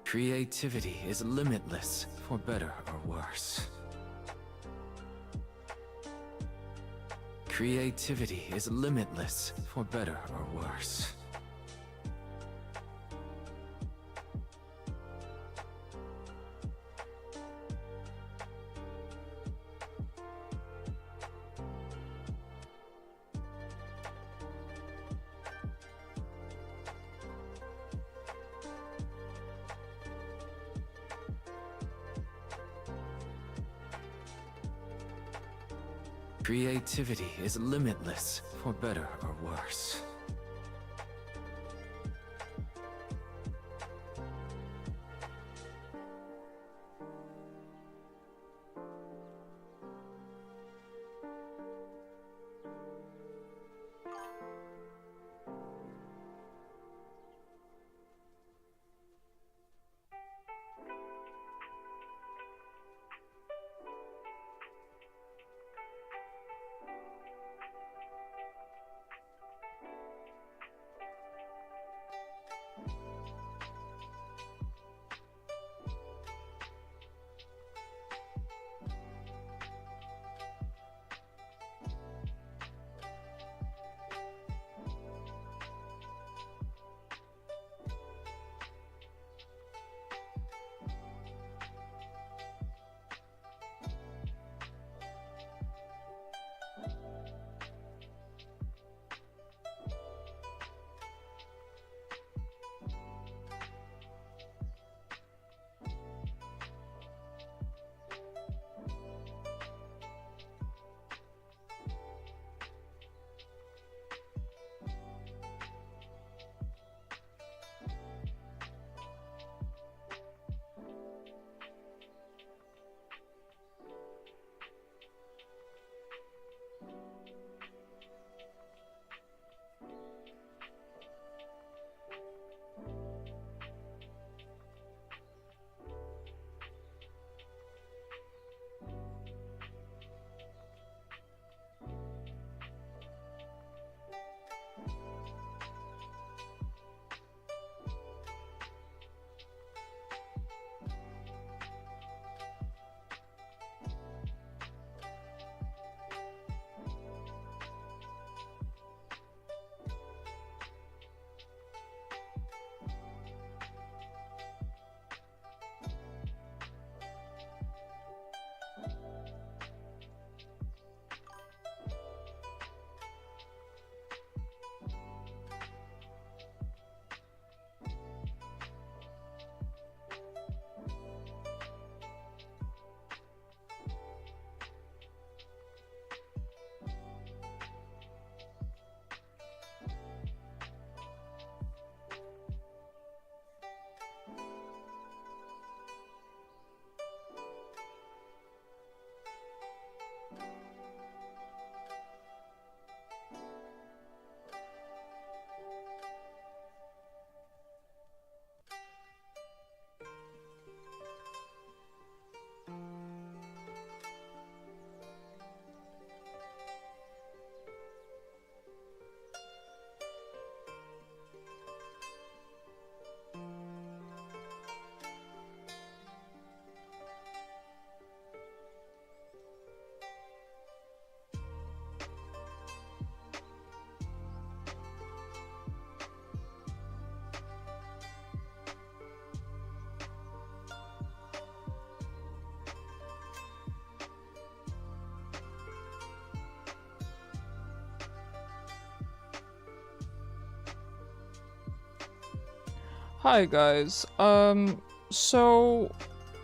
Creativity is limitless, for better or worse. Creativity is limitless, for better or worse. Creativity is limitless, for better or worse. Hi guys, so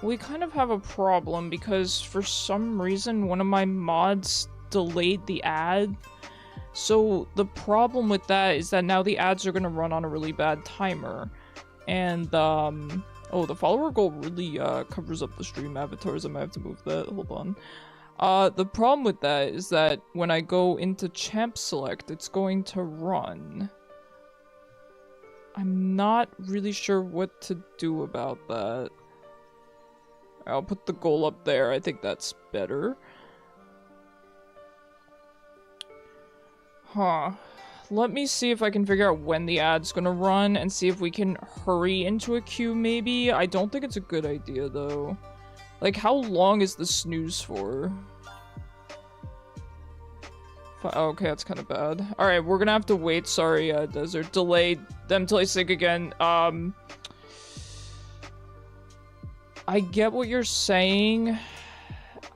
we kind of have a problem because for some reason one of my mods delayed the ad. So the problem with that is that now the ads are gonna run on a really bad timer. And, oh, the follower goal really, covers up the stream avatars. I might have to move that, hold on. The problem with that is that when I go into champ select, it's going to run. I'm not really sure what to do about that. I'll put the goal up there. I think that's better. Huh. let me see if I can figure out when the ad's gonna run and see if we can hurry into a queue, maybe. I don't think it's a good idea, though. Like, how long is the snooze for? Oh, okay, that's kind of bad. Alright, we're gonna have to wait. Sorry, Desert. Delayed them till I sync again. I get what you're saying.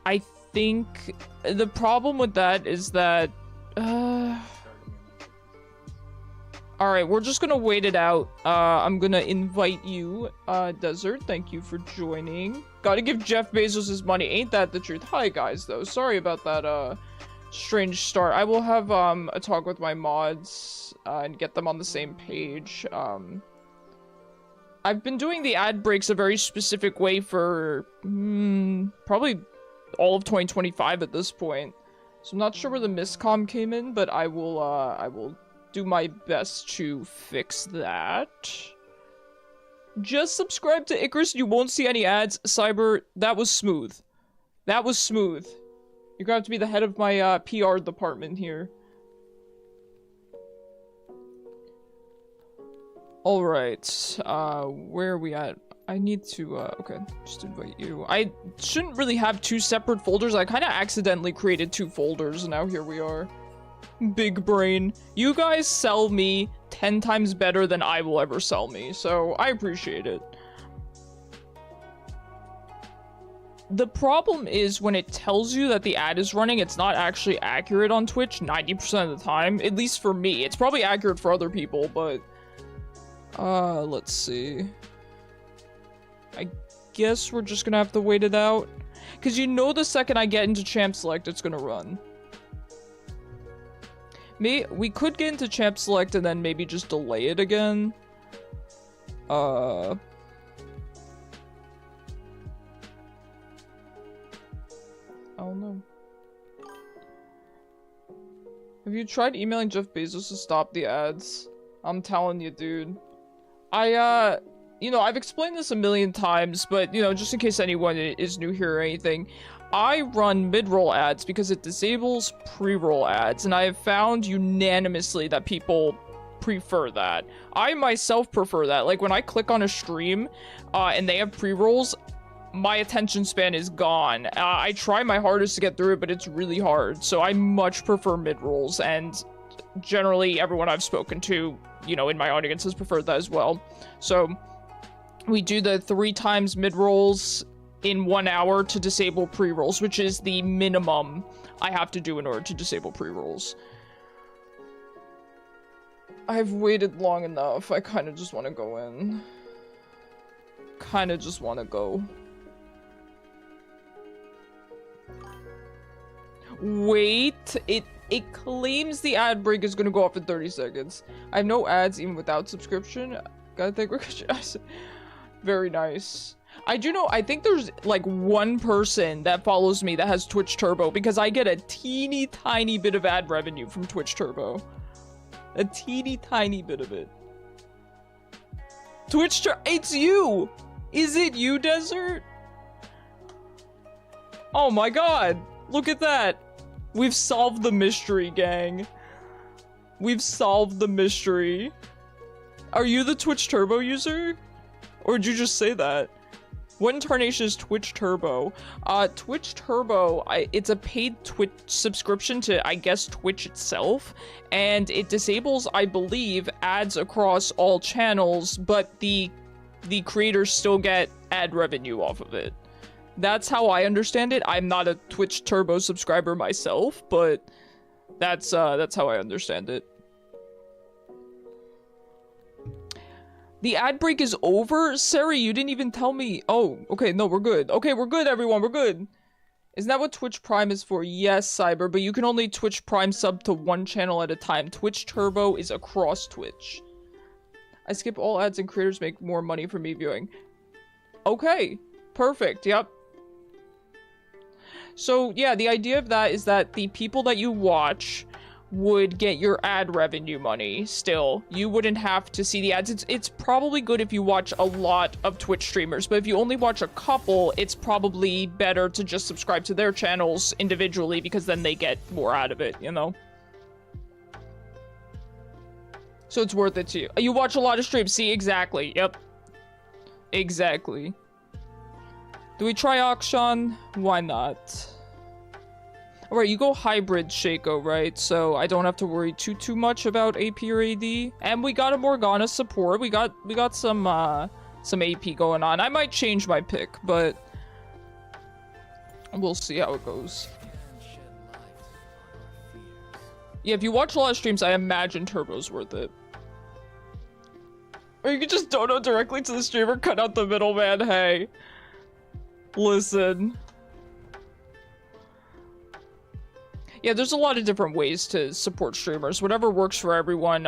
I think the problem with that is that... Alright, we're just gonna wait it out. I'm gonna invite you, Desert. Thank you for joining. Gotta give Jeff Bezos his money. Ain't that the truth? Hi, guys, though. Sorry about that, strange start. I will have, a talk with my mods, and get them on the same page. I've been doing the ad breaks a very specific way for, probably all of 2025 at this point. So I'm not sure where the miscomm came in, but I will do my best to fix that. Just subscribe to Icarus, you won't see any ads. Cyber, that was smooth. That was smooth. You're gonna have to be the head of my, PR department here. Alright, where are we at? I need to, okay, just invite you. I shouldn't really have two separate folders. I kind of accidentally created two folders, and now here we are. Big brain. You guys sell me 10 times better than I will ever sell me, so I appreciate it. The problem is when it tells you that the ad is running, it's not actually accurate on Twitch 90% of the time. At least for me. It's probably accurate for other people, but... let's see. I guess we're just gonna have to wait it out. Because you know the second I get into Champ Select, it's gonna run. We could get into Champ Select and then maybe just delay it again. I don't know. Have you tried emailing Jeff Bezos to stop the ads? I'm telling you, dude. You know, I've explained this a million times, but, you know, just in case anyone is new here or anything, I run mid-roll ads because it disables pre-roll ads, and I have found unanimously that people prefer that. I myself prefer that. Like, when I click on a stream, and they have pre-rolls, my attention span is gone. I try my hardest to get through it, but it's really hard. So I much prefer mid-rolls, and generally everyone I've spoken to, you know, in my audience has preferred that as well. So we do the 3 times mid-rolls in 1 hour to disable pre-rolls, which is the minimum I have to do in order to disable pre-rolls. I've waited long enough. I kind of just want to go in. Kind of just want to go. Wait, it claims the ad break is gonna go off in 30 seconds. I have no ads even without subscription. Gotta thank very nice. I do know, I think there's like one person that follows me that has Twitch Turbo because I get a teeny tiny bit of ad revenue from Twitch Turbo. A teeny tiny bit of it. It's you! Is it you, Desert? Oh my god, look at that. We've solved the mystery, gang. We've solved the mystery. Are you the Twitch Turbo user? Or did you just say that? What in tarnation is Twitch Turbo? Twitch Turbo, it's a paid Twitch subscription to, I guess, Twitch itself. And it disables, I believe, ads across all channels, but the creators still get ad revenue off of it. That's how I understand it. I'm not a Twitch Turbo subscriber myself, but that's how I understand it. The ad break is over? Sari, you didn't even tell me. Oh, okay, no, we're good. Okay, we're good, everyone, we're good. Isn't that what Twitch Prime is for? Yes, Cyber, but you can only Twitch Prime sub to one channel at a time. Twitch Turbo is across Twitch. I skip all ads and creators make more money from me viewing. Okay, perfect, yep. So, yeah, the idea of that is that the people that you watch would get your ad revenue money still. You wouldn't have to see the ads. It's probably good if you watch a lot of Twitch streamers, but if you only watch a couple, it's probably better to just subscribe to their channels individually because then they get more out of it, you know? So it's worth it to you. You watch a lot of streams. See, exactly. Yep. Exactly. Do we try Akshan? Why not? Alright, you go hybrid Shaco, right? So I don't have to worry too much about AP or AD. And we got a Morgana support. We got some AP going on. I might change my pick, but we'll see how it goes. Yeah, if you watch a lot of streams, I imagine Turbo's worth it. Or you could just dono directly to the streamer, cut out the middleman, hey. Listen. Yeah, there's a lot of different ways to support streamers. Whatever works for everyone,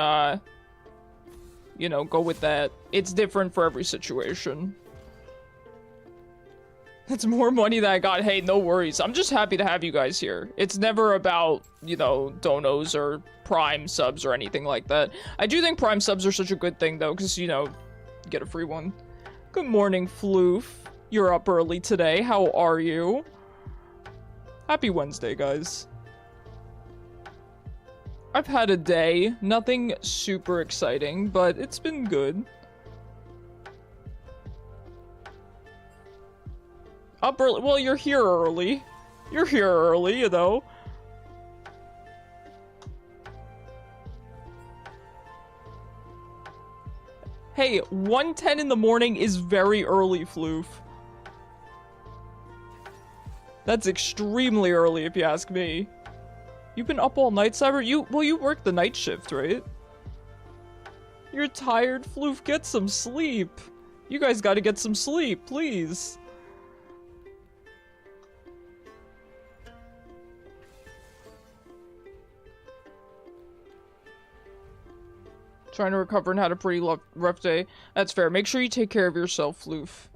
you know, go with that. It's different for every situation. That's more money that I got. Hey, no worries. I'm just happy to have you guys here. It's never about, you know, donos or Prime subs or anything like that. I do think Prime subs are such a good thing, though, because, you know, you get a free one. Good morning, Floof. You're up early today. How are you? Happy Wednesday, guys. I've had a day. Nothing super exciting, but it's been good. Up early. Well, you're here early. You're here early, you know. Hey, 1:10 in the morning is very early, Floof. That's extremely early, if you ask me. You've been up all night, Cyber? Well, you work the night shift, right? You're tired, Floof. Get some sleep. You guys gotta get some sleep, please. Trying to recover and had a pretty rough day. That's fair. Make sure you take care of yourself, Floof.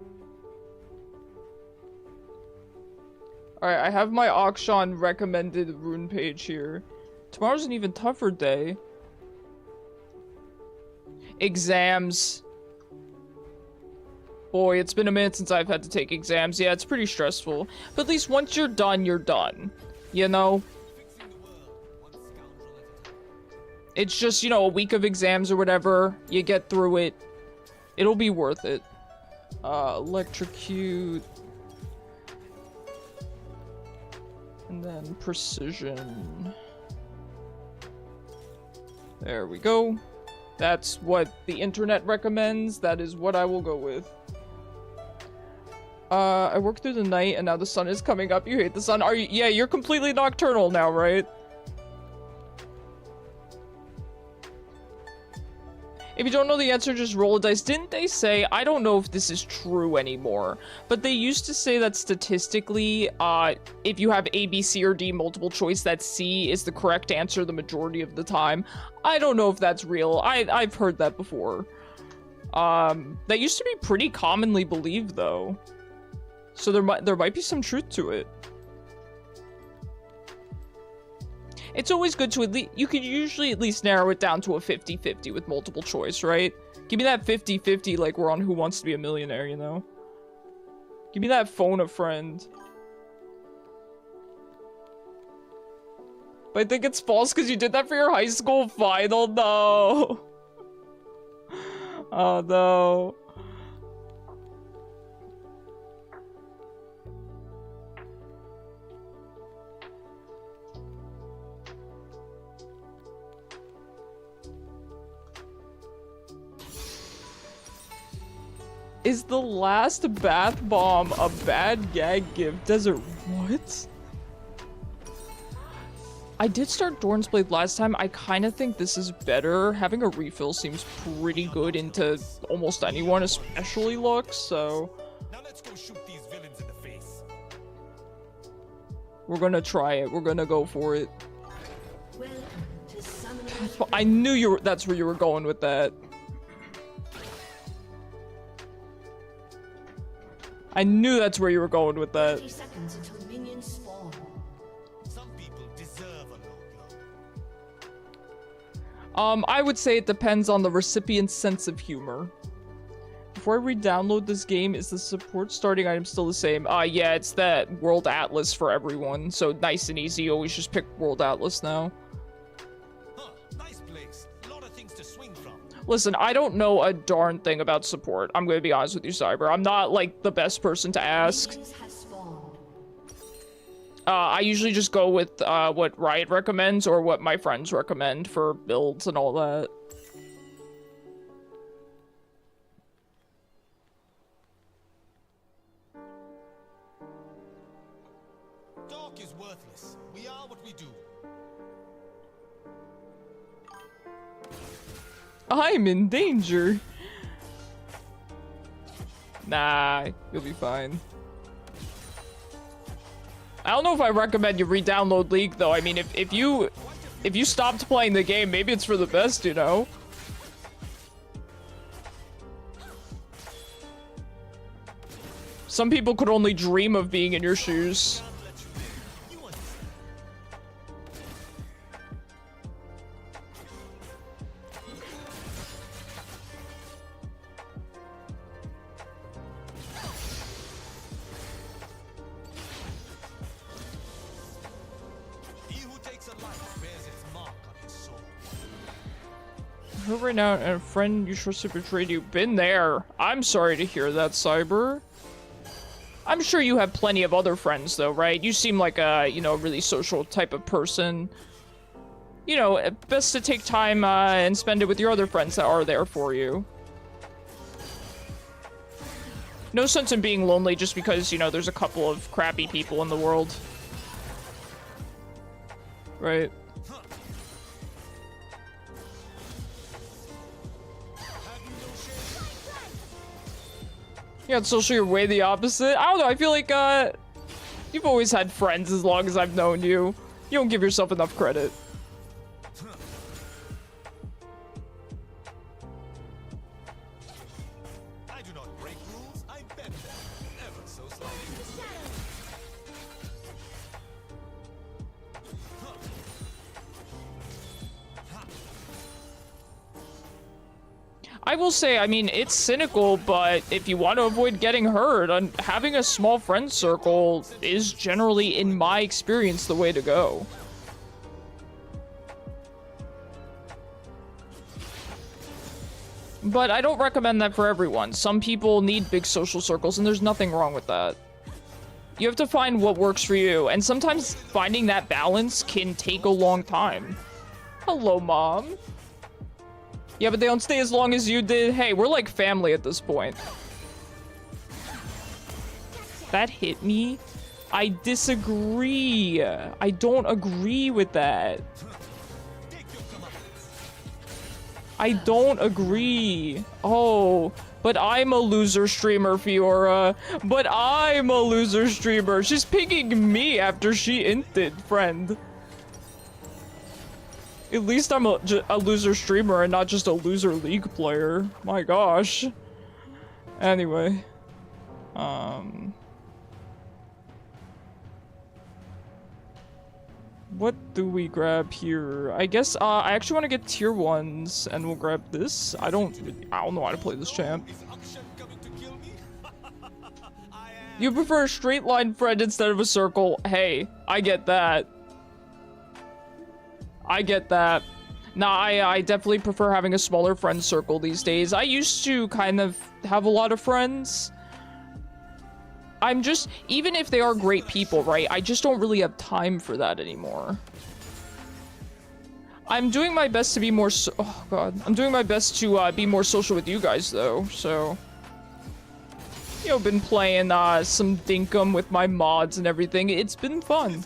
Alright, I have my Akshan recommended rune page here. Tomorrow's an even tougher day. Exams. Boy, it's been a minute since I've had to take exams. Yeah, it's pretty stressful. But at least once you're done, you're done. You know? It's just, you know, a week of exams or whatever. You get through it. It'll be worth it. Electrocute. And then precision. There we go. That's what the internet recommends. That is what I will go with. I work through the night and now the sun is coming up. You hate the sun. Are you? Yeah, you're completely nocturnal now, right? If you don't know the answer, just roll a dice. Didn't they say, I don't know if this is true anymore, but they used to say that statistically, if you have A, B, C, or D multiple choice, that C is the correct answer the majority of the time. I don't know if that's real. I've heard that before. That used to be pretty commonly believed, though. So there might be some truth to it. It's always good to at least, you could usually at least narrow it down to a 50-50 with multiple choice, right? Give me that 50-50 like we're on Who Wants to Be a Millionaire, you know? Give me that phone a friend. But I think it's false because you did that for your high school final, no. Oh no. Is the last bath bomb a bad gag gift? Desert, what? I did start Dorn's Blade last time. I kind of think this is better. Having a refill seems pretty good into almost anyone, especially Lux, so... Now let's go shoot these villains in the face. We're gonna try it. We're gonna go for it. I knew that's where you were going with that. I knew that's where you were going with that. 30 seconds until minions spawn. Some people deserve a long low. I would say it depends on the recipient's sense of humor. Before I re-download this game, is the support starting item still the same? Yeah, it's that World Atlas for everyone, so nice and easy. You always just pick World Atlas now. Huh, nice place. A lot of things to swing from. Listen, I don't know a darn thing about support. I'm gonna be honest with you, Cyber. I'm not, like, the best person to ask. Minions have spawned. I usually just go with, what Riot recommends or what my friends recommend for builds and all that. Talk is worthless. We are what we do. I'm in danger. Nah, you'll be fine. I don't know if I recommend you re-download League though. I mean, if you stopped playing the game, maybe it's for the best, you know? Some people could only dream of being in your shoes. Right now, and a friend you trusted betrayed you. Been there. I'm sorry to hear that, Cyber. I'm sure you have plenty of other friends, though, right? You seem like a, you know, really social type of person. You know, best to take time and spend it with your other friends that are there for you. No sense in being lonely just because, you know, there's a couple of crappy people in the world. Right. Yeah, social, you're way the opposite. I don't know, I feel like, you've always had friends as long as I've known you. You don't give yourself enough credit. I do not break rules, I bend them. Ever so slightly. I will say, I mean, it's cynical, but if you want to avoid getting hurt, having a small friend circle is generally, in my experience, the way to go. But I don't recommend that for everyone. Some people need big social circles, and there's nothing wrong with that. You have to find what works for you, and sometimes finding that balance can take a long time. Hello, Mom. Yeah, but they don't stay as long as you did. Hey, we're like family at this point. That hit me. I disagree. I don't agree with that. I don't agree. Oh, but I'm a loser streamer, Fiora. But I'm a loser streamer. She's picking me after she inted, friend. At least I'm a loser streamer and not just a loser League player. My gosh. Anyway. What do we grab here? I guess, I actually want to get tier 1s, and we'll grab this. I don't know how to play this champ. Is Akshan coming to kill me? I am. You prefer a straight line friend instead of a circle. Hey, I get that. I get that. Nah, I definitely prefer having a smaller friend circle these days. I used to kind of have a lot of friends. I'm just, even if they are great people, right? I just don't really have time for that anymore. I'm doing my best to be more oh god. I'm doing my best to be more social with you guys though, so. You know, been playing some Dinkum with my mods and everything. It's been fun.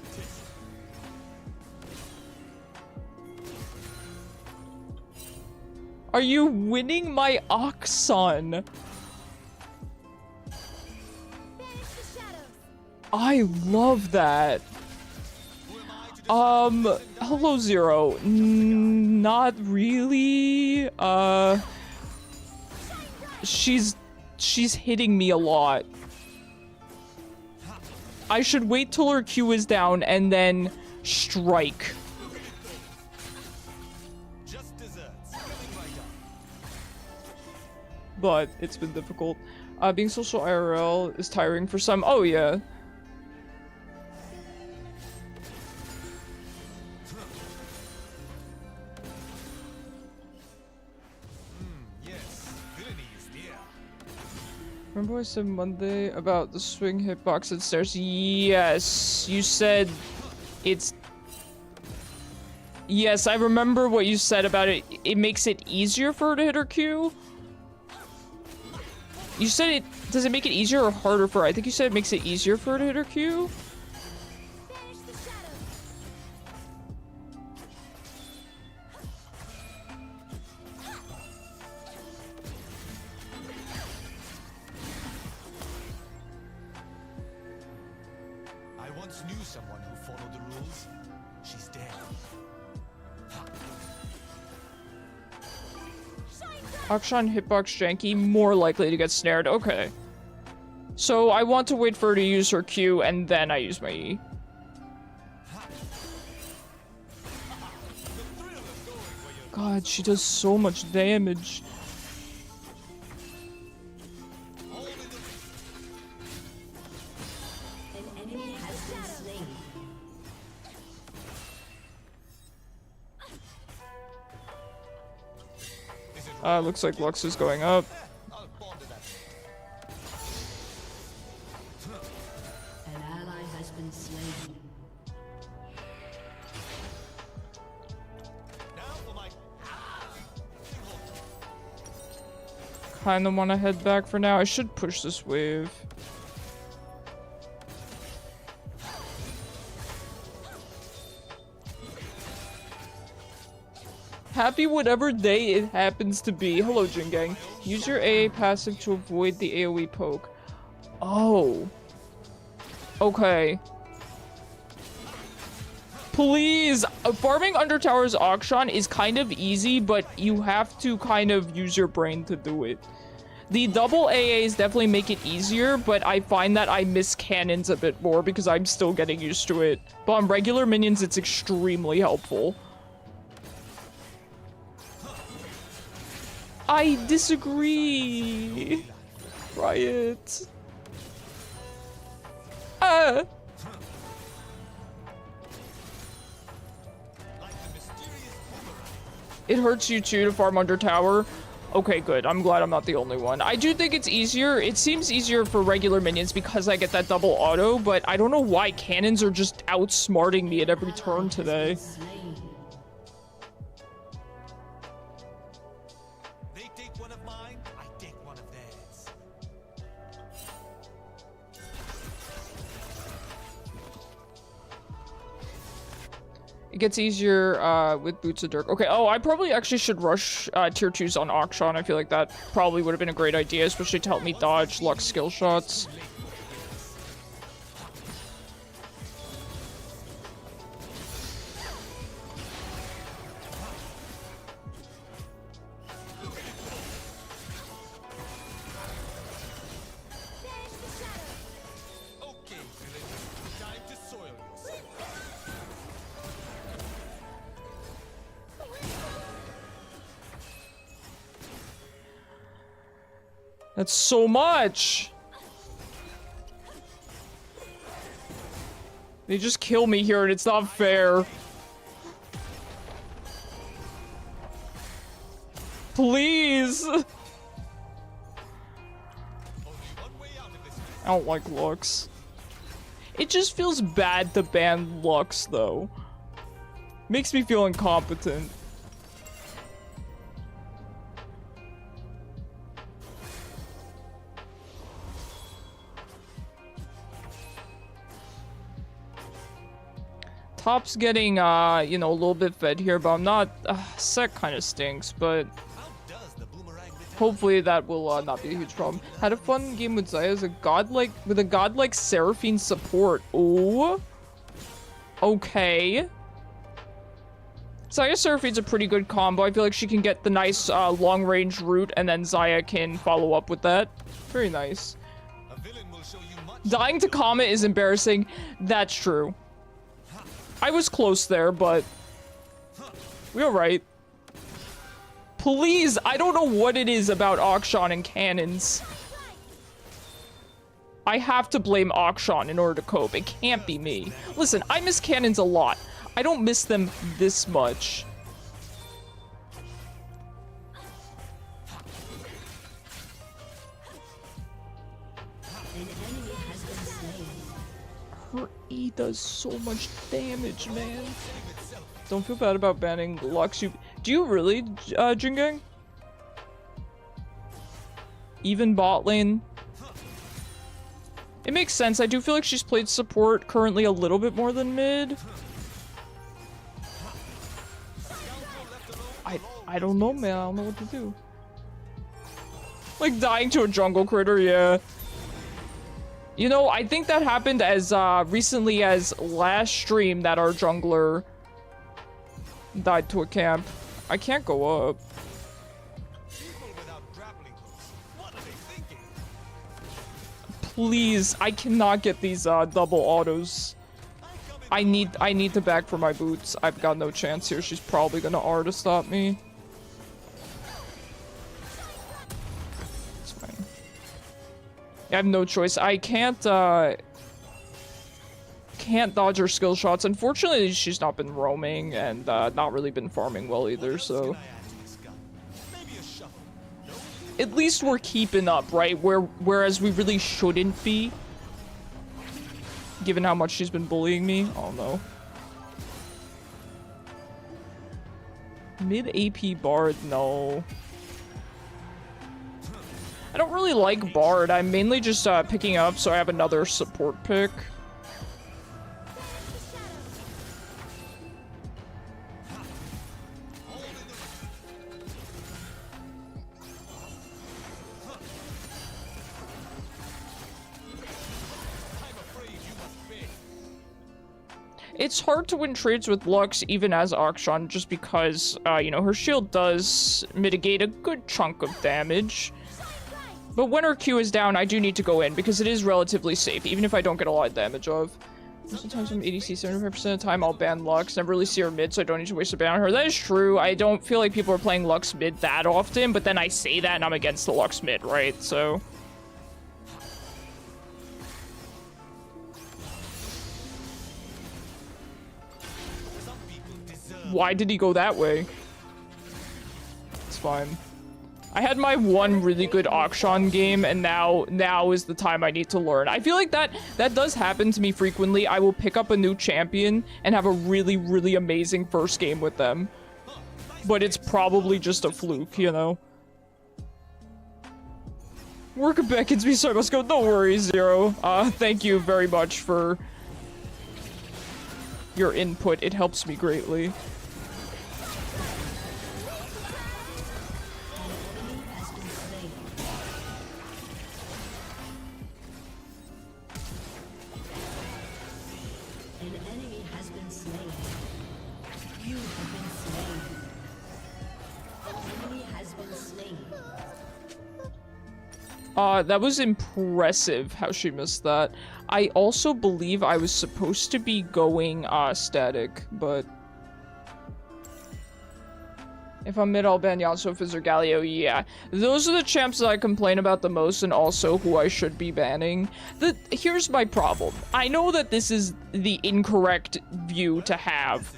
Are you winning my Akshan? I love that. Hello Zero. Not really. She's hitting me a lot. I should wait till her Q is down and then strike. But it's been difficult. Being social IRL is tiring for some. Oh yeah. Remember I said Monday about the swing hitbox and stairs? Yes, you said it's... Yes, I remember what you said about it. It makes it easier for her to hit her Q. You said it... Does it make it easier or harder for her? I think you said it makes it easier for her to hit her Q. I once knew someone who followed the rules. She's dead. Akshan hitbox janky, more likely to get snared. Okay. So I want to wait for her to use her Q and then I use my E. God, she does so much damage. An enemy has been slain. Looks like Lux is going up. I'll bond to that. An ally has been slain. Now for my Kinda wanna head back for now. I should push this wave. Happy whatever day it happens to be. Hello, Jin Gang. Use your AA passive to avoid the AoE poke. Oh. Okay. Please! Farming Under Towers Akshan is kind of easy, but you have to kind of use your brain to do it. The double AAs definitely make it easier, but I find that I miss cannons a bit more because I'm still getting used to it. But on regular minions, it's extremely helpful. I disagree. Riot. Ah. It hurts you too to farm under tower. Okay, good. I'm glad I'm not the only one. I do think it's easier. It seems easier for regular minions because I get that double auto, but I don't know why cannons are just outsmarting me at every turn today. Slain. They take one of mine, I take one of theirs. It gets easier with Boots of Dirk. Okay, oh, I probably actually should rush tier 2s on Akshan. I feel like that probably would have been a great idea, especially to help me dodge Lux skill shots. Okay, villagers, time to soil yourself. That's so much! They just kill me here and it's not fair. Please! Only one way out of this mess. I don't like Lux. It just feels bad to ban Lux, though. Makes me feel incompetent. Top's getting, you know, a little bit fed here, but I'm not... Sec kind of stinks, but... How does the boomerang return? Hopefully that will not be a huge problem. Had a fun game with Zaya as a godlike... With a godlike Seraphine support. Ooh. Okay. Zaya Seraphine's a pretty good combo. I feel like she can get the nice long-range route, and then Zaya can follow up with that. Very nice. A villain will show you much. Dying to Comet is embarrassing. That's true. I was close there, but... We're alright. Please, I don't know what it is about Akshan and cannons. I have to blame Akshan in order to cope. It can't be me. Listen, I miss cannons a lot. I don't miss them this much. Her E does so much damage, man. Don't feel bad about banning Lux. Do you really, Jingang? Even bot lane? It makes sense. I do feel like she's played support currently a little bit more than mid. I don't know, man. I don't know what to do. Like dying to a jungle critter, yeah. You know, I think that happened as recently as last stream that our jungler died to a camp. I can't go up. Please, I cannot get these double autos. I need to back for my boots. I've got no chance here. She's probably gonna R to stop me. It's fine. I have no choice. I can't dodge her skill shots. Unfortunately, she's not been roaming and not really been farming well either, so at least we're keeping up, right? Whereas we really shouldn't be, given how much she's been bullying me. Oh no. Mid AP Bard, no. I don't really like Bard. I'm mainly just picking up so I have another support pick. It's hard to win trades with Lux, even as Akshan, just because, you know, her shield does mitigate a good chunk of damage. But when her Q is down, I do need to go in, because it is relatively safe, even if I don't get a lot of damage of. Sometimes I'm ADC, 75% of the time I'll ban Lux. Never really see her mid, so I don't need to waste a ban on her. That is true. I don't feel like people are playing Lux mid that often, but then I say that and I'm against the Lux mid, right? So... why did he go that way? It's fine. I had my one really good Akshan game, and now is the time I need to learn. I feel like that does happen to me frequently. I will pick up a new champion and have a really, really amazing first game with them. But it's probably just a fluke, you know? Work beckons me, so I must go. No worries, Zero. Thank you very much for your input. It helps me greatly. That was impressive how she missed that. I also believe I was supposed to be going, static, but... if I'm mid, I'll ban Yasuo, Fizz, or Galio, yeah. Those are the champs that I complain about the most, and also who I should be banning. Here's my problem. I know that this is the incorrect view to have,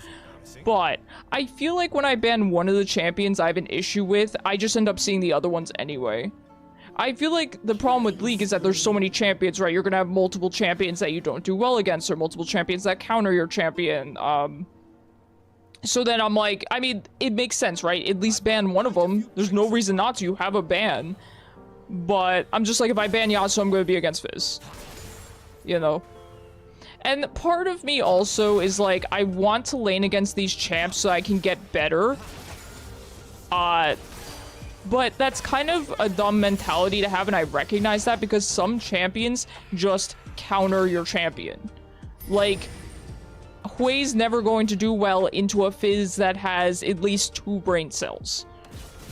but I feel like when I ban one of the champions I have an issue with, I just end up seeing the other ones anyway. I feel like the problem with League is that there's so many champions, right? You're gonna have multiple champions that you don't do well against, or multiple champions that counter your champion. So then I'm like, I mean, it makes sense, right? At least ban one of them. There's no reason not to. You have a ban. But I'm just like, if I ban Yasuo, I'm gonna be against Fizz. You know? And part of me also is like, I want to lane against these champs so I can get better. But that's kind of a dumb mentality to have, and I recognize that, because some champions just counter your champion. Like, Hui's never going to do well into a Fizz that has at least 2 brain cells.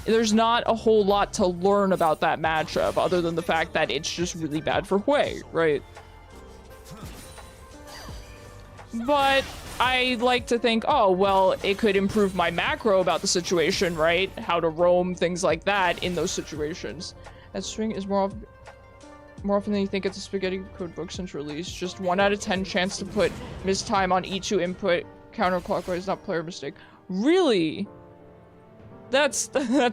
There's not a whole lot to learn about that matchup, other than the fact that it's just really bad for Hui, right? But I like to think, oh, well, it could improve my macro about the situation, right? How to roam, things like that in those situations. That string is more often than you think. It's a spaghetti code book since release. Just 1 out of 10 chance to put missed time on E2 input counterclockwise, not player mistake. Really? That's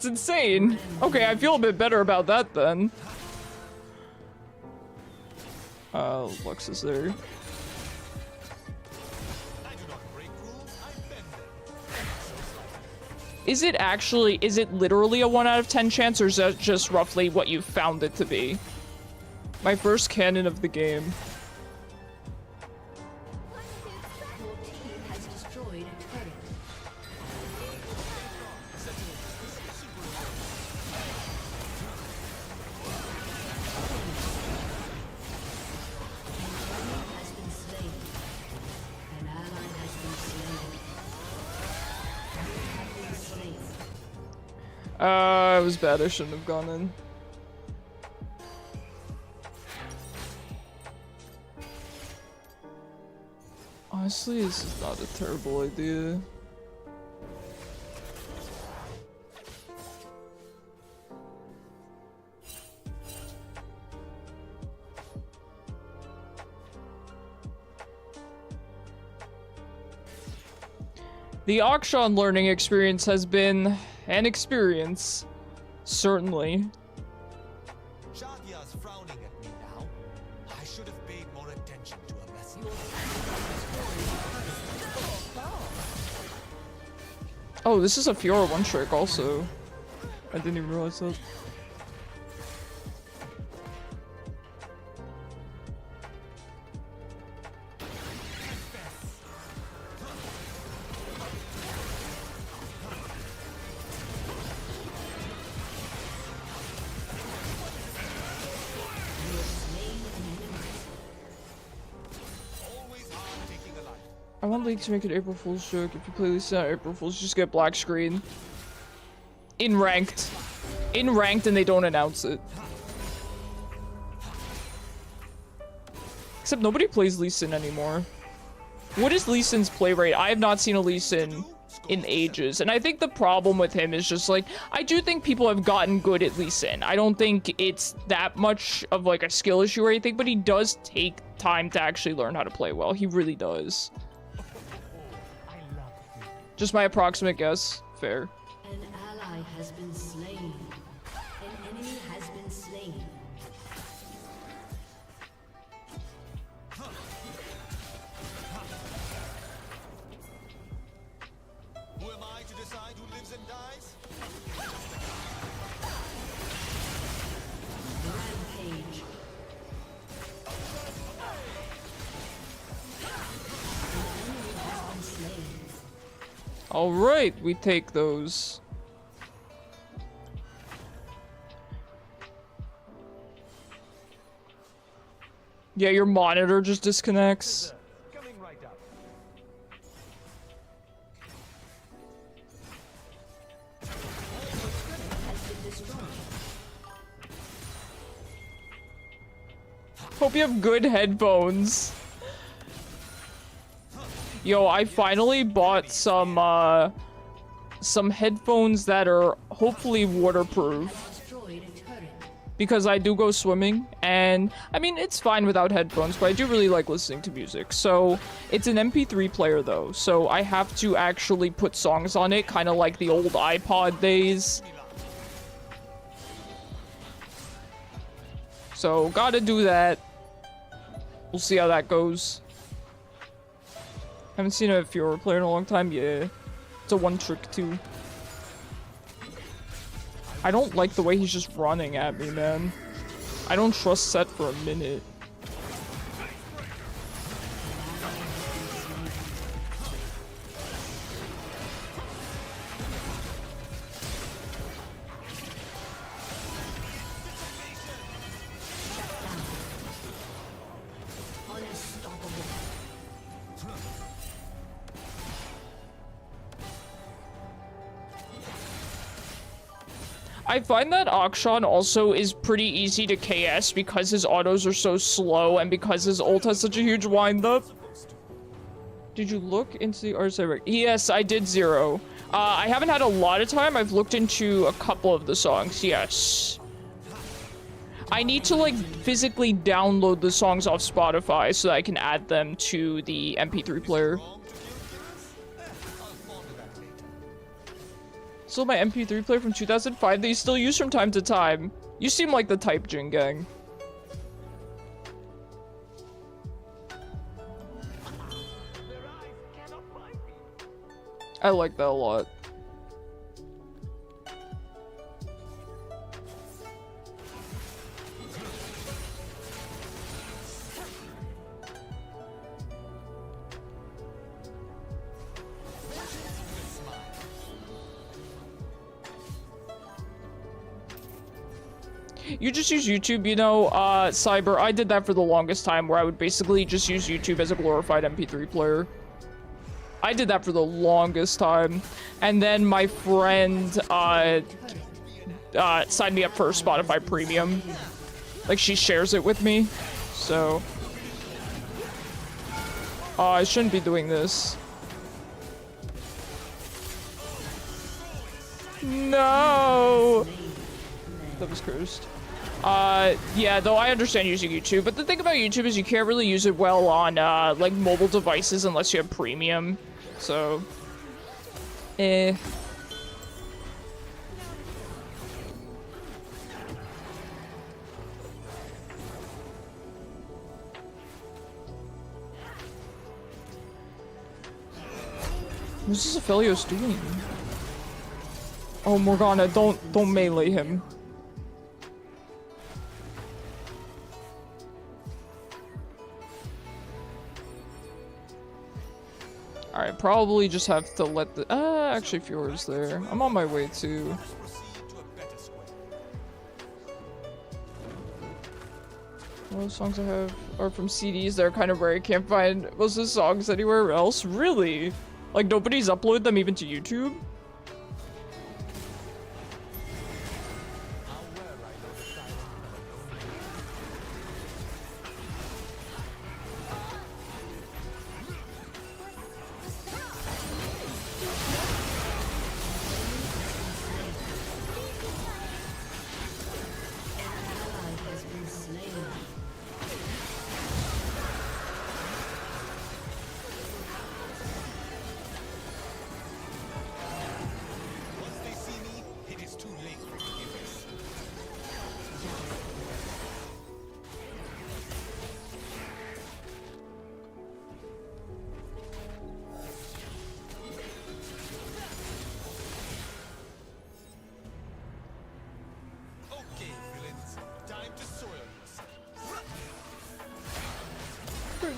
insane. Okay, I feel a bit better about that then. Lux is there. Is it literally a 1 out of 10 chance, or is that just roughly what you found it to be? My first canon of the game. Your team has destroyed a turret. Has been slain. An ally has been slain. You have been slain. It was bad. I shouldn't have gone in. Honestly, this is not a terrible idea. The Akshan learning experience has been an experience, certainly. Shadia's frowning at me now. I should have paid more attention to her message. Oh, this is a Fiora one trick also. I didn't even realize that. I want League to make an April Fool's joke. If you play Lisa on April Fool's, just get black screen. In ranked. In ranked and they don't announce it. Except nobody plays Lee Sin anymore. What is Lee Sin's play rate? I have not seen a Lee Sin in ages. And I think the problem with him is just like, I do think people have gotten good at Lee Sin. I don't think it's that much of like a skill issue or anything, but he does take time to actually learn how to play well. He really does. Just my approximate guess. Fair. An ally has been slain. An enemy has been slain. Who am I to decide who lives and dies? Rampage. An enemy has been slain. All right, we take those. Yeah, your monitor just disconnects. Coming right up. Has been destroyed. Hope you have good headphones. Yo, I finally bought some headphones that are hopefully waterproof. Destroyed a turret. Because I do go swimming, and I mean, it's fine without headphones, but I do really like listening to music. So, it's an MP3 player though, so I have to actually put songs on it, kind of like the old iPod days. So, gotta do that. We'll see how that goes. Haven't seen a Fiora player in a long time. Yeah, it's a one trick too. I don't like the way he's just running at me, man. I don't trust Set for a minute. Unstoppable. I find that Akshan also is pretty easy to KS because his autos are so slow and because his ult has such a huge windup. Did you look into the RSI? Yes, I did Zero. I haven't had a lot of time. I've looked into a couple of the songs, yes. I need to like physically download the songs off Spotify so that I can add them to the MP3 player. Still my MP3 player from 2005 that you still use from time to time. You seem like the type, Jin Gang. I like that a lot. You just use YouTube, you know, Cyber. I did that for the longest time, where I would basically just use YouTube as a glorified MP3 player. I did that for the longest time. And then my friend, signed me up for Spotify Premium. Like, she shares it with me. So... I shouldn't be doing this. No! That was cursed. Yeah, though I understand using YouTube, but the thing about YouTube is you can't really use it well on, like, mobile devices unless you have premium. So... eh. What's this Vel'koz doing? Oh, Morgana, don't melee him. Alright, probably just have to let the... actually, Fjord's there. I'm on my way, too. All the songs I have are from CDs. They're kind of rare. I can't find most of the songs anywhere else. Really? Like, nobody's uploaded them even to YouTube?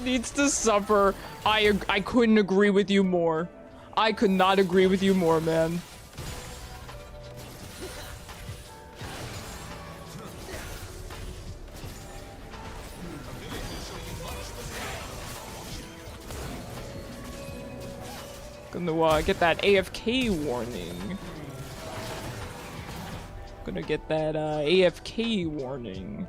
Needs to suffer. I couldn't agree with you more. I could not agree with you more, man. Gonna get that AFK warning. Gonna get that AFK warning.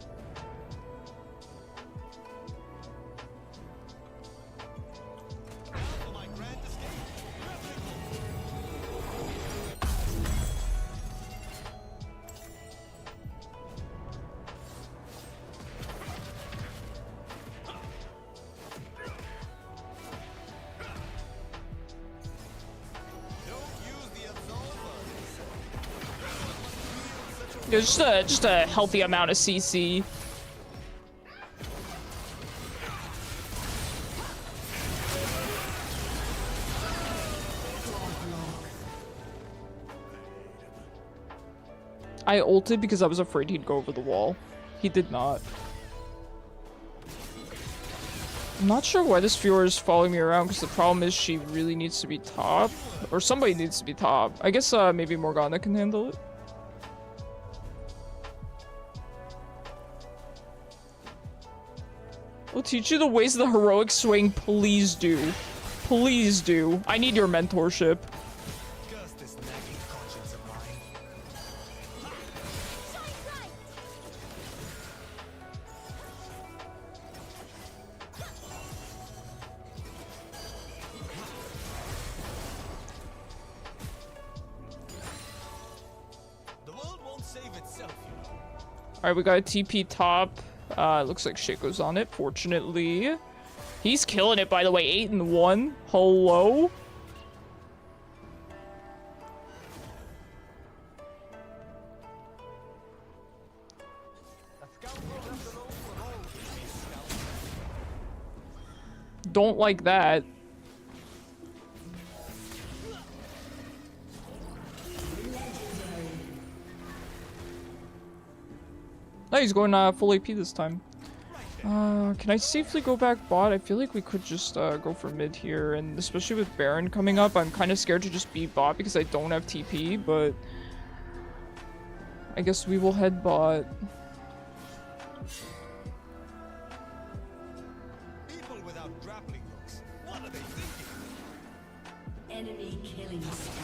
Just a healthy amount of CC. I ulted because I was afraid he'd go over the wall. He did not. I'm not sure why this viewer is following me around, because the problem is she really needs to be top. Or somebody needs to be top. I guess maybe Morgana can handle it. I'll teach you the ways of the heroic swing. Please do. Please do. I need your mentorship. Alright, we got a TP top. Looks like Shaco's on it, fortunately. He's killing it, by the way. 8-1. Hello? Don't like that. Oh, he's going full AP this time. Can I safely go back bot? I feel like we could just go for mid here, and especially with Baron coming up, I'm kind of scared to just be bot because I don't have TP, but I guess we will head bot. People without grappling hooks. What are they thinking? Enemy killing spree.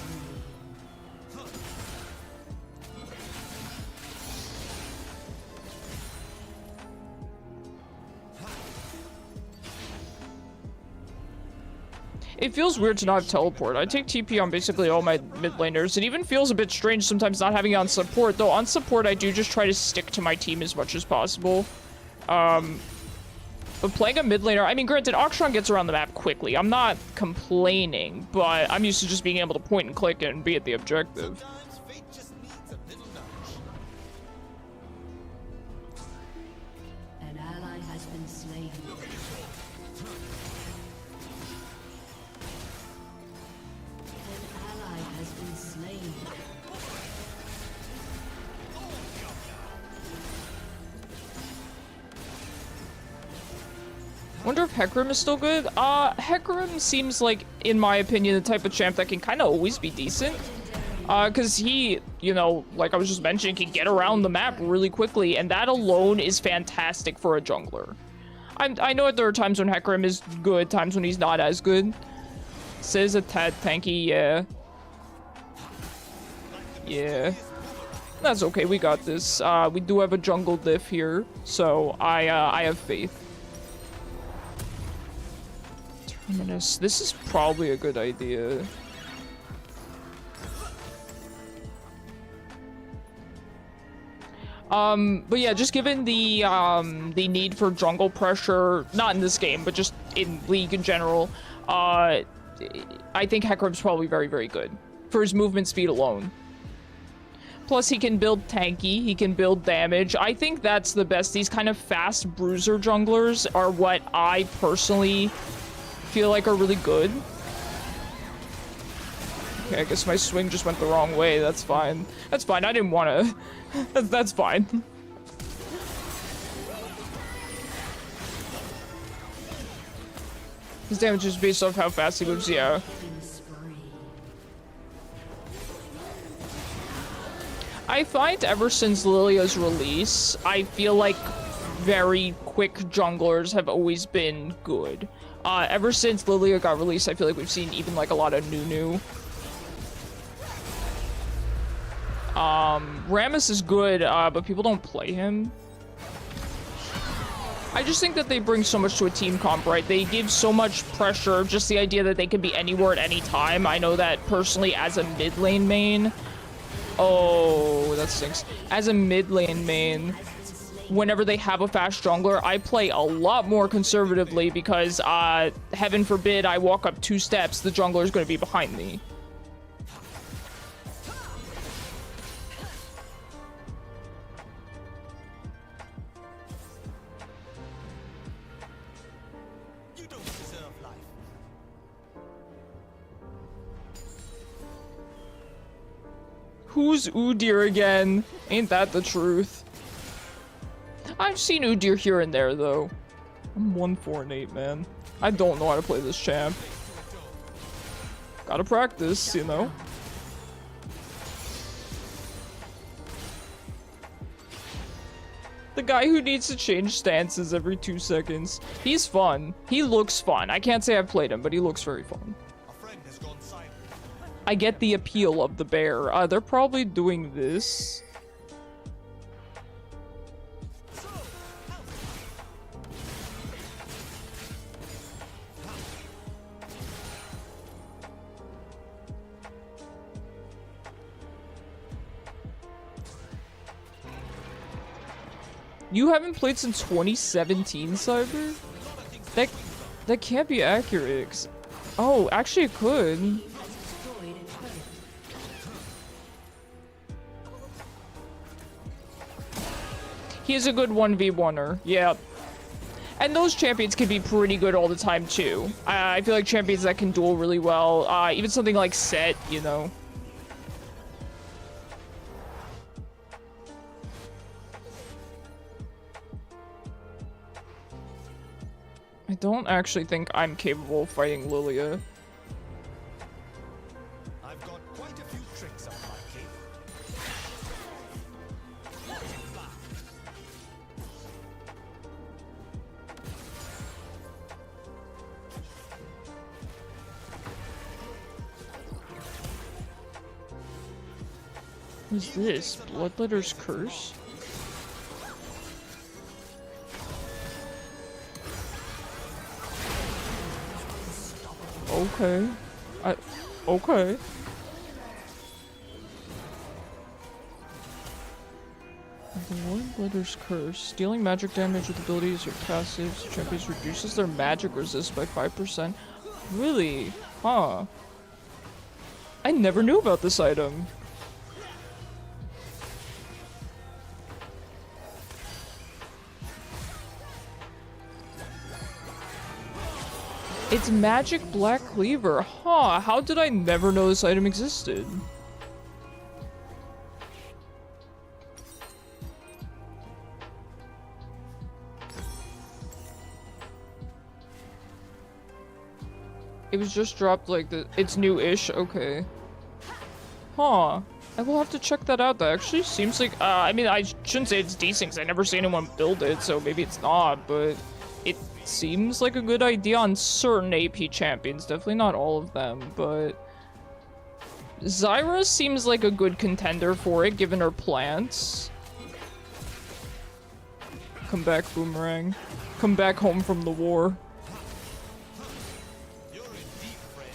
It feels weird to not have teleport. I take TP on basically all my mid laners. It even feels a bit strange sometimes not having it on support, though on support I do just try to stick to my team as much as possible. But playing a mid laner, I mean, granted, Akshan gets around the map quickly. I'm not complaining, but I'm used to just being able to point and click and be at the objective. Sometimes fate just needs a little nudge. An ally has been slain. An ally has been slain. Wonder if Hecarim is still good? Hecarim seems like, in my opinion, the type of champ that can kind of always be decent. Because he, you know, like I was just mentioning, can get around the map really quickly, and that alone is fantastic for a jungler. I know that there are times when Hecarim is good, times when he's not as good. Says a tad tanky, yeah. Yeah. That's okay, we got this. We do have a jungle diff here, so I have faith. Terminus. This is probably a good idea. But yeah, just given the need for jungle pressure, not in this game, but just in League in general, I think Hecarim's probably very, very good for his movement speed alone. Plus, he can build tanky, he can build damage. I think that's the best. These kind of fast bruiser junglers are what I personally feel like are really good. Okay, I guess my swing just went the wrong way. That's fine. That's fine. I didn't want to. That's fine. His damage is based off how fast he moves, yeah. I find ever since Lilia's release, I feel like very quick junglers have always been good. Ever since Lilia got released, I feel like we've seen even like a lot of new. Rammus is good, but people don't play him. I just think that they bring so much to a team comp, right? They give so much pressure, just the idea that they can be anywhere at any time. I know that personally as a mid lane main. Oh, that stinks. As a mid lane main, whenever they have a fast jungler, I play a lot more conservatively because, heaven forbid, I walk up 2 steps, the jungler is going to be behind me. You don't deserve life. Who's Udyr again? Ain't that the truth? I've seen Udyr here and there, though. I'm 1-4-8, man. I don't know how to play this champ. Gotta practice, you know? The guy who needs to change stances every 2 seconds. He's fun. He looks fun. I can't say I've played him, but he looks very fun. A friend has gone silent. I get the appeal of the bear. They're probably doing this. You haven't played since 2017, Cyber? That can't be accurate. Oh, actually it could. He's a good 1v1er, yeah. And those champions can be pretty good all the time, too. I feel like champions that can duel really well, even something like Set, you know. I don't actually think I'm capable of fighting Lilia. I've got quite a few tricks up my cape. Who's this? Bloodletter's Curse? Okay. Okay. The Bloodletter's Curse. Stealing magic damage with abilities or passives. Champions reduces their magic resist by 5%. Really? Huh. I never knew about this item. It's Magic Black Cleaver. Huh, how did I never know this item existed? It was just dropped like the— it's new-ish, okay. Huh. I will have to check that out. That actually seems like— I mean, I shouldn't say it's decent because I never see anyone build it, so maybe it's not, but it seems like a good idea on certain AP champions. Definitely not all of them, but Zyra seems like a good contender for it, given her plants. Come back, Boomerang. Come back home from the war. You're in deep, friend.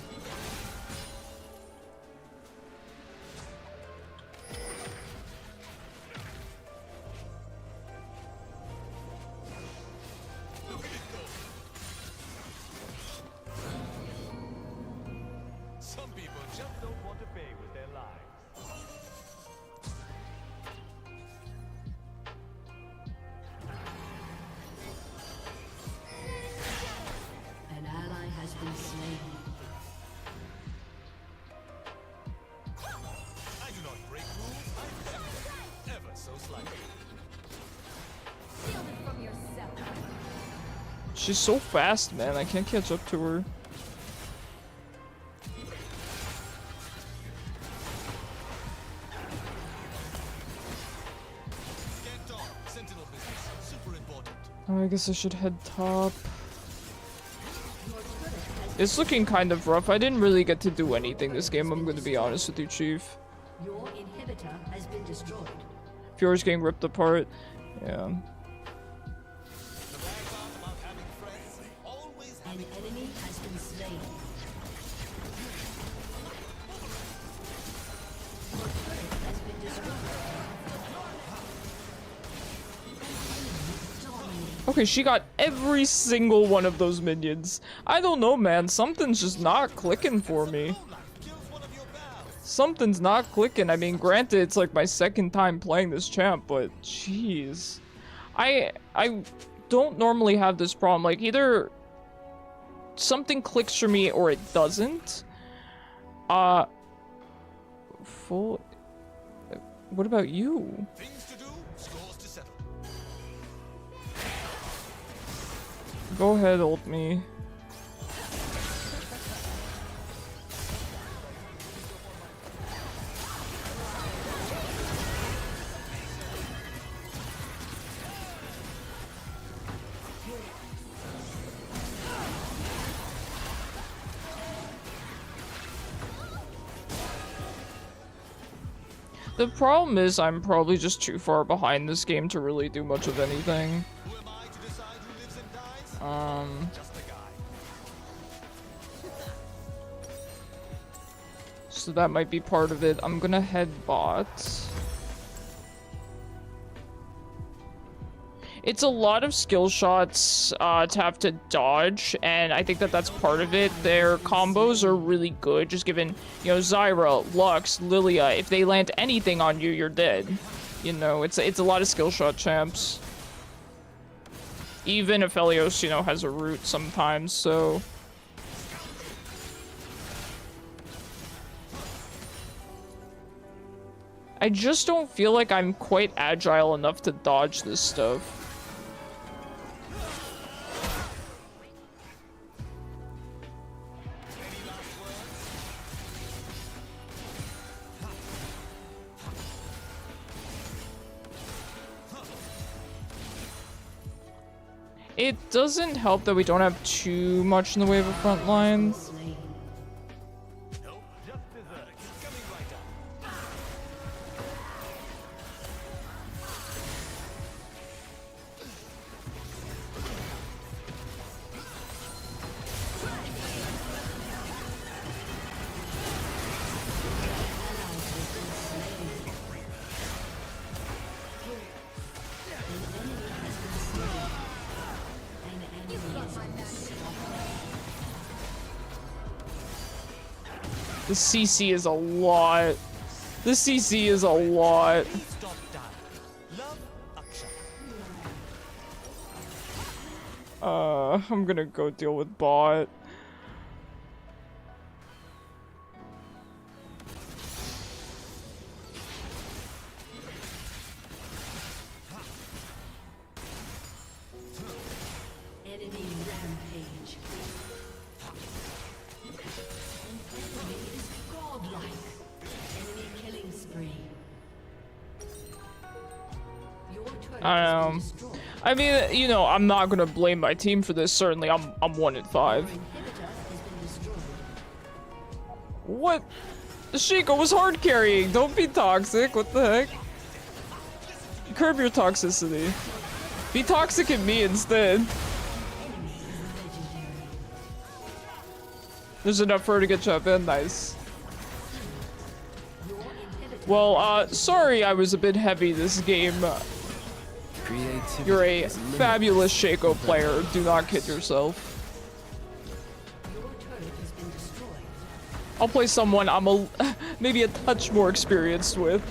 Look at it go. Some people just don't want to pay with their lives. An ally has been slain. I do not break rules. I bend them, ever so slightly. Steal it from yourself. She's so fast, man. I can't catch up to her. Get on. Sentinel business. Super important. Oh, I guess I should head top. It's looking kind of rough. I didn't really get to do anything this game, I'm gonna be honest with you, Chief. Your inhibitor has been destroyed. Fior's getting ripped apart. Yeah. The bad part about having friends, always An having enemy has been slain. Your turret has been destroyed. Dominating. Okay, she got every single one of those minions. I don't know, man. Something's just not clicking for me. kills one of your pals. Something's not clicking. I mean, granted, it's like my second time playing this champ, but jeez. I don't normally have this problem. Like, either something clicks for me or it doesn't. Full... What about you? Things to do, scores to settle. Go ahead, ult me. The problem is I'm probably just too far behind this game to really do much of anything. Who am I to decide who lives and dies? Just a guy. So that might be part of it. I'm gonna head bot. It's a lot of skill shots to have to dodge, and I think that that's part of it. Their combos are really good, just given, you know, Zyra, Lux, Lilia. If they land anything on you, you're dead. You know, it's a lot of skill shot champs. Even if Vel'koz, you know, has a root sometimes, so... I just don't feel like I'm quite agile enough to dodge this stuff. It doesn't help that we don't have too much in the way of a front line. Slain. The CC is a lot. The CC is a lot. Stop dying. Love, Akshan. I'm gonna go deal with bot. Enemy rampage. An enemy is godlike. Enemy killing spree. Your turret has been destroyed. I mean, you know, I'm not gonna blame my team for this. Certainly, I'm 1 in 5. Your inhibitor has been destroyed. What? Shiko was hard carrying. Don't be toxic. What the heck? Curb your toxicity. Be toxic at me instead. There's enough for her to get jump in. Nice. Well, sorry I was a bit heavy this game. Creativity You're a is limitless. fabulous Shaco player. Do not kid yourself. Your turret has been destroyed. I'll play someone I'm a maybe a touch more experienced with.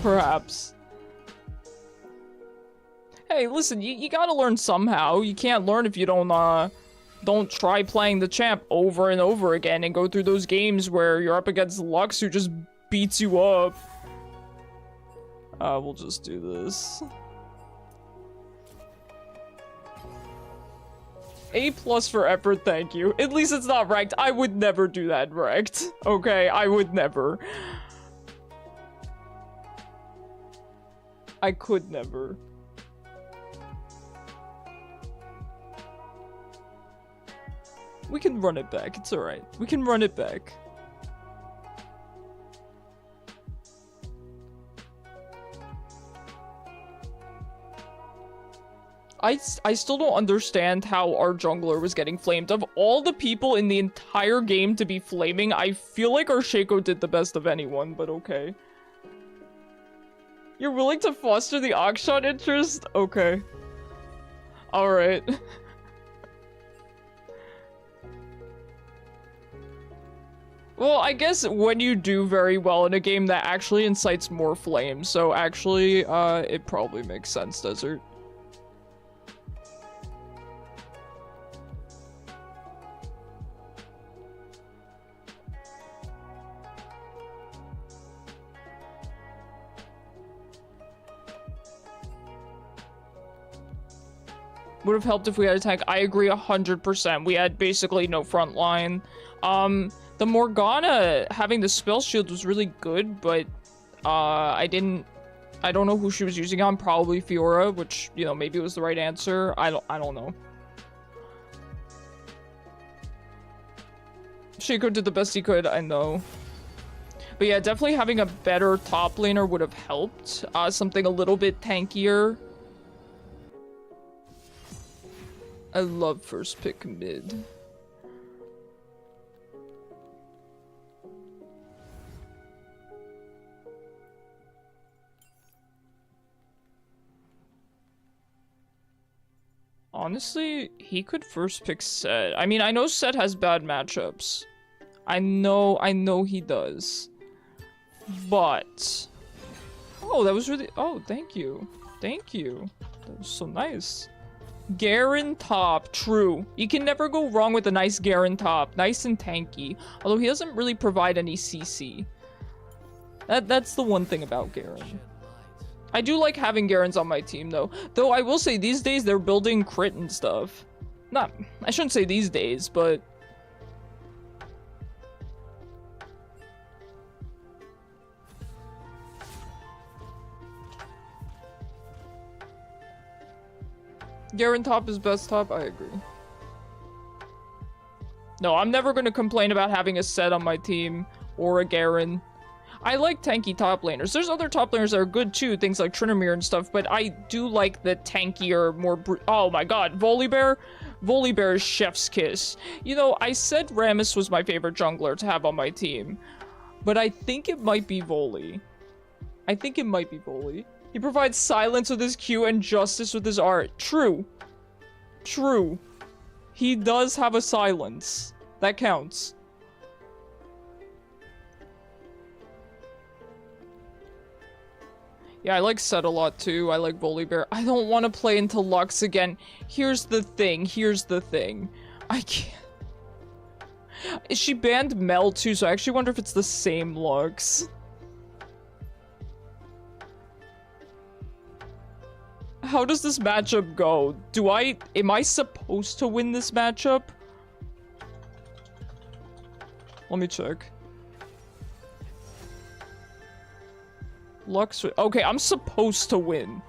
Perhaps. Hey, listen, you gotta learn somehow. You can't learn if you don't try playing the champ over and over again and go through those games where you're up against Lux who just beats you up. We'll just do this. A+ for effort, thank you. At least it's not ranked. I would never do that ranked. Okay, I would never. I could never. We can run it back. It's alright. We can run it back. I still don't understand how our jungler was getting flamed. Of all the people in the entire game to be flaming, I feel like our Shaco did the best of anyone, but okay. You're willing to foster the Akshan interest? Okay. Alright. Well, I guess when you do very well in a game, that actually incites more flames. So actually, it probably makes sense, Desert. Would have helped if we had a tank. I agree 100%. We had basically no front line. The Morgana having the spell shield was really good, but I don't know who she was using on. Probably Fiora, which, you know, maybe was the right answer. I don't know. Shaco did the best he could, I know. But yeah, definitely having a better top laner would have helped. Something a little bit tankier. I love first pick mid. Honestly, he could first pick Set. I mean, I know Set has bad matchups. I know he does. But... oh, that was really... oh, thank you. Thank you. That was so nice. Garen top, true. You can never go wrong with a nice Garen top. Nice and tanky. Although he doesn't really provide any CC. That's the one thing about Garen. I do like having Garens on my team, though. Though I will say, these days, they're building crit and stuff. Not... I shouldn't say these days, but... Garen top is best top. I agree. No, I'm never going to complain about having a Set on my team or a Garen. I like tanky top laners. There's other top laners that are good too, things like Tryndamere and stuff, but I do like the tankier, more oh my god, Volibear? Volibear is chef's kiss. You know, I said Rammus was my favorite jungler to have on my team, but I think it might be Voli. I think it might be Voli. He provides silence with his Q and justice with his art. True. True. He does have a silence. That counts. Yeah, I like Set a lot too. I like Volibear. I don't want to play into Lux again. Here's the thing. Here's the thing. I can't. She banned Mel too, so I actually wonder if it's the same Lux. How does this matchup go? Am I supposed to win this matchup? Let me check. Lux, okay, I'm supposed to win.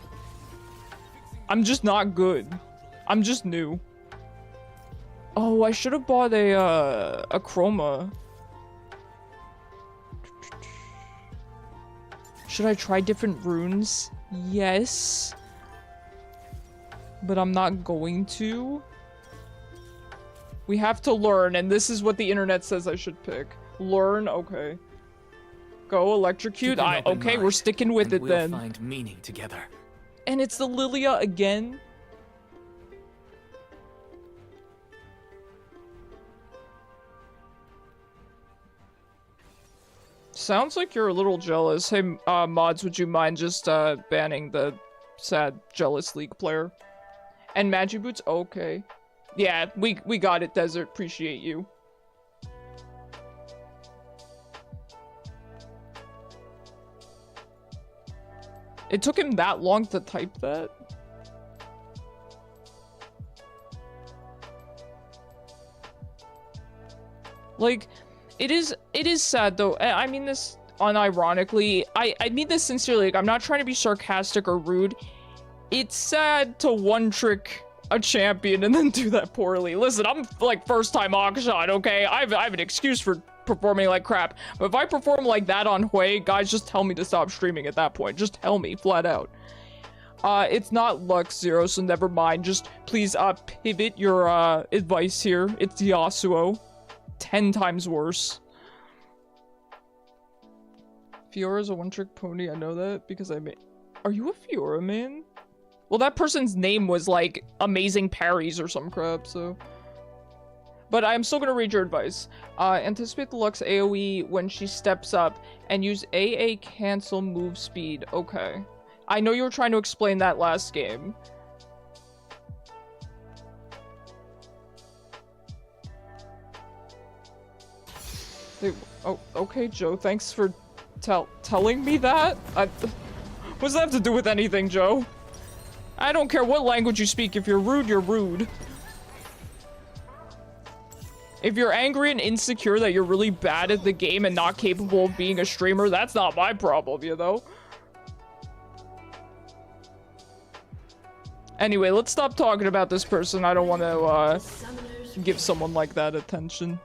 I'm just not good. I'm just new. Oh, I should have bought a Chroma. Should I try different runes? Yes. But I'm not going to. We have to learn, and this is what the internet says I should pick. Learn, okay. Go electrocute. Okay, we're sticking with it then. We'll find meaning together. And it's the Lilia again. Sounds like you're a little jealous. Hey, mods, would you mind just banning the sad jealous League player? And Magiboots? Okay. Yeah, we got it, Desert. Appreciate you. It took him that long to type that? Like, it is sad though. I mean this unironically. I mean this sincerely. Like, I'm not trying to be sarcastic or rude. It's sad to one-trick a champion and then do that poorly. Listen, I'm like first-time Akshan, okay? I have an excuse for performing like crap. But if I perform like that on Hui, guys, just tell me to stop streaming at that point. Just tell me, flat out. It's not Lux Zero, so never mind. Just please, pivot your, advice here. It's Yasuo. 10 times worse. Fiora's a one-trick pony, I know that, because I made... Are you a Fiora man? Well, that person's name was, like, Amazing Parries or some crap, so... But I'm still gonna read your advice. Anticipate the Lux AoE when she steps up, and use AA cancel move speed. Okay. I know you were trying to explain that last game. Oh, okay, Joe. Thanks for telling me that. What does that have to do with anything, Joe? I don't care what language you speak. If you're rude, you're rude. If you're angry and insecure that you're really bad at the game and not capable of being a streamer, that's not my problem, you know? Anyway, let's stop talking about this person. I don't want to, give someone like that attention.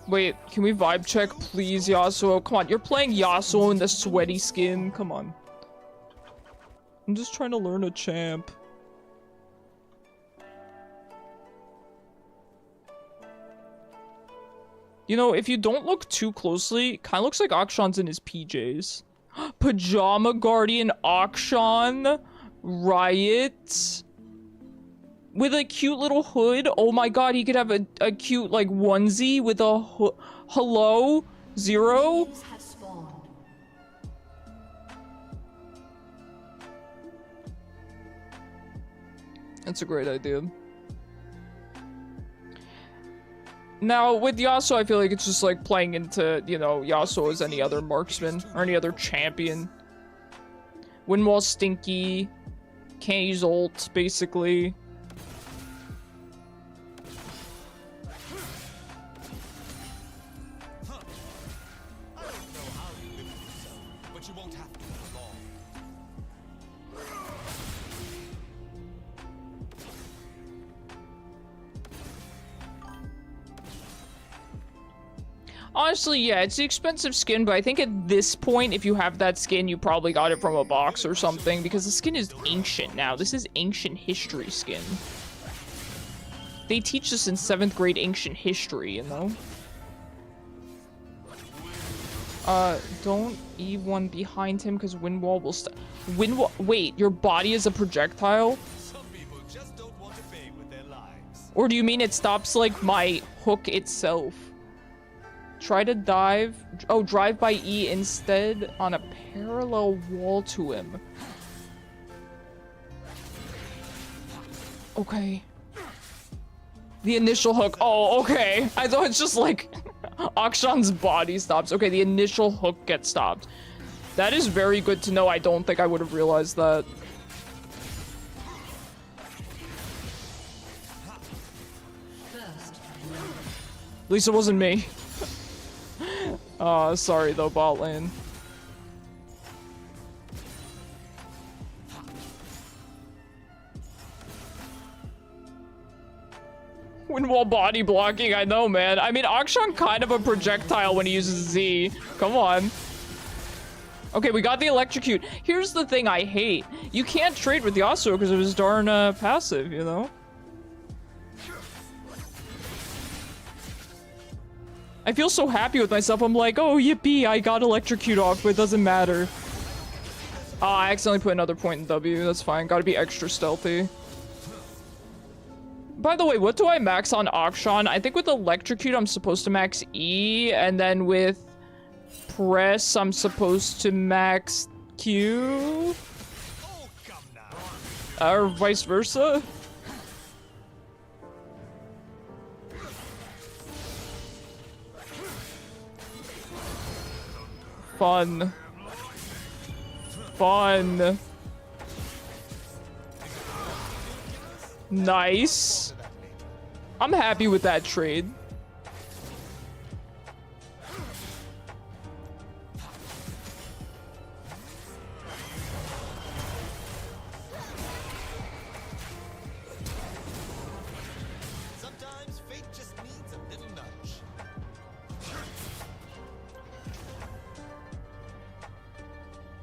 Wait, can we vibe check, please, Yasuo? Come on, you're playing Yasuo in the sweaty skin. Come on. I'm just trying to learn a champ. You know, if you don't look too closely, it kind of looks like Akshan's in his PJs. Pajama Guardian Akshan? Riot? With a cute little hood? Oh my god, he could have a cute, like, onesie with a hello? Zero? That's a great idea. Now, with Yasuo, I feel like it's just like playing into, you know, Yasuo as any other marksman or any other champion. Windwall stinky. Can't use ult, basically. Honestly, yeah, it's the expensive skin, but I think at this point, if you have that skin, you probably got it from a box or something, because the skin is ancient now. This is ancient history skin. They teach us in 7th grade ancient history, you know? Don't E1 behind him, because wind wall will wait, your body is a projectile? Some people just don't want to pay with their lives. Or do you mean it stops, like, my hook itself? Try to dive. Oh, drive by E instead on a parallel wall to him. Okay. The initial hook. Oh, okay. I thought it's just like Akshan's body stops. Okay, the initial hook gets stopped. That is very good to know. I don't think I would have realized that. At least it wasn't me. Sorry though, bot lane. Wind wall body blocking, I know, man. I mean, Akshan kind of a projectile when he uses Z. Come on. Okay, we got the electrocute. Here's the thing I hate. You can't trade with Yasuo because of his darn passive, you know? I feel so happy with myself. I'm like, oh, yippee, I got electrocute off, but it doesn't matter. Ah, I accidentally put another point in W. That's fine. Gotta be extra stealthy. By the way, what do I max on Akshan? I think with electrocute, I'm supposed to max E, and then with press, I'm supposed to max Q? Or vice versa? Fun. Fun. Nice. I'm happy with that trade. Sometimes fate just needs a little nudge.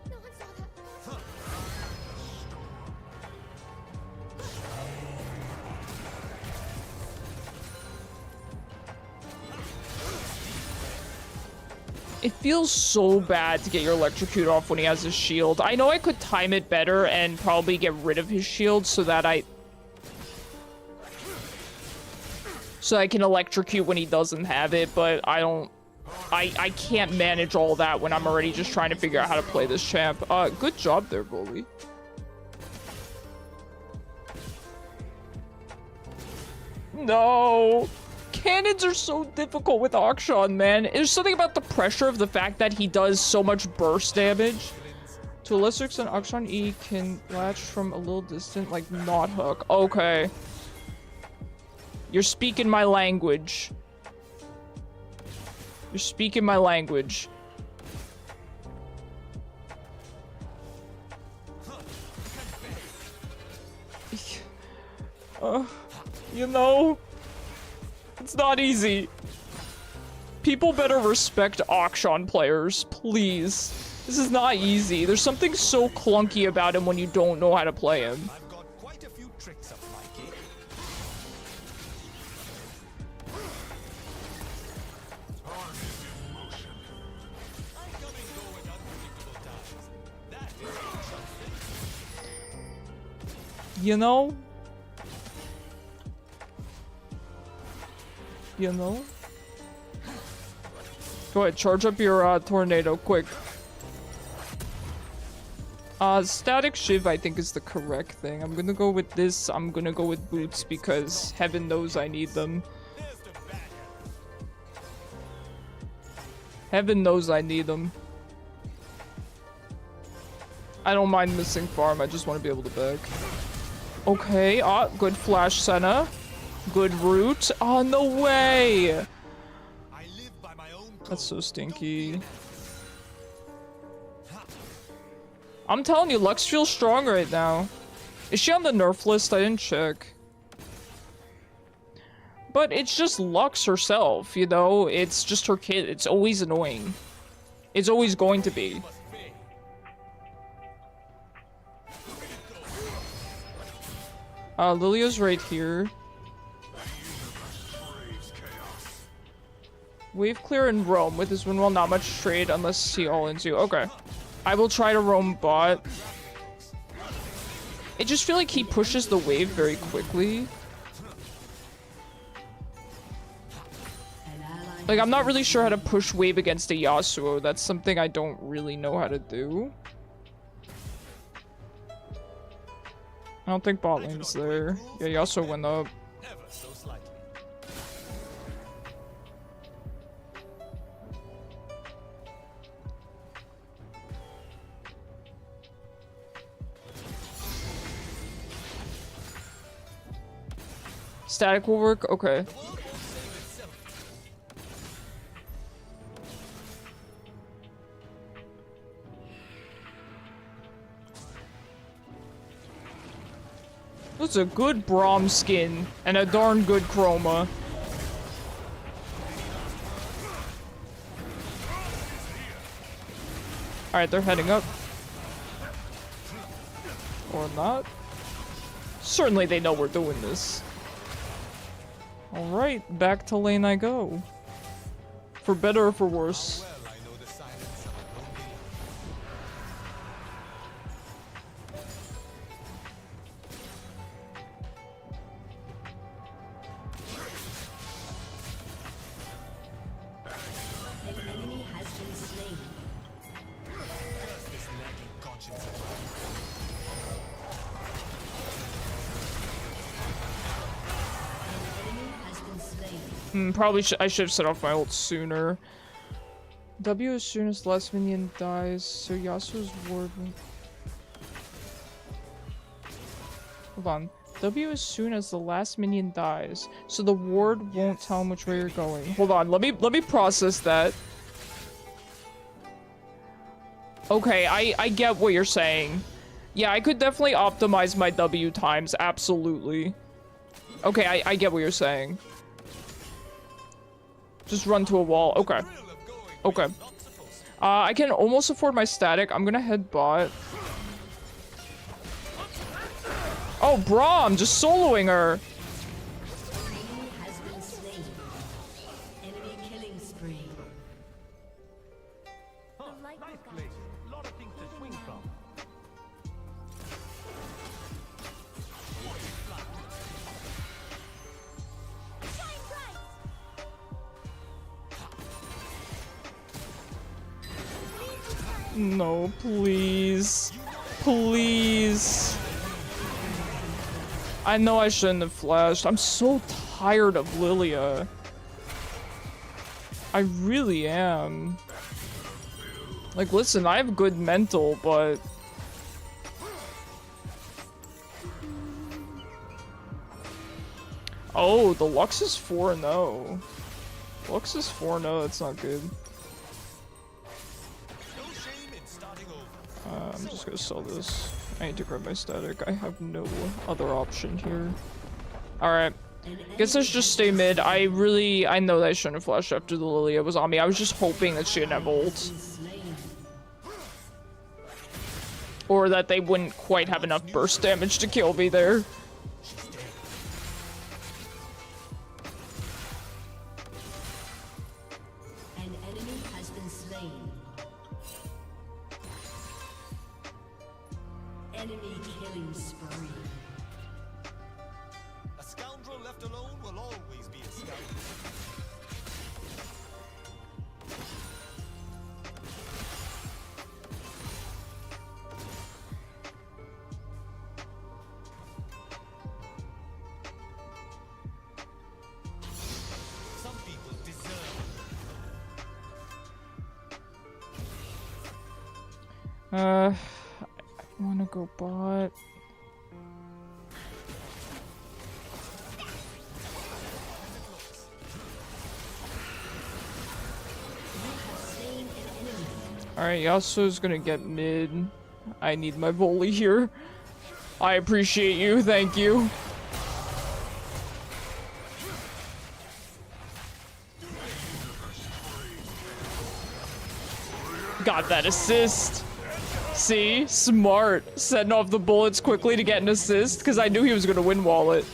No one saw that. It feels so bad to get your electrocute off when he has his shield. I know I could time it better and probably get rid of his shield so that I can electrocute when he doesn't have it, but I can't manage all that when I'm already just trying to figure out how to play this champ. Good job there, bully. No. Cannons are so difficult with Akshan, man. There's something about the pressure of the fact that he does so much burst damage. To a lesser extent, Akshan E can latch from a little distant, like not hook. Okay. You're speaking my language. You're speaking my language. You know, it's not easy. People better respect Akshan players, please. This is not easy. There's something so clunky about him when you don't know how to play him. I've got quite a few tricks up my game. I come and go at unpredictable times. That is something. You know? You know? Go ahead, charge up your tornado, quick. Static Shiv I think is the correct thing. I'm gonna go with this. I'm gonna go with boots because heaven knows I need them. Heaven knows I need them. I don't mind missing farm, I just want to be able to back. Okay, good flash Senna. Good route. Oh, no way! I live by my own code. That's so stinky. I'm telling you, Lux feels strong right now. Is she on the nerf list? I didn't check. But it's just Lux herself, you know? It's just her kid. It's always annoying. It's always going to be. Lilia's right here. Wave clear and roam. With this one, well, not much trade unless he all into. Okay. I will try to roam bot. I just feel like he pushes the wave very quickly. Like, I'm not really sure how to push wave against a Yasuo. That's something I don't really know how to do. I don't think bot lane's there. Yeah, Yasuo went up. Static will work? Okay. That's a good Braum skin and a darn good chroma. Alright, they're heading up. Or not. Certainly they know we're doing this. Alright, back to lane I go. For better or for worse. Probably I should have set off my ult sooner. W as soon as the last minion dies, so Yasuo's ward will... Hold on. W as soon as the last minion dies, so the ward won't tell him which way you're going. Hold on, let me process that. Okay, I get what you're saying. Yeah, I could definitely optimize my W times, absolutely. Okay, I get what you're saying. Just run to a wall. Okay. Okay. I can almost afford my static. I'm gonna head bot. Oh, Braum, just soloing her. No, please. Please. I know I shouldn't have flashed. I'm so tired of Lilia. I really am. Like, listen, I have good mental, but... Oh, the Lux is 4-0. Lux is 4-0, that's not good. I'm just gonna sell this. I need to grab my static. I have no other option here. Alright. Guess I should just stay mid. I know that I shouldn't have flashed after the Lilia was on me. I was just hoping that she didn't have ult. Or that they wouldn't quite have enough burst damage to kill me there. I wanna go bot. Alright, Yasuo's gonna get mid. I need my volley here. I appreciate you, thank you. Got that assist. See? Smart. Setting off the bullets quickly to get an assist, because I knew he was going to win wallet.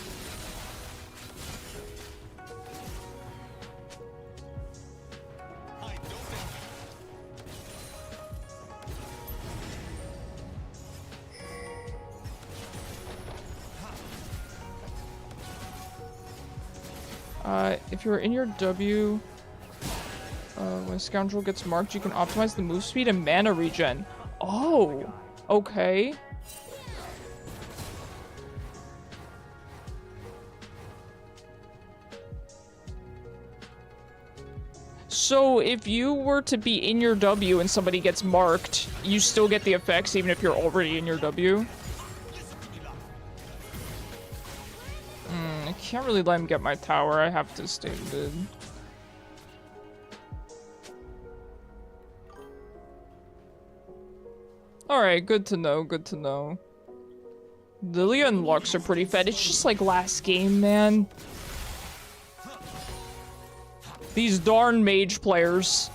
If you're in your W, when a scoundrel gets marked, you can optimize the move speed and mana regen. Oh, okay. So if you were to be in your W and somebody gets marked, you still get the effects even if you're already in your W? I can't really let him get my tower. I have to stay mid. Alright, good to know, good to know. Lilia and Lux are pretty fed. It's just like last game, man. These darn mage players.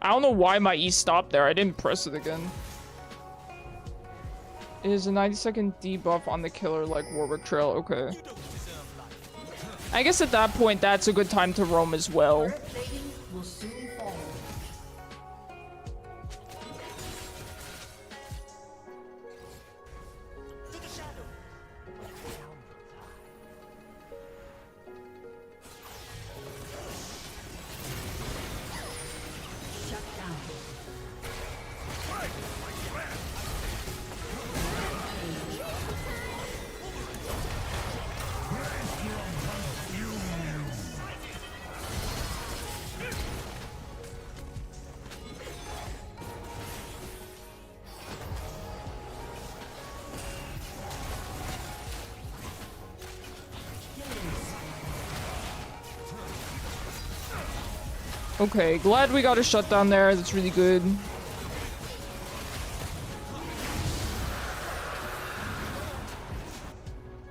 I don't know why my E stopped there. I didn't press it again. Is a 90-second debuff on the killer like Warwick Trail? Okay. I guess at that point, that's a good time to roam as well. Okay, glad we got a shutdown there. That's really good.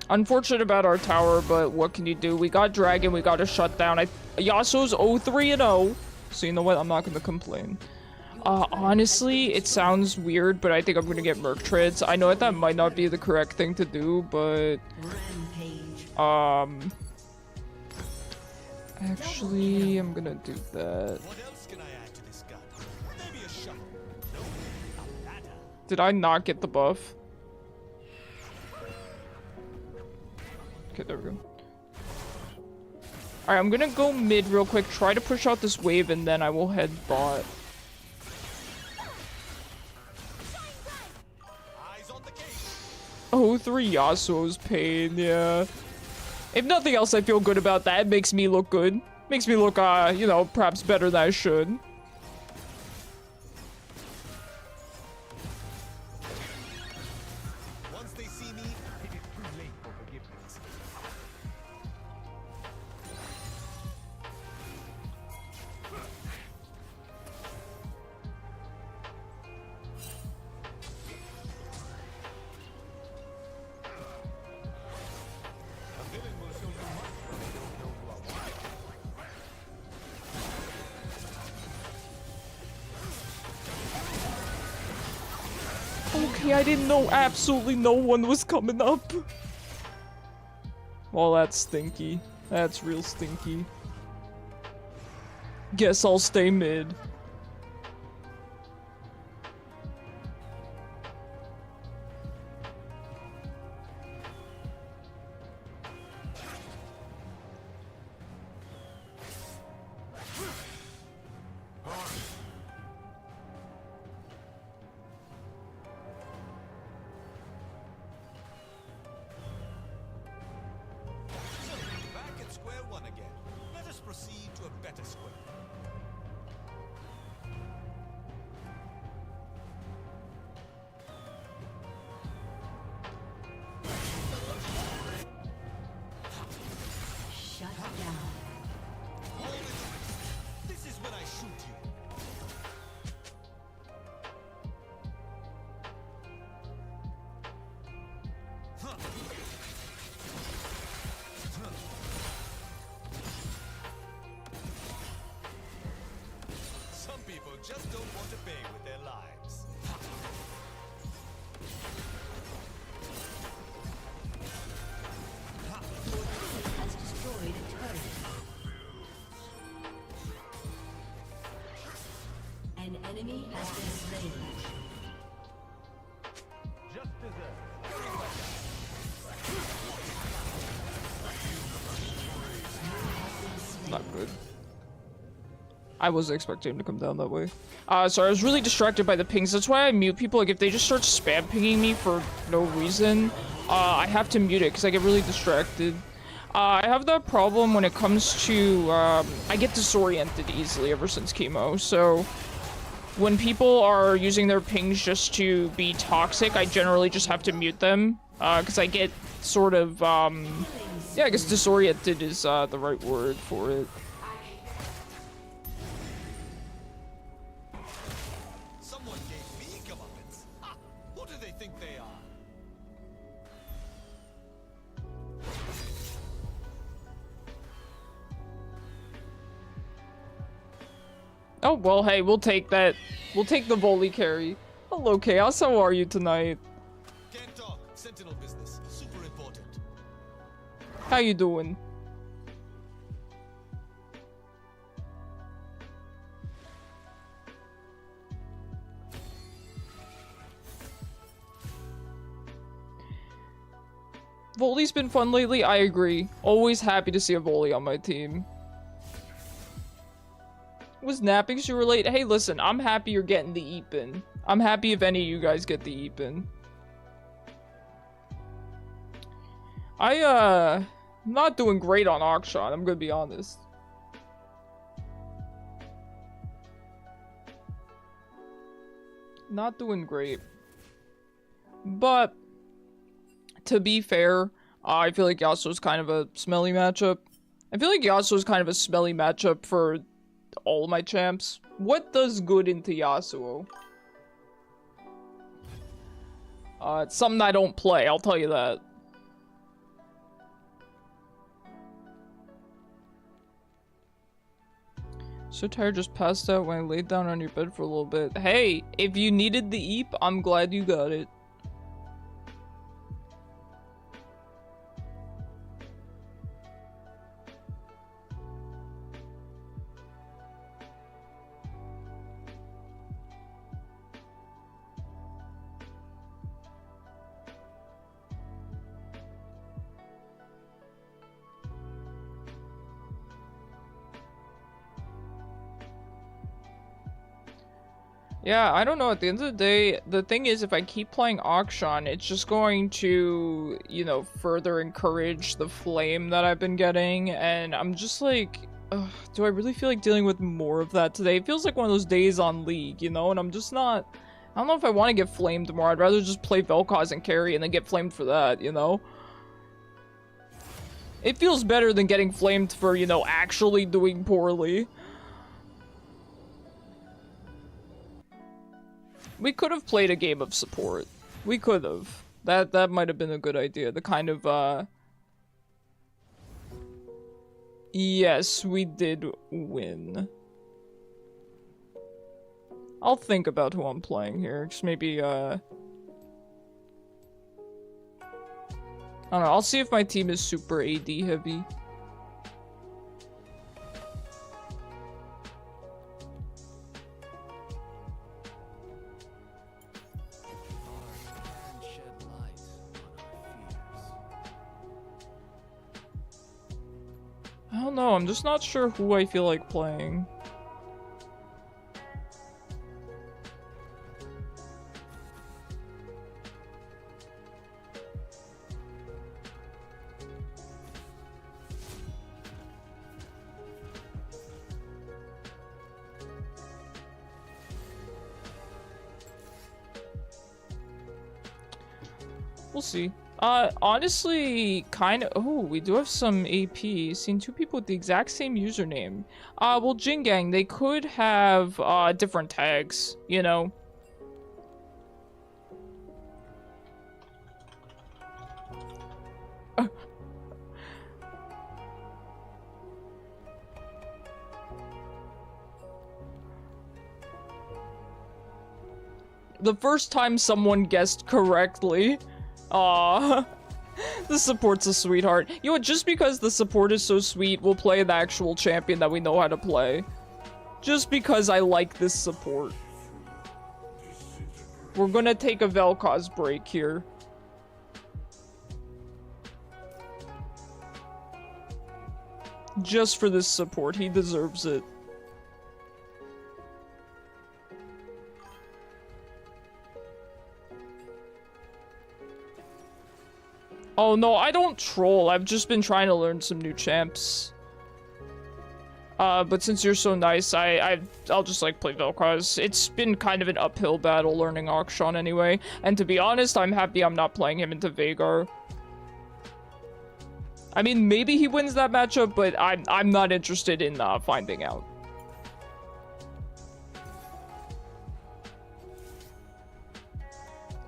Unfortunate about our tower, but what can you do? We got Dragon, we got a shutdown. Yasuo's 0-3-0, so you know what? I'm not gonna complain. Honestly, it sounds weird, but I think I'm gonna get Merc Treads. I know that might not be the correct thing to do, but... Actually, I'm gonna do that. What else can I add to this gun? Maybe a shot. No, a ladder. Did I not get the buff? Okay, there we go. Alright, I'm gonna go mid real quick, try to push out this wave, and then I will head bot. Eyes on the gate. Oh, 3 Yasuo's pain, yeah. If nothing else, I feel good about that. It makes me look good. Makes me look, you know, perhaps better than I should. Once they see me, it is too late for forgiveness. A villain will show you much when they don't know you are watching. Okay, I didn't know absolutely no one was coming up. Well, that's stinky. That's real stinky. Guess I'll stay mid. Back at square one again. Let us proceed to a better square. just don't want to pay with their lives. Your team has destroyed a turret. An enemy has been slain. Just deserve. Not good. I wasn't expecting him to come down that way. Sorry, I was really distracted by the pings. That's why I mute people. Like, if they just start spam pinging me for no reason, I have to mute it because I get really distracted. I have that problem when it comes to, I get disoriented easily ever since chemo, so when people are using their pings just to be toxic, I generally just have to mute them, because I get sort of, yeah, I guess disoriented is, the right word for it. Someone gave me comeuppance. Ha! Who do they think they are? Oh, well, hey, we'll take that. We'll take the volley carry. Hello, Chaos, how are you tonight? Can't talk. Sentinel business. Super important. How you doing? Volley's been fun lately, I agree. Always happy to see a volley on my team. Was napping super late? Hey, listen, I'm happy you're getting the Eepin. I'm happy if any of you guys get the Eepin. I'm not doing great on Akshan, I'm gonna be honest. Not doing great. But, to be fair, I feel like Yasuo's kind of a smelly matchup. I feel like Yasuo's kind of a smelly matchup for all my champs. What does good into Yasuo? It's something I don't play, I'll tell you that. So tired, just passed out when I laid down on your bed for a little bit. Hey, if you needed the Eep, I'm glad you got it. Yeah, I don't know, at the end of the day, the thing is, if I keep playing Akshan, it's just going to, you know, further encourage the flame that I've been getting, and I'm just like, ugh, do I really feel like dealing with more of that today? It feels like one of those days on League, you know, and I'm just not, I don't know if I want to get flamed more. I'd rather just play Vel'koz and carry and then get flamed for that, you know? It feels better than getting flamed for, you know, actually doing poorly. We could have played a game of support. We could have. That might have been a good idea. The kind of, yes, we did win. I'll think about who I'm playing here. Just maybe, I don't know. I'll see if my team is super AD heavy. I don't know, I'm just not sure who I feel like playing. We'll see. Honestly, kind of. Oh, we do have some AP. Seen two people with the exact same username. Well, Jin Gang, they could have different tags, you know. The first time someone guessed correctly. Aww. The support's a sweetheart. You know what, just because the support is so sweet, we'll play the actual champion that we know how to play. Just because I like this support. We're gonna take a Vel'koz break here. Just for this support, he deserves it. Oh no, I don't troll. I've just been trying to learn some new champs. But since you're so nice, I'll just like play Vel'koz. It's been kind of an uphill battle learning Akshan anyway. And to be honest, I'm happy I'm not playing him into Veigar. I mean, maybe he wins that matchup, but I'm not interested in finding out.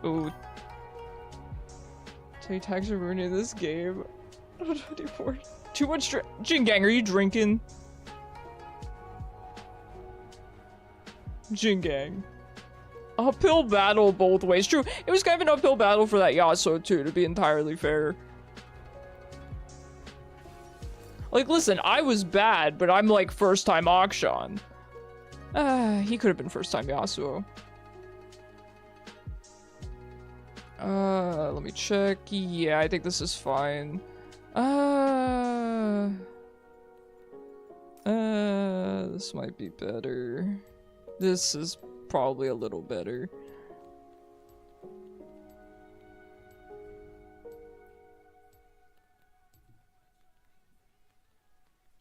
Ooh. Tay tags are ruining this game. 24. Too much Jingang, are you drinking? Jingang. Uphill battle both ways. True, it was kind of an uphill battle for that Yasuo too, to be entirely fair. Like, listen, I was bad, but I'm like first time Akshan. He could have been first time Yasuo. Let me check. Yeah, I think this is fine. This might be better. This is probably a little better.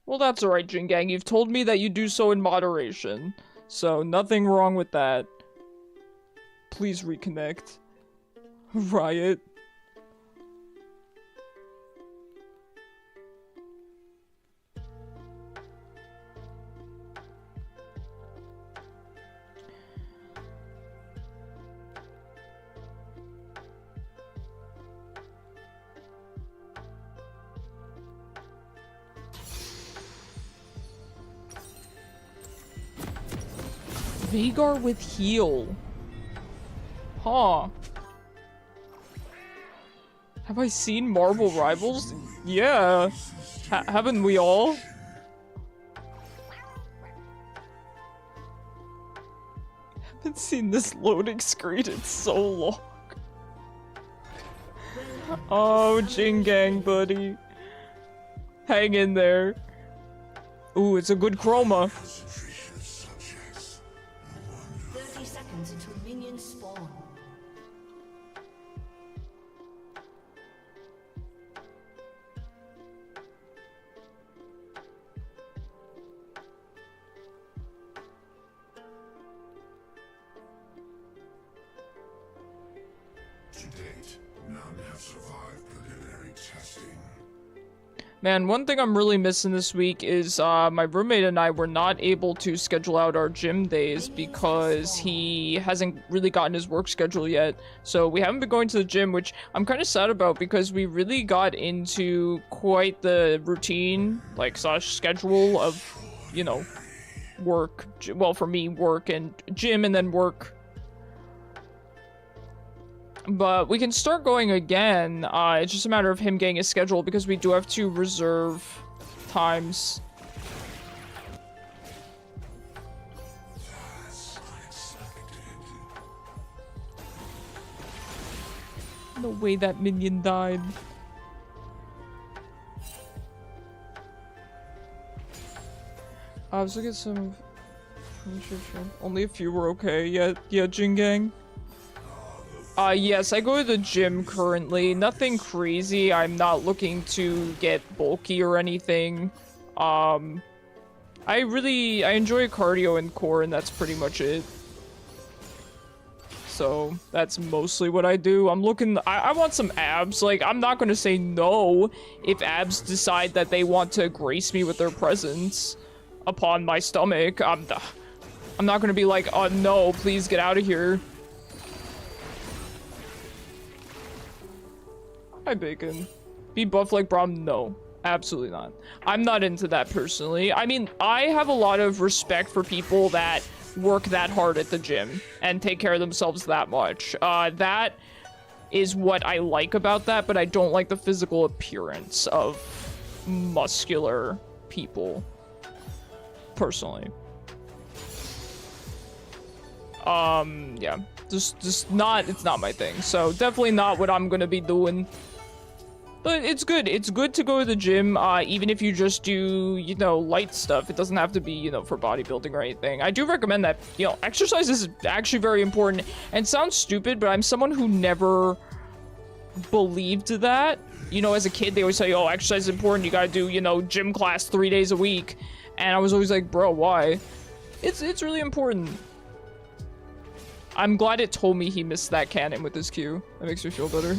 Well, that's alright, Jingang. You've told me that you do so in moderation. So, nothing wrong with that. Please reconnect. Riot. Veigar with heal. Huh. Have I seen Marvel Rivals? Yeah. Haven't we all? Haven't seen this loading screen in so long. Oh, Jingang, buddy. Hang in there. Ooh, it's a good chroma. 30 seconds until minions spawn. To date, none have survived preliminary testing. Man, one thing I'm really missing this week is my roommate and I were not able to schedule out our gym days because he hasn't really gotten his work schedule yet. So we haven't been going to the gym, which I'm kind of sad about because we really got into quite the routine, like, slash schedule of, you know, work. Well, for me, work and gym and then work. But we can start going again. It's just a matter of him getting his schedule because we do have to reserve times. No way that minion died. I was looking at some... Only a few were okay. Yeah, Jingang. Yes, I go to the gym currently. Nothing crazy. I'm not looking to get bulky or anything. I enjoy cardio and core, and that's pretty much it. So, that's mostly what I do. I'm looking... I want some abs. Like, I'm not gonna say no if abs decide that they want to grace me with their presence upon my stomach. I'm not gonna be like, oh no, please get out of here. Hi, Bacon. Be buff like Braum? No. Absolutely not. I'm not into that personally. I mean, I have a lot of respect for people that work that hard at the gym and take care of themselves that much. That is what I like about that, but I don't like the physical appearance of muscular people, personally. Yeah, just not, it's not my thing, so definitely not what I'm gonna be doing. But it's good to go to the gym, even if you just do, you know, light stuff. It doesn't have to be, you know, for bodybuilding or anything. I do recommend that, you know, exercise is actually very important. And it sounds stupid, but I'm someone who never believed that. You know, as a kid, they always say, oh, exercise is important, you gotta do, you know, gym class 3 days a week. And I was always like, bro, why? It's really important. I'm glad it told me he missed that cannon with his Q. That makes me feel better.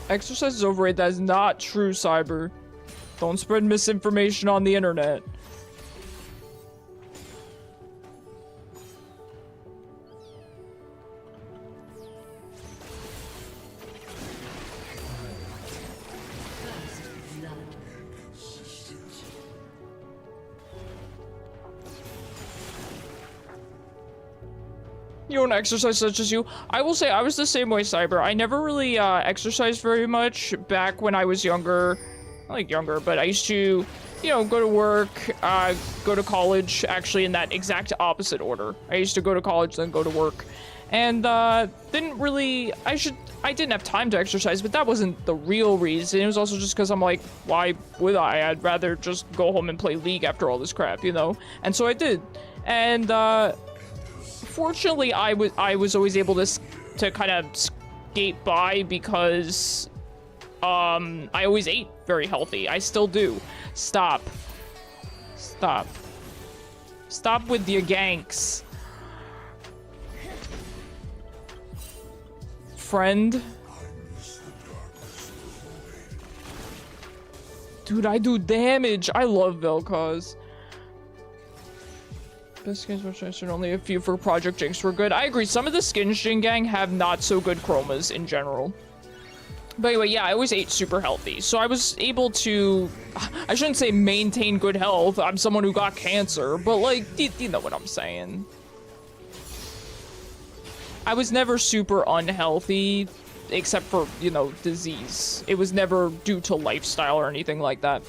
Exercise is overrated. That is not true, Cyber. Don't spread misinformation on the internet. You don't exercise such as you. I will say I was the same way, Cyber. I never really exercised very much back when I was younger. Not like younger, but I used to, you know, go to work, go to college, actually in that exact opposite order. I used to go to college, then go to work. And didn't really, I didn't have time to exercise, but that wasn't the real reason. It was also just because I'm like, why would I? I'd rather just go home and play League after all this crap, you know? And so I did. And fortunately, I was always able to kind of skate by because I always ate very healthy. I still do. Stop with your ganks, friend. Dude, I do damage. I love Vel'koz. Best skins were transferred, only a few for Project Jinx were good. I agree, some of the skins, Jin Gang, have not so good chromas in general. But anyway, yeah, I always ate super healthy. So I was able to, I shouldn't say maintain good health. I'm someone who got cancer, but like, you know what I'm saying. I was never super unhealthy, except for, you know, disease. It was never due to lifestyle or anything like that.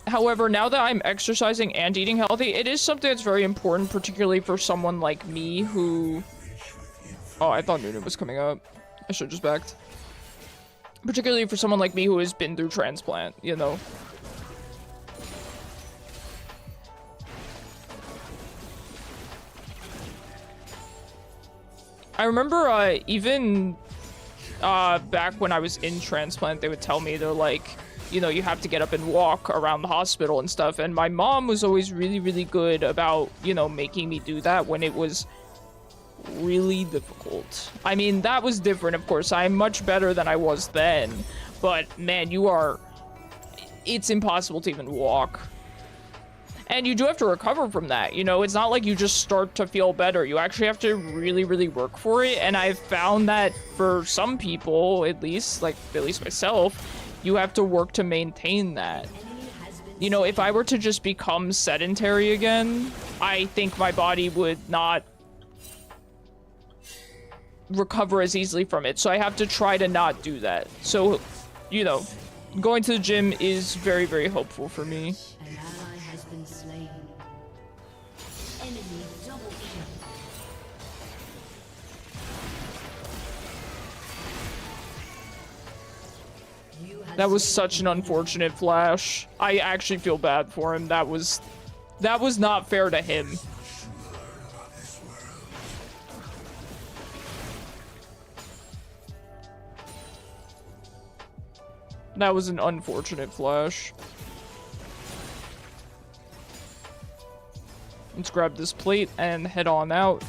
However, now that I'm exercising and eating healthy, it is something that's very important, particularly for someone like me who... Oh, I thought Nunu was coming up. I should have just backed. Particularly for someone like me who has been through transplant, you know? I remember, even, back when I was in transplant, they would tell me, they're like, you know, you have to get up and walk around the hospital and stuff. And my mom was always really, really good about, you know, making me do that when it was really difficult. I mean, that was different, of course. I'm much better than I was then. But, man, it's impossible to even walk. And you do have to recover from that, you know? It's not like you just start to feel better. You actually have to really, really work for it. And I've found that for some people, at least myself, you have to work to maintain that. You know, if I were to just become sedentary again, I think my body would not recover as easily from it. So I have to try to not do that. So, you know, going to the gym is very, very hopeful for me. An ally has been slain. Enemy double kill. That was such an unfortunate flash. I actually feel bad for him. That was not fair to him. That was an unfortunate flash. Let's grab this plate and head on out.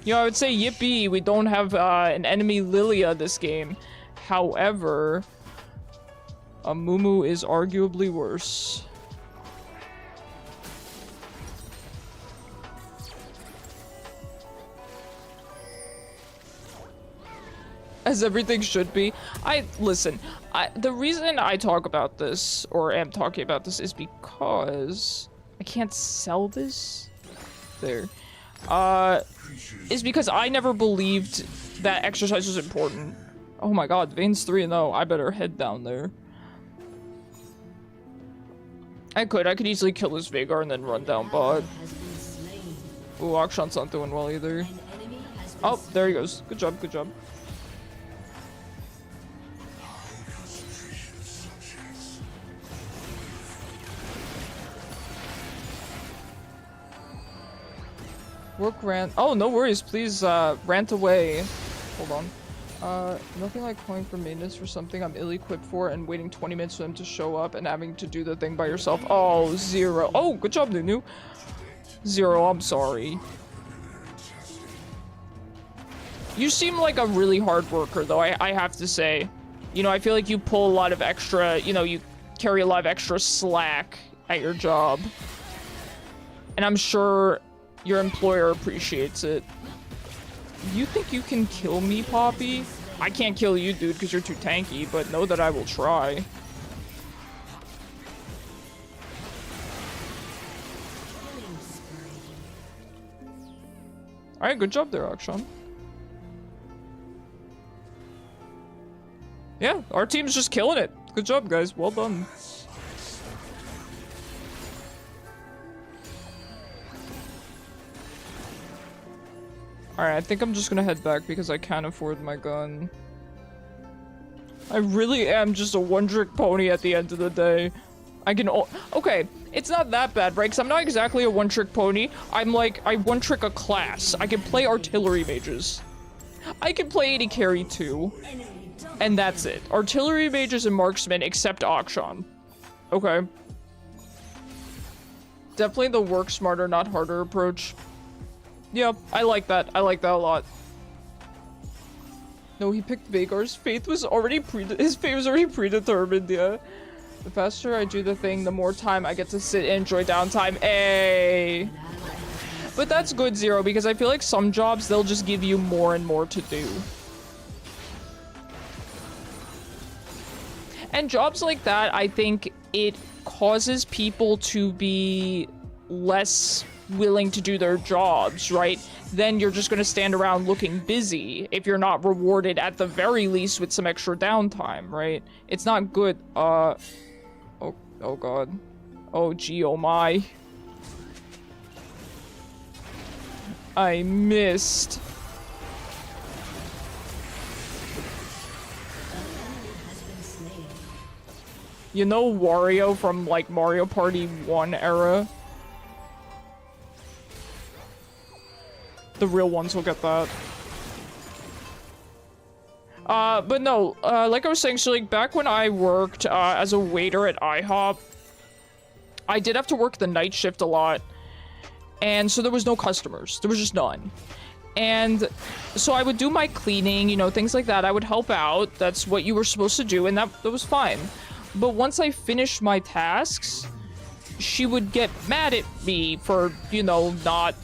You know, I would say yippee, we don't have an enemy Lilia this game. However, a Mumu is arguably worse. As everything should be. Listen, the reason I talk about this, or am talking about this, is because I can't sell this. There. Is because I never believed that exercise was important. Oh my god, Vayne's 3-0. I better head down there. I could easily kill this Veigar and then run down bot. Ooh, Akshan's not doing well either. Oh, there he goes. Good job, good job. Work rant. Oh, no worries. Please, rant away. Hold on. Nothing like calling for maintenance for something I'm ill-equipped for and waiting 20 minutes for them to show up and having to do the thing by yourself. Oh, Zero. Oh, good job, Nunu. Zero, I'm sorry. You seem like a really hard worker, though, I have to say. You know, I feel like you pull a lot of extra, you know, you carry a lot of extra slack at your job. And I'm sure your employer appreciates it. You think you can kill me, Poppy? I can't kill you, dude, because you're too tanky, but know that I will try. Alright, good job there, Akshan. Yeah, our team's just killing it. Good job, guys. Well done. Alright, I think I'm just gonna head back because I can't afford my gun. I really am just a one-trick pony at the end of the day. I can okay, it's not that bad, right? Because I'm not exactly a one-trick pony. I'm like, I one-trick a class. I can play artillery mages. I can play AD carry too. And that's it. Artillery mages and marksmen except Akshan. Okay. Definitely the work smarter, not harder approach. Yeah, I like that. I like that a lot. No, he picked Veigar's fate was already his fate was already predetermined, yeah. The faster I do the thing, the more time I get to sit and enjoy downtime. Ay. But that's good, Zero, because I feel like some jobs, they'll just give you more and more to do. And jobs like that, I think it causes people to be less willing to do their jobs, right? Then you're just gonna stand around looking busy if you're not rewarded at the very least with some extra downtime, right? It's not good. Oh god. Oh gee, oh my. I missed. You know Wario from like Mario Party 1 era? The real ones will get that. But no, like I was saying, so like back when I worked as a waiter at IHOP, I did have to work the night shift a lot. And so there was no customers. There was just none. And so I would do my cleaning, you know, things like that. I would help out. That's what you were supposed to do, and that was fine. But once I finished my tasks, she would get mad at me for, you know, not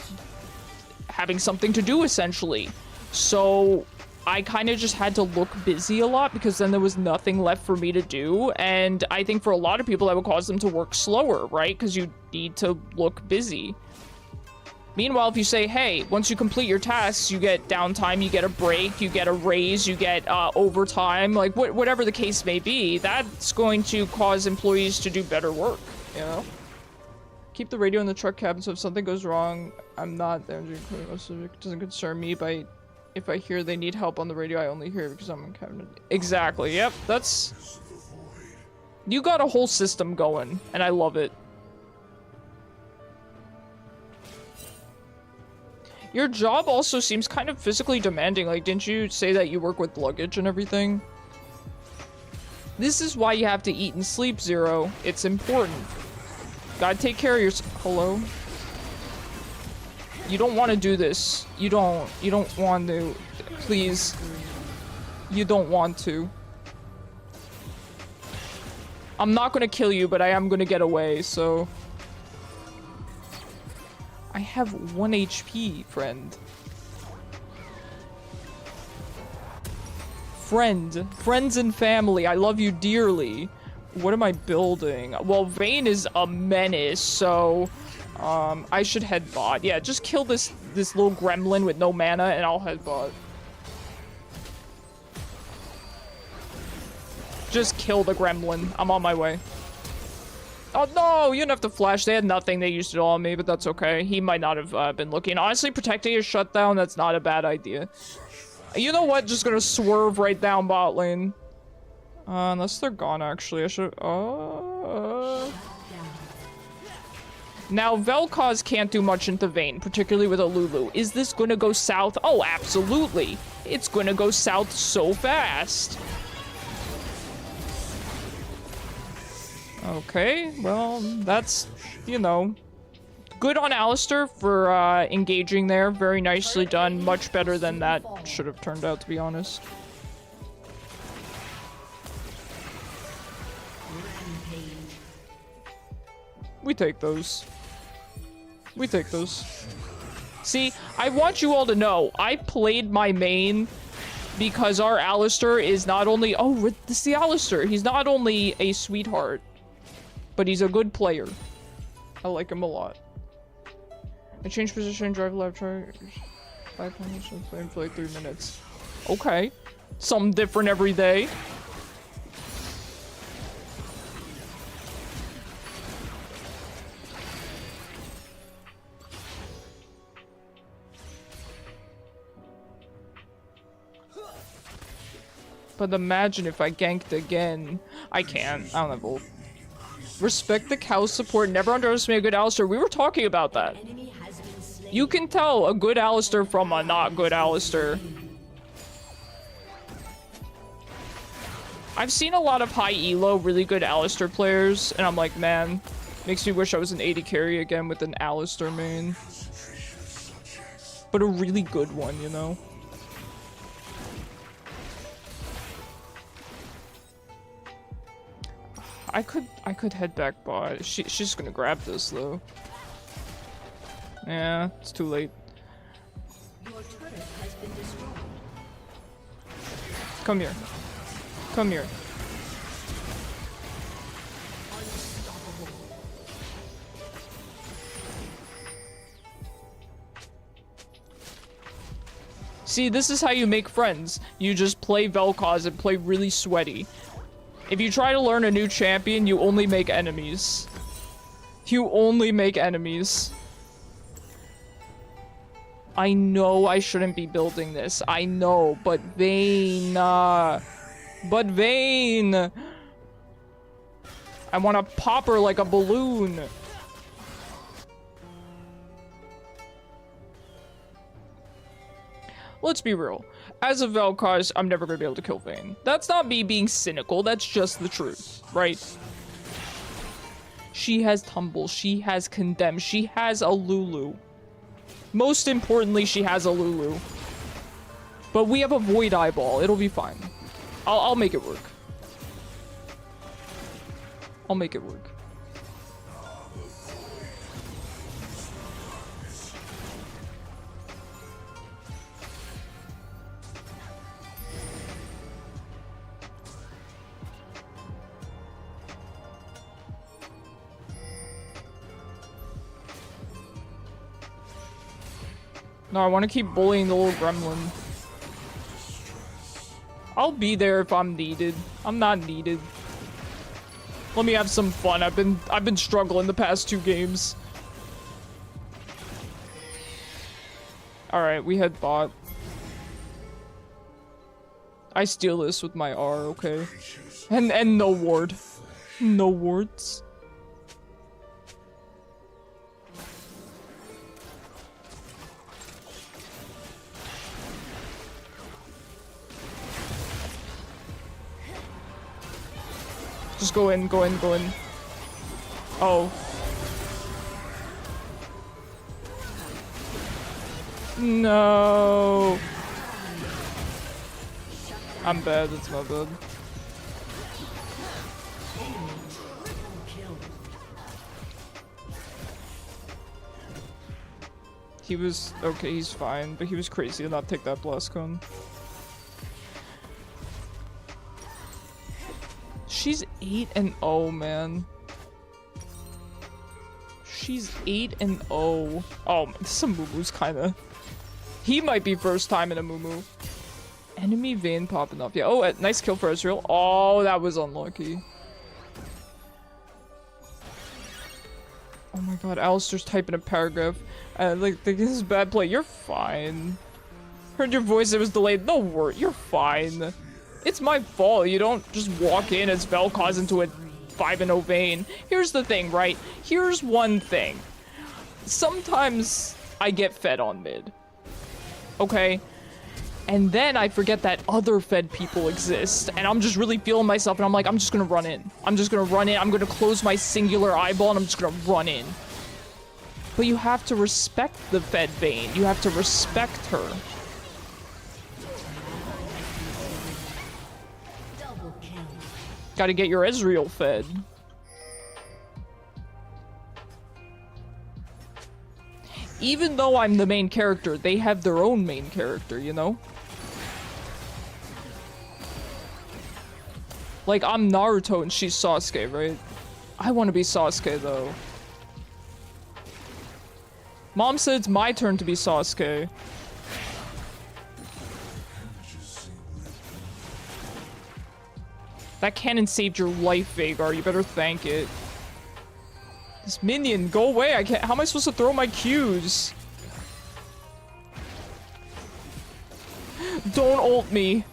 having something to do, essentially. So I kind of just had to look busy a lot because then there was nothing left for me to do. And I think for a lot of people, that would cause them to work slower, right? Because you need to look busy. Meanwhile, if you say, hey, once you complete your tasks, you get downtime, you get a break, you get a raise, you get overtime, like whatever the case may be, that's going to cause employees to do better work, you know? Keep the radio in the truck cabin so if something goes wrong, I'm not there. It doesn't concern me, but if I hear they need help on the radio, I only hear it because I'm in cabin. Exactly, yep, that's... You got a whole system going, and I love it. Your job also seems kind of physically demanding. Like, didn't you say that you work with luggage and everything? This is why you have to eat and sleep, Zero. It's important. Gotta take care of yourself. Hello? You don't want to do this. You don't want to. Please. You don't want to. I'm not gonna kill you, but I am gonna get away, so... I have 1 HP, friend. Friends and family, I love you dearly. What am I building? Well, Vayne is a menace, so I should head bot. Yeah, just kill this little gremlin with no mana and I'll head bot. Just kill the gremlin. I'm on my way. Oh no, you didn't have to flash. They had nothing. They used it all on me, but that's okay. He might not have been looking. Honestly, protecting his shutdown, that's not a bad idea. You know what? Just gonna swerve right down bot lane. Unless they're gone, actually. I should... Now, Vel'koz can't do much into Vayne, particularly with a Lulu. Is this gonna go south? Oh, absolutely. It's gonna go south so fast. Okay, well, that's, you know, good on Alistair for engaging there. Very nicely done. Much better than that should have turned out, to be honest. We take those. We take those. See, I want you all to know, I played my main because our Alistair is not only... Oh, this is the Alistair. He's not only a sweetheart, but he's a good player. I like him a lot. I change position, drive left, try 5 minutes, and play for like 3 minutes. Okay. Something different every day. But imagine if I ganked again. I can't. I don't have ult. Respect the cow support. Never underestimate a good Alistair. We were talking about that. You can tell a good Alistair from a not good Alistair. I've seen a lot of high elo, really good Alistair players, and I'm like, man, makes me wish I was an 80 carry again with an Alistair main. But a really good one, you know? I could head back bot. She's gonna grab this though. Yeah, it's too late. Your turret has been destroyed. Come here. Come here. See, this is how you make friends. You just play Vel'koz and play really sweaty. If you try to learn a new champion, you only make enemies. You only make enemies. I know I shouldn't be building this. I know, but Vayne. But Vayne. I want to pop her like a balloon. Let's be real. As a Vel'koz, I'm never gonna be able to kill Vayne. That's not me being cynical, that's just the truth, right? She has Tumble, she has Condemn, she has a Lulu. Most importantly, she has a Lulu. But we have a Void Eyeball, it'll be fine. I'll make it work. I'll make it work. No, I want to keep bullying the little gremlin. I'll be there if I'm needed. I'm not needed. Let me have some fun. I've been struggling the past 2 games. All right, we had bot. I steal this with my R, okay? And no ward. No wards. Just go in, go in, go in. Oh. No. I'm bad, it's my bad. He was, okay, he's fine, but he was crazy to not take that blast cone. She's 8-0, man. She's 8-0. Oh, this Amumu's kinda... He might be first time in a Amumu. Enemy Vayne popping up. Yeah, oh, nice kill for Ezreal. Oh, that was unlucky. Oh my god, Alistair's typing a paragraph. Like, this is bad play. You're fine. Heard your voice, it was delayed. No word, you're fine. It's my fault. You don't just walk in as Vel'koz into a 5-0 Vayne. Here's the thing, right? Here's one thing. Sometimes I get fed on mid. Okay? And then I forget that other fed people exist. And I'm just really feeling myself and I'm like, I'm just gonna run in. I'm just gonna run in. I'm gonna close my singular eyeball and I'm just gonna run in. But you have to respect the fed Vayne. You have to respect her. Gotta get your Ezreal fed. Even though I'm the main character, they have their own main character, you know? Like, I'm Naruto and she's Sasuke, right? I want to be Sasuke, though. Mom said it's my turn to be Sasuke. That cannon saved your life, Veigar. You better thank it. This minion, go away. I can't. How am I supposed to throw my Qs? Don't ult me.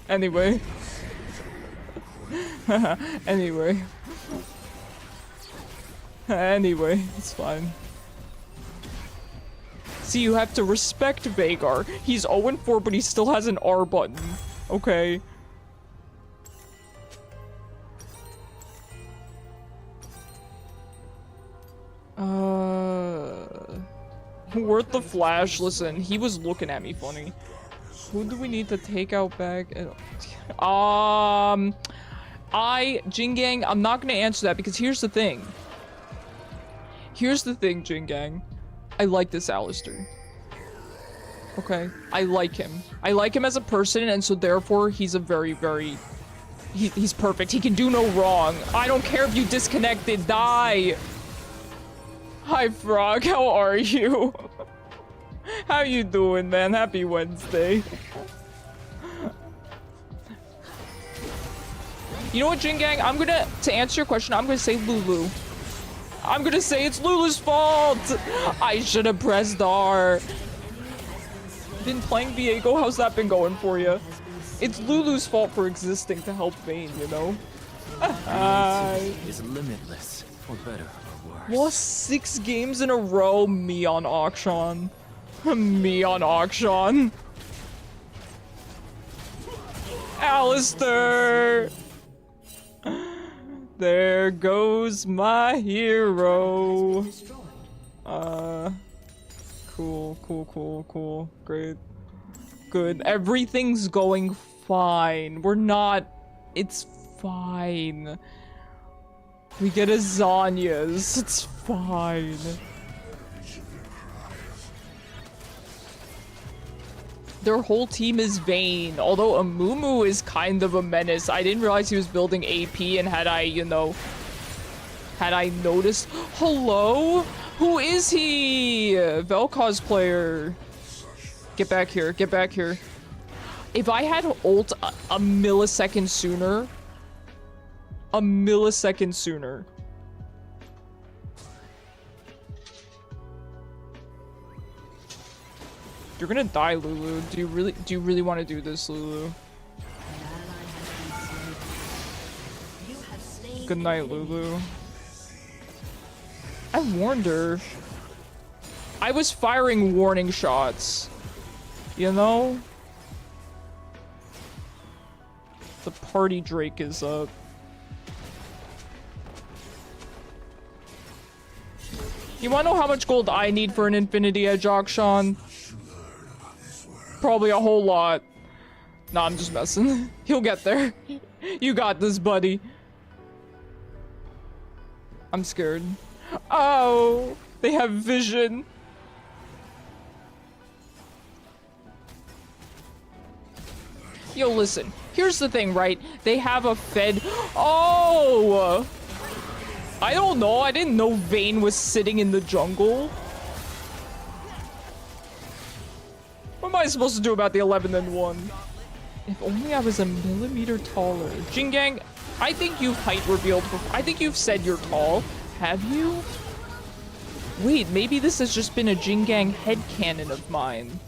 Anyway. Anyway. Anyway, it's fine. See, you have to respect Veigar. He's 0-4, but he still has an R button. Okay. Worth the flash. Listen, he was looking at me funny. Who do we need to take out back? Jingang, I'm not gonna answer that because here's the thing. Here's the thing, Jingang. I like this Alistair. Okay? I like him. I like him as a person, and so therefore he's a very, very... He's perfect. He can do no wrong. I don't care if you disconnected. Die! Hi, Frog. How are you? How you doing, man? Happy Wednesday. You know what, Jingang? I'm gonna, to answer your question, I'm gonna say Lulu. I'm gonna say it's Lulu's fault! I should have pressed R. Been playing Viego? How's that been going for you? It's Lulu's fault for existing to help Vayne, you know? Is limitless, for better or worse. Lost 6 games in a row. Me on Akshan. Me on Akshan. Alistair! There goes my hero. Cool. Great. Good. Everything's going fine. We're not... It's fine. We get a Zanya's. It's fine. Their whole team is Vayne, although Amumu is kind of a menace. I didn't realize he was building AP, and had I, you know, had I noticed... Hello? Who is he? Vel'koz player. Get back here, get back here. If I had ult a millisecond sooner... A millisecond sooner. You're gonna die, Lulu. Do you really want to do this, Lulu? Good night, Lulu. I warned her. I was firing warning shots. You know? The party Drake is up. You wanna know how much gold I need for an Infinity Edge, Akshan? Probably a whole lot. Nah, I'm just messing. He'll get there. You got this, buddy. I'm scared. Oh, they have vision. Yo, listen. Here's the thing, right? They have a fed. Oh! I don't know. I didn't know Vayne was sitting in the jungle. What am I supposed to do about the 11 and 1? If only I was a millimeter taller. Jingang, I think you've height revealed before. I think you've said you're tall. Have you? Wait, maybe this has just been a Jingang headcanon of mine.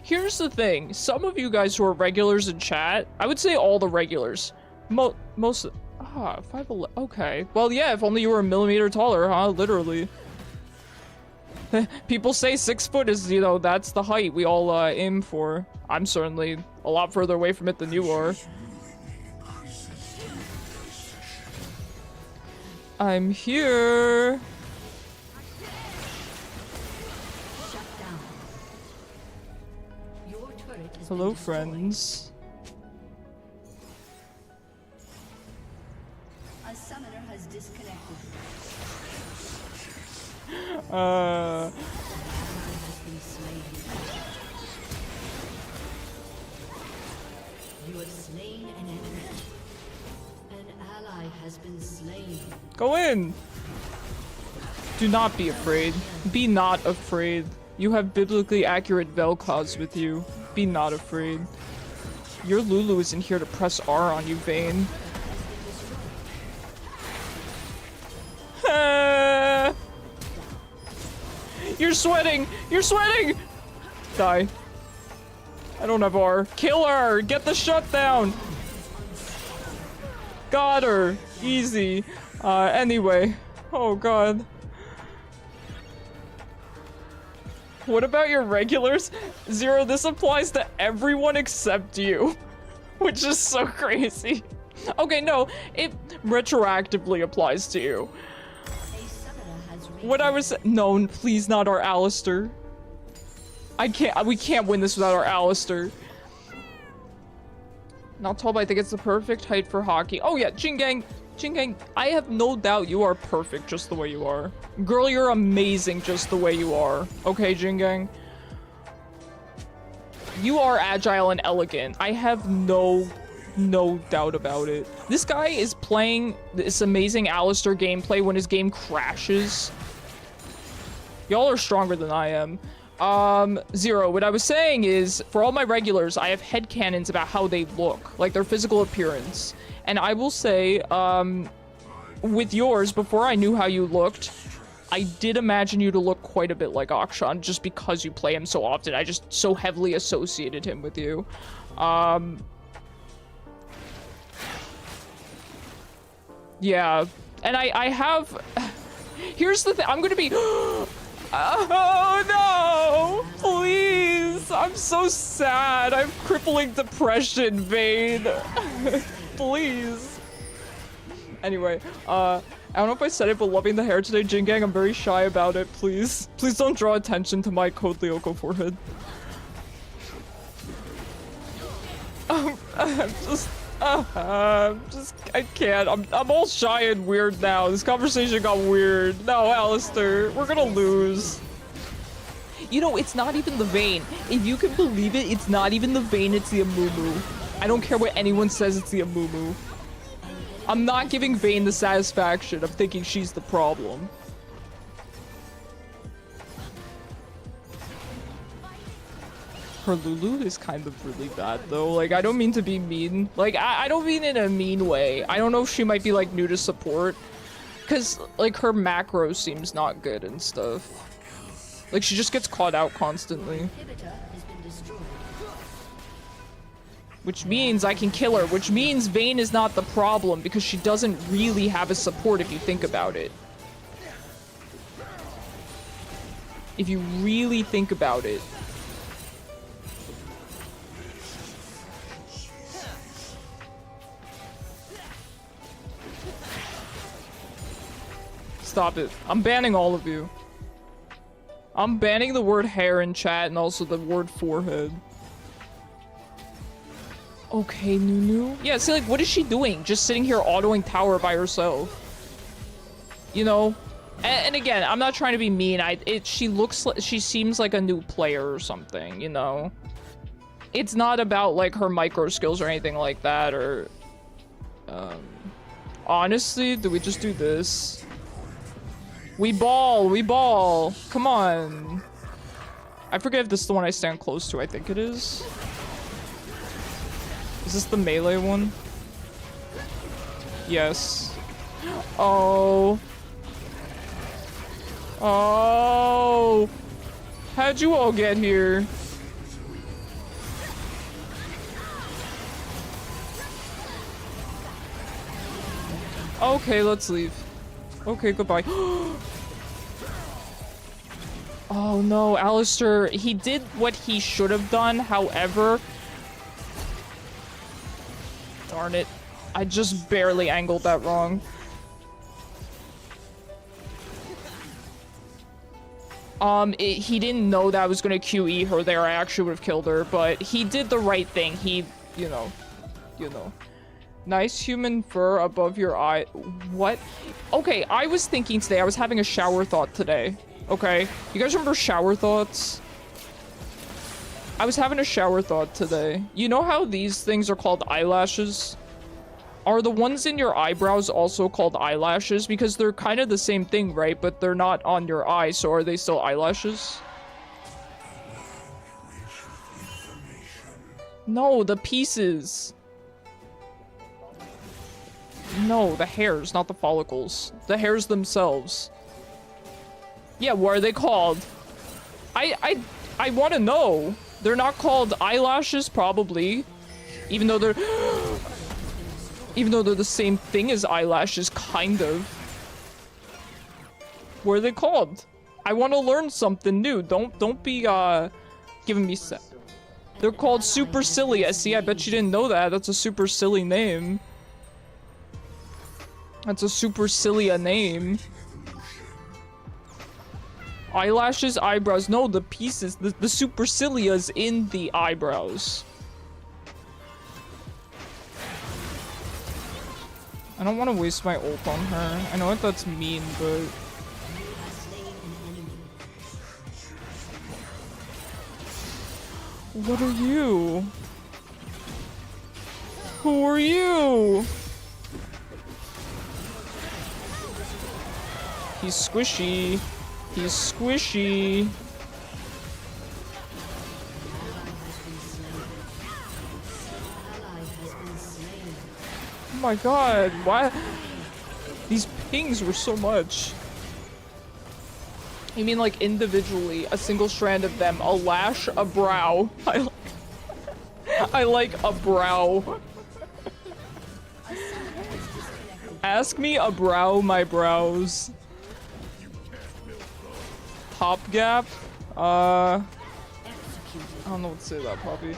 Here's the thing. Some of you guys who are regulars in chat, I would say all the regulars. Most... 5'11". Okay. Well, yeah, if only you were a millimeter taller, huh? Literally. People say 6 foot is, you know, that's the height we all aim for. I'm certainly a lot further away from it than you are. I'm here. Shut down. Your turret has Hello, been destroyed. friends. A summoner has disconnected. Uh... Has been slain. You have slain an enemy. An ally has been slain. Go in! Do not be afraid. Be not afraid. You have biblically accurate Vel'koz with you. Be not afraid. Your Lulu isn't here to press R on you, Vayne. You're sweating! You're sweating! Die. I don't have R. Kill her! Get the shutdown! Got her! Easy. Anyway. Oh god. What about your regulars? Zero, this applies to everyone except you. Which is so crazy. Okay, no, it retroactively applies to you. What I was— no, please, not our Alistair. We can't win this without our Alistair. Not tall, but I think it's the perfect height for hockey. Oh yeah, Jingang, I have no doubt you are perfect just the way you are. Girl, you're amazing just the way you are. Okay, Jingang? You are agile and elegant. I have no doubt about it. This guy is playing this amazing Alistair gameplay when his game crashes. Y'all are stronger than I am. Zero, what I was saying is, for all my regulars, I have headcanons about how they look, like their physical appearance. And I will say, with yours, before I knew how you looked, I did imagine you to look quite a bit like Akshan, just because you play him so often. I just so heavily associated him with you. Yeah. And I have... Here's the thing, I'm gonna be... Oh no! Please! I'm so sad. I have crippling depression, Vayne. Please. Anyway, I don't know if I said it, but loving the hair today, Jingang, I'm very shy about it. Please. Please don't draw attention to my Code Lyoko forehead. I can't. I'm all shy and weird now. This conversation got weird. No, Alistair, we're gonna lose. You know, it's not even the Vayne. If you can believe it, it's not even the Vayne, it's the Amumu. I don't care what anyone says, it's the Amumu. I'm not giving Vayne the satisfaction of thinking she's the problem. Her Lulu is kind of really bad though. Like, I don't mean to be mean. Like, I don't mean in a mean way. I don't know if she might be like new to support. Cause like her macro seems not good and stuff. Like she just gets caught out constantly. Which means I can kill her. Which means Vayne is not the problem because she doesn't really have a support if you think about it. If you really think about it. Stop it. I'm banning all of you. I'm banning the word hair in chat and also the word forehead. Okay, Nunu. Yeah, see, like, what is she doing? Just sitting here autoing tower by herself. You know? And again, I'm not trying to be mean. She seems like a new player or something, you know? It's not about, like, her micro skills or anything like that, or... honestly, do we just do this? We ball! Come on! I forget if this is the one I stand close to. I think it is. Is this the melee one? Yes. Oh. Oh. How'd you all get here? Okay, let's leave. Okay, goodbye. Oh no, Alistair, he did what he should have done, however... Darn it. I just barely angled that wrong. He didn't know that I was gonna QE her there. I actually would have killed her, but he did the right thing. He, you know. Nice human fur above your eye. What? Okay, I was thinking today, I was having a shower thought today. Okay, you guys remember shower thoughts? I was having a shower thought today. You know how these things are called eyelashes? Are the ones in your eyebrows also called eyelashes? Because they're kind of the same thing, right? But they're not on your eye, so are they still eyelashes? No, the pieces. No, the hairs, not the follicles. The hairs themselves. Yeah, what are they called? I want to know. They're not called eyelashes, probably. Even though they're the same thing as eyelashes, kind of. What are they called? I want to learn something new. Don't be giving me set. They're called supercilia. See, I bet you didn't know that. That's a super silly name. That's a supercilia name. Eyelashes, eyebrows. No, the pieces. The supercilia's in the eyebrows. I don't want to waste my ult on her. I know that that's mean, but... What are you? Who are you? He's squishy. He's squishy. Oh my god, why? These pings were so much. You mean like individually, a single strand of them, a lash, a brow. I like a brow. Ask me a brow, my brows. Top gap? I don't know what to say to that, Poppy.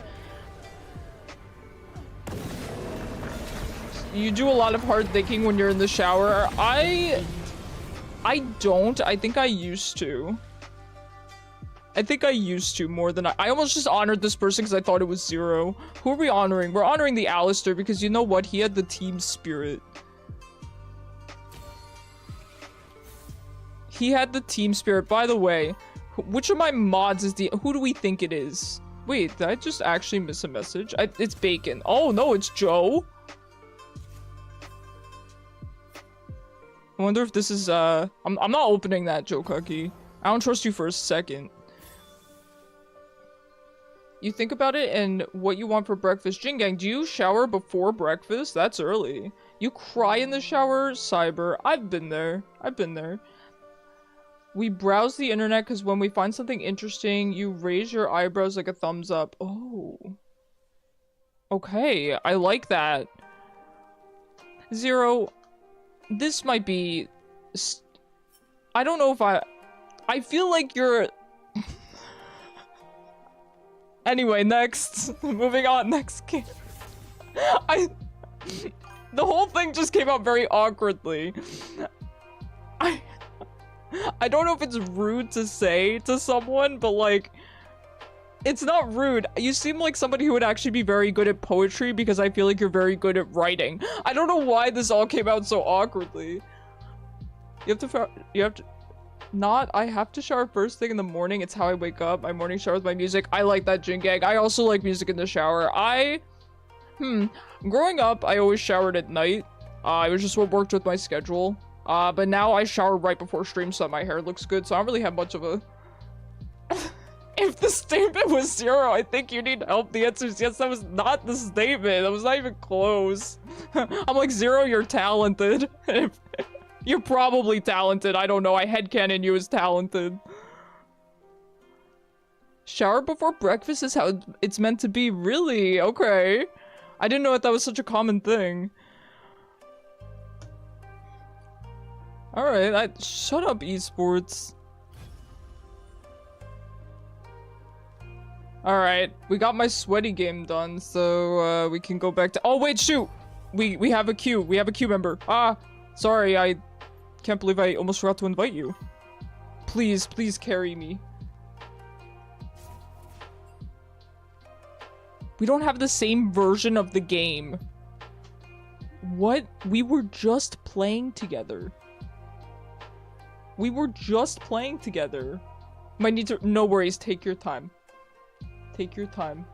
You do a lot of hard thinking when you're in the shower. I don't. I think I used to. I think I used to more than I almost just honored this person because I thought it was Zero. Who are we honoring? We're honoring the Alistair because you know what? He had the team spirit. He had the team spirit. By the way, which of my mods is the... Who do we think it is? Wait, did I just actually miss a message? It's Bacon. Oh, no, it's Joe. I wonder if this is, I'm not opening that, Joe Cookie. I don't trust you for a second. You think about it and what you want for breakfast. Jin Gang, do you shower before breakfast? That's early. You cry in the shower? Cyber. I've been there. I've been there. We browse the internet because when we find something interesting, you raise your eyebrows like a thumbs up. Oh. Okay, I like that. Zero, this might be... I don't know if I feel like you're... Anyway, next. Moving on, next game. The whole thing just came out very awkwardly. I don't know if it's rude to say to someone, but like, it's not rude. You seem like somebody who would actually be very good at poetry because I feel like you're very good at writing. I don't know why this all came out so awkwardly. You have to. Not. I have to shower first thing in the morning. It's how I wake up. My morning shower with my music. I like that, Jin Gang. I also like music in the shower. Growing up, I always showered at night. It was just what worked with my schedule. But now I shower right before stream so that my hair looks good. So I don't really have much of a. If the statement was 0, I think you need help. The answer is yes. That was not the statement. That was not even close. I'm like, 0, you're talented. You're probably talented. I don't know. I headcanon you as talented. Shower before breakfast is how it's meant to be. Really? Okay. I didn't know that was such a common thing. Alright, shut up, esports. Alright, we got my sweaty game done, so we can go back to— oh wait, shoot! We have a queue. We have a queue member. Sorry, I can't believe I almost forgot to invite you. Please, please carry me. We don't have the same version of the game. What? We were just playing together. We were just playing together. Might need to— no worries, take your time. Take your time.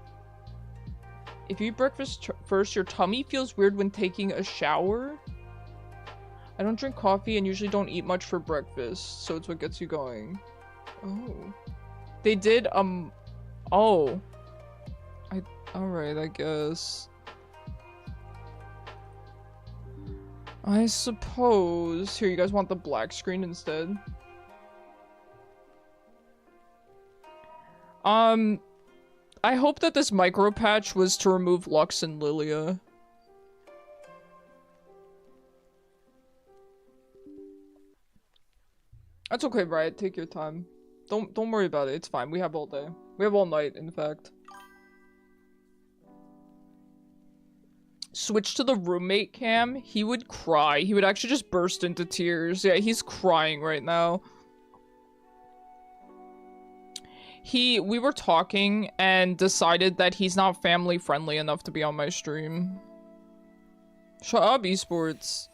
If you eat breakfast first, your tummy feels weird when taking a shower. I don't drink coffee and usually don't eat much for breakfast, so it's what gets you going. Oh. They did, oh. Alright, I guess. I suppose. Here, you guys want the black screen instead? I hope that this micro patch was to remove Lux and Lilia. That's okay, Riot. Take your time. Don't worry about it. It's fine. We have all day. We have all night, in fact. Switch to the roommate cam. He would cry. He would actually just burst into tears. Yeah, he's crying right now. We were talking and decided that he's not family friendly enough to be on my stream. Shut up, esports.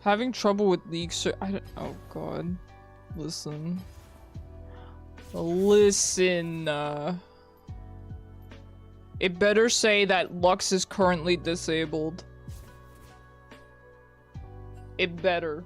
Having trouble with leaks. Oh god. Listen. Listen. It better say that Lux is currently disabled. It better.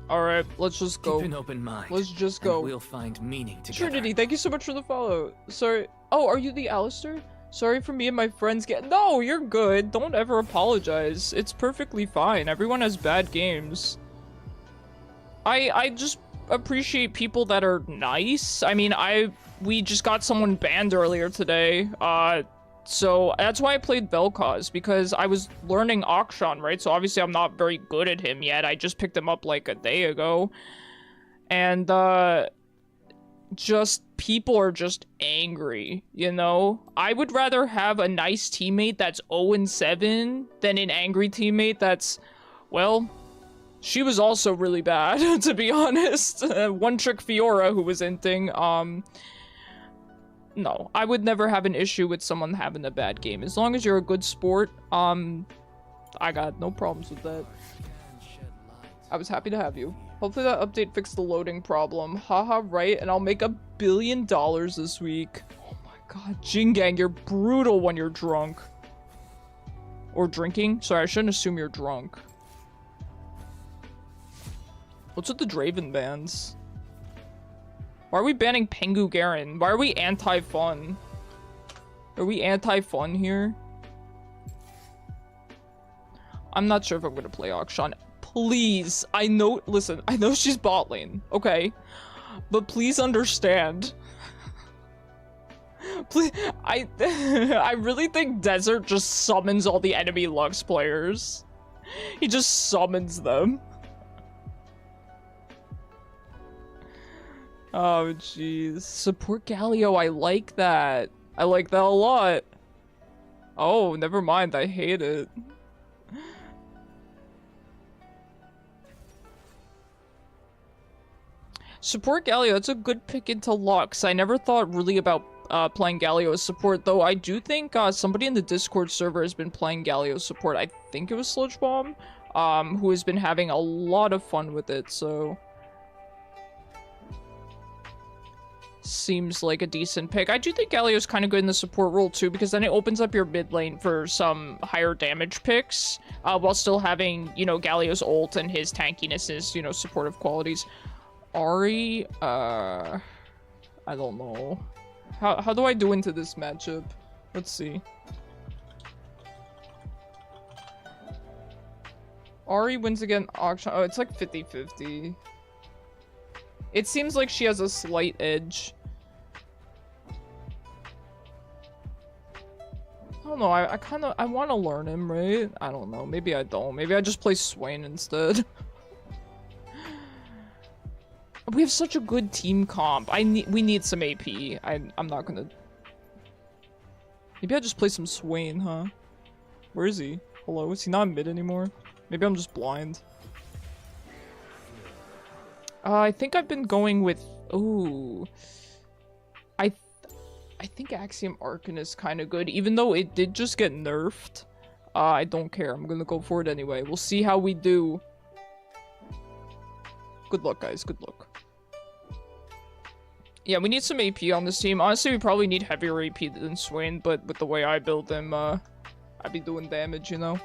Alright, let's just go. Keep an open mind. Let's just go. And we'll find meaning together. Trinity, thank you so much for the follow. Sorry. Oh, are you the Alistair? Sorry for me and my friends get— no, you're good. Don't ever apologize. It's perfectly fine. Everyone has bad games. I just appreciate people that are nice. I mean, we just got someone banned earlier today. So that's why I played Vel'koz, because I was learning Akshan, right? So obviously I'm not very good at him yet. I just picked him up like a day ago. And, just people are just angry, you know? I would rather have a nice teammate that's 0-7 than an angry teammate that's, well, she was also really bad, to be honest. One Trick Fiora who was inting, no, I would never have an issue with someone having a bad game. As long as you're a good sport, I got no problems with that. I was happy to have you. Hopefully that update fixed the loading problem. Haha, right? And I'll make $1 billion this week. Oh my god, Jingang, you're brutal when you're drunk. Or drinking? Sorry, I shouldn't assume you're drunk. What's with the Draven bans? Why are we banning Pengu Garen? Why are we anti-fun? Are we anti-fun here? I'm not sure if I'm gonna play Akshan. Please, I know— listen, I know she's bot lane, okay? But please understand. Please, I really think Desert just summons all the enemy Lux players. He just summons them. Oh, jeez. Support Galio, I like that. I like that a lot. Oh, never mind, I hate it. Support Galio, that's a good pick into Lux. I never thought really about playing Galio as support, though I do think somebody in the Discord server has been playing Galio support. I think it was Sludge Bomb, who has been having a lot of fun with it, so... Seems like a decent pick. I do think Galio's kind of good in the support role too, because then it opens up your mid lane for some higher damage picks, while still having, you know, Galio's ult and his tankiness, his, you know, supportive qualities. Ahri, I don't know. How do I do into this matchup? Let's see. Ahri wins against Akshan. Oh, it's like 50-50. It seems like she has a slight edge. I don't know, I want to learn him, right? I don't know, maybe I don't. Maybe I just play Swain instead. We have such a good team comp. We need some AP. I'm not gonna... Maybe I just play some Swain, huh? Where is he? Hello? Is he not mid anymore? Maybe I'm just blind. I think I've been going with... Ooh. I think Axiom Arcan is kind of good, even though it did just get nerfed. I don't care. I'm gonna go for it anyway. We'll see how we do. Good luck, guys. Good luck. Yeah, we need some AP on this team. Honestly, we probably need heavier AP than Swain, but with the way I build him, I'd be doing damage, you know?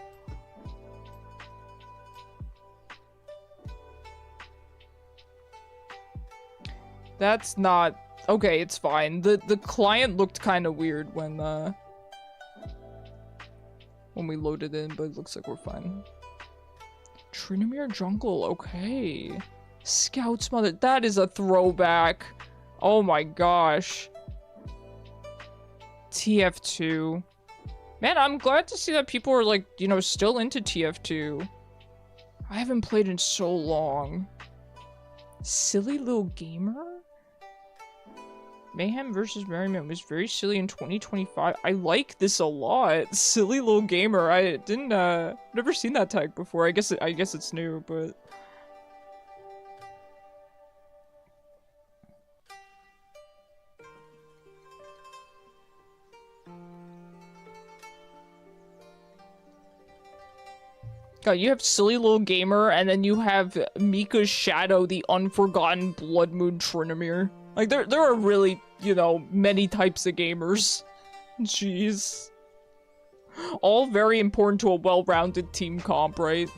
That's not... Okay, it's fine. The client looked kind of weird when we loaded in, but it looks like we're fine. Tryndamere jungle, okay. Scout's mother, that is a throwback. Oh my gosh. TF2. Man, I'm glad to see that people are like, you know, still into TF2. I haven't played in so long. Silly little gamer? Mayhem versus Merriman was very silly in 2025. I like this a lot. Silly little gamer. I didn't never seen that tag before. I guess it's new, but God, you have silly little gamer, and then you have Mika's Shadow, the unforgotten Blood Moon Tryndamere. Like, there are really, you know, many types of gamers. Jeez. All very important to a well-rounded team comp, right?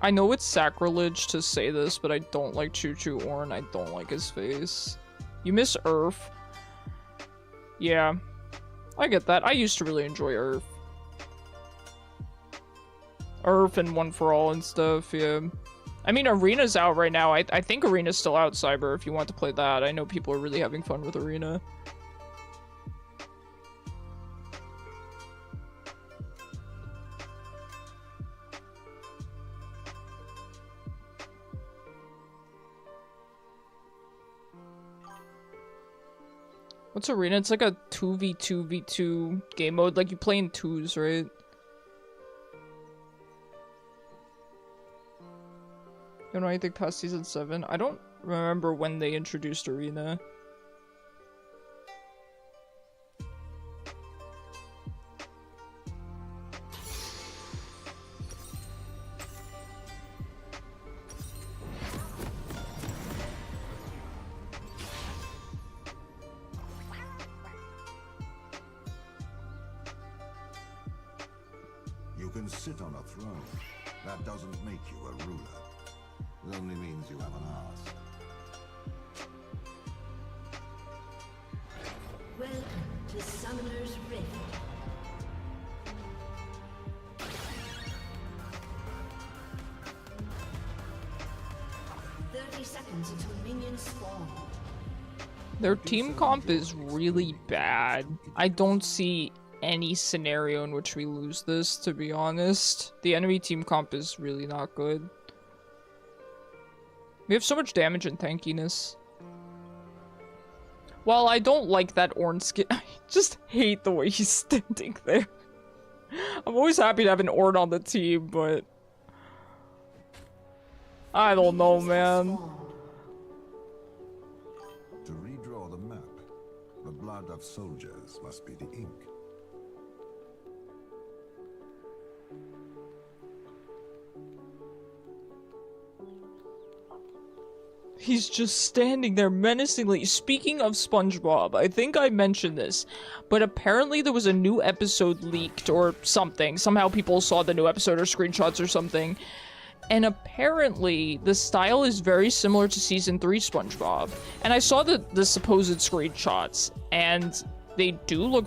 I know it's sacrilege to say this, but I don't like Choo Choo Orn. I don't like his face. You miss Earth. Yeah. I get that. I used to really enjoy Earth. Earth and One for All and stuff, yeah. I mean, Arena's out right now. I think Arena's still out, Cyber, if you want to play that. I know people are really having fun with Arena. What's Arena? It's like a 2v2v2 game mode. Like, you play in twos, right? You know anything past season 7? I don't remember when they introduced Arena. You can sit on a throne. That doesn't make you a ruler. It only means you have an ass. Welcome to Summoner's Rift. Seconds until minions spawn. Their team comp is really bad. I don't see any scenario in which we lose this, to be honest. The enemy team comp is really not good. We have so much damage and tankiness. Well, I don't like that orange skin. I just hate the way he's standing there. I'm always happy to have an Ord on the team, but I don't know, man. To redraw the map, the blood of soldiers must be the ink. He's just standing there menacingly. Speaking of SpongeBob, I think I mentioned this, but apparently there was a new episode leaked or something. Somehow people saw the new episode or screenshots or something. And apparently the style is very similar to season 3 SpongeBob. And I saw the supposed screenshots, and they do look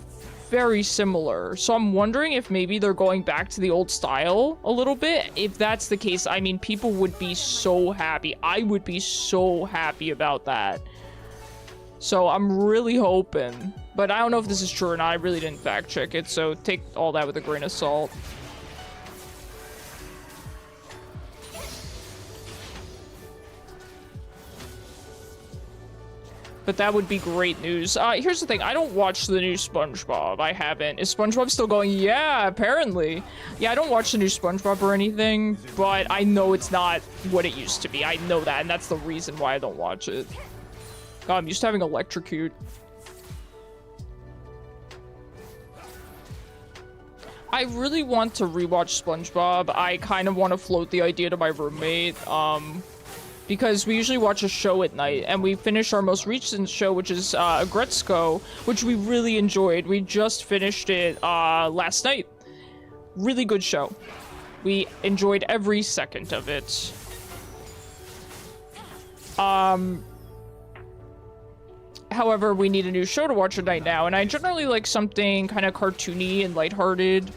very similar. So I'm wondering if maybe they're going back to the old style a little bit. If that's the case, I mean, people would be so happy. I would be so happy about that. So I'm really hoping. But I don't know if this is true or not. I really didn't fact check it, so take all that with a grain of salt. But that would be great news. Here's the thing. I don't watch the new SpongeBob. I haven't. Is SpongeBob still going? Yeah, apparently. Yeah, I don't watch the new SpongeBob or anything, but I know it's not what it used to be. I know that, and that's the reason why I don't watch it. God, I'm used to having Electrocute. I really want to rewatch SpongeBob. I kind of want to float the idea to my roommate, because we usually watch a show at night, and we finished our most recent show, which is Gretzko, which we really enjoyed. We just finished it last night. Really good show. We enjoyed every second of it. However, we need a new show to watch at night now, and I generally like something kind of cartoony and lighthearted.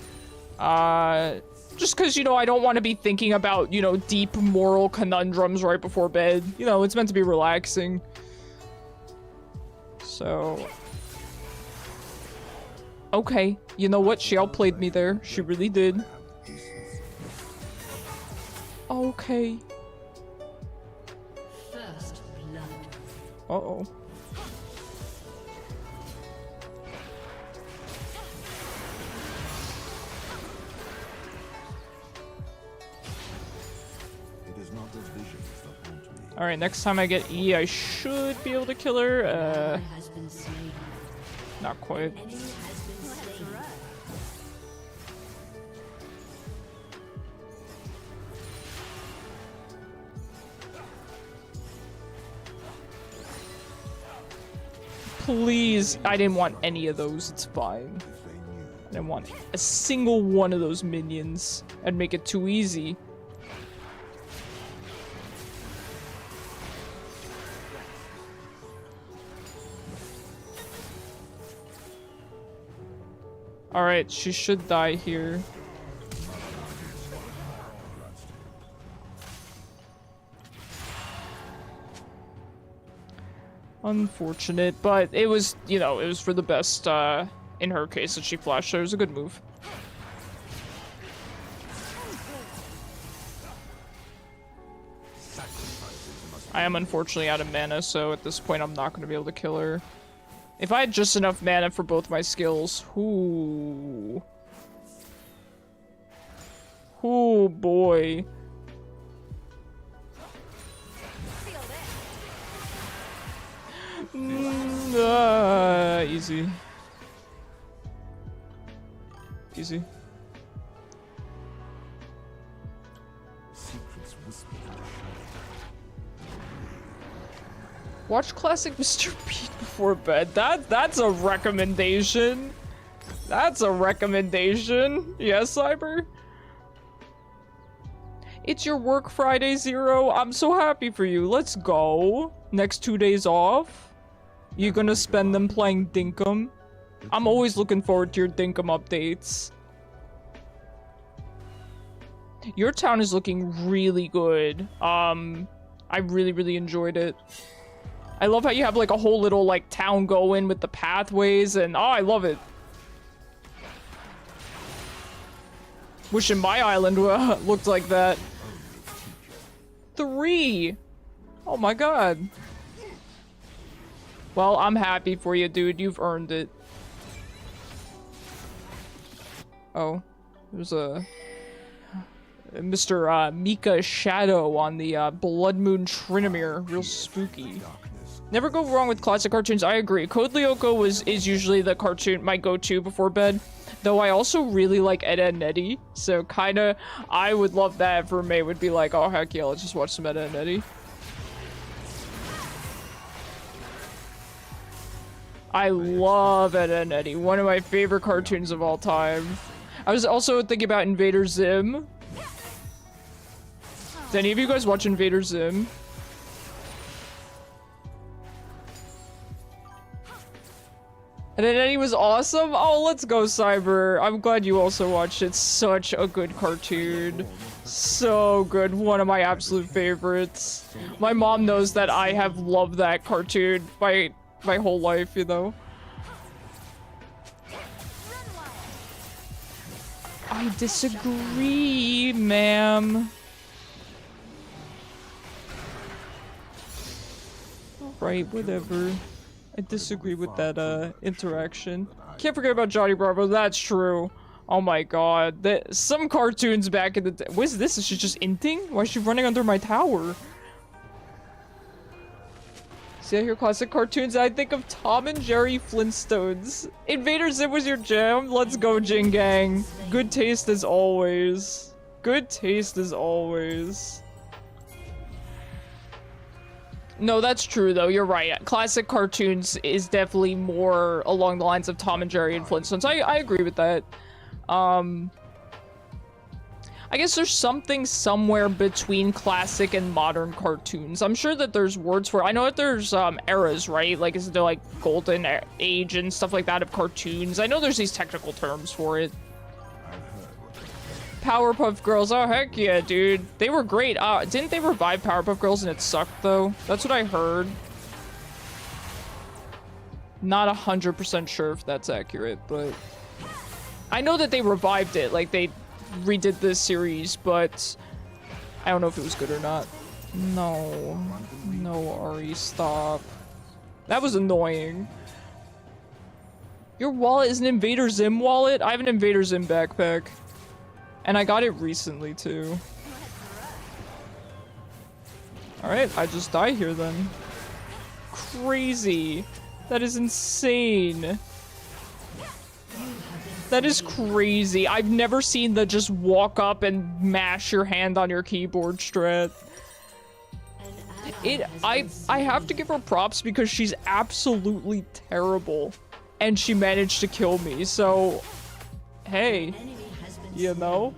Just because, you know, I don't want to be thinking about, you know, deep moral conundrums right before bed. You know, it's meant to be relaxing. So... okay, you know what? She outplayed me there. She really did. Okay. First blood. Uh-oh. Alright, next time I get E, I should be able to kill her. Not quite. Please, I didn't want any of those, it's fine. I didn't want a single one of those minions. I'd make it too easy. Alright, she should die here. Unfortunate, but it was, you know, it was for the best, in her case that she flashed, so it was a good move. I am unfortunately out of mana, so at this point I'm not going to be able to kill her. If I had just enough mana for both my skills, ooh. Oh boy. Easy. Easy. Watch classic Mr. Beat before bed. That's a recommendation. That's a recommendation. Yes, Cyber? It's your work Friday, Zero. I'm so happy for you. Let's go. Next 2 days off. You're gonna spend them playing Dinkum. I'm always looking forward to your Dinkum updates. Your town is looking really good. I really enjoyed it. I love how you have like a whole little like town going with the pathways, and oh, I love it. Wishing my island looked like that. 3! Oh my god. Well, I'm happy for you, dude. You've earned it. Oh, There's a Mr. Mika Shadow on the Blood Moon Trinomir. Real spooky. Never go wrong with classic cartoons. I agree. Code Lyoko is usually the cartoon, my go-to before bed. Though I also really like Edda and Eddie. So kinda, I would love that for May would be like, oh heck yeah, let's just watch some Edda and Eddie. I love Edda and Eddie. One of my favorite cartoons of all time. I was also thinking about Invader Zim. Did any of you guys watch Invader Zim? And then Eddie was awesome. Oh, let's go, Cyber. I'm glad you also watched it. Such a good cartoon. So good. One of my absolute favorites. My mom knows that I have loved that cartoon my whole life, you know. I disagree, ma'am. Alright, whatever. I disagree with that, interaction. Can't forget about Johnny Bravo, that's true. Oh my god. Some cartoons back in the day. What is this? Is she just inting? Why is she running under my tower? See, I hear classic cartoons, I think of Tom and Jerry Flintstones. Invader Zim was your jam? Let's go, Jing Gang. Good taste as always. Good taste as always. No, that's true, though. You're right. Classic cartoons is definitely more along the lines of Tom and Jerry and Flintstones. I agree with that. I guess there's something somewhere between classic and modern cartoons. I'm sure that there's words for it. I know that there's eras, right? Like, is there like golden age and stuff like that of cartoons? I know there's these technical terms for it. Powerpuff Girls. Oh, heck yeah, dude. They were great. Didn't they revive Powerpuff Girls and it sucked, though? That's what I heard. Not 100% sure if that's accurate, but... I know that they revived it. Like, they redid this series, but... I don't know if it was good or not. No. No, Ahri, stop. That was annoying. Your wallet is an Invader Zim wallet? I have an Invader Zim backpack. And I got it recently, too. Alright, I just die here, then. Crazy. That is insane. That is crazy. I've never seen the just walk up and mash your hand on your keyboard strat. I have to give her props because she's absolutely terrible. And she managed to kill me, so... Hey. You know?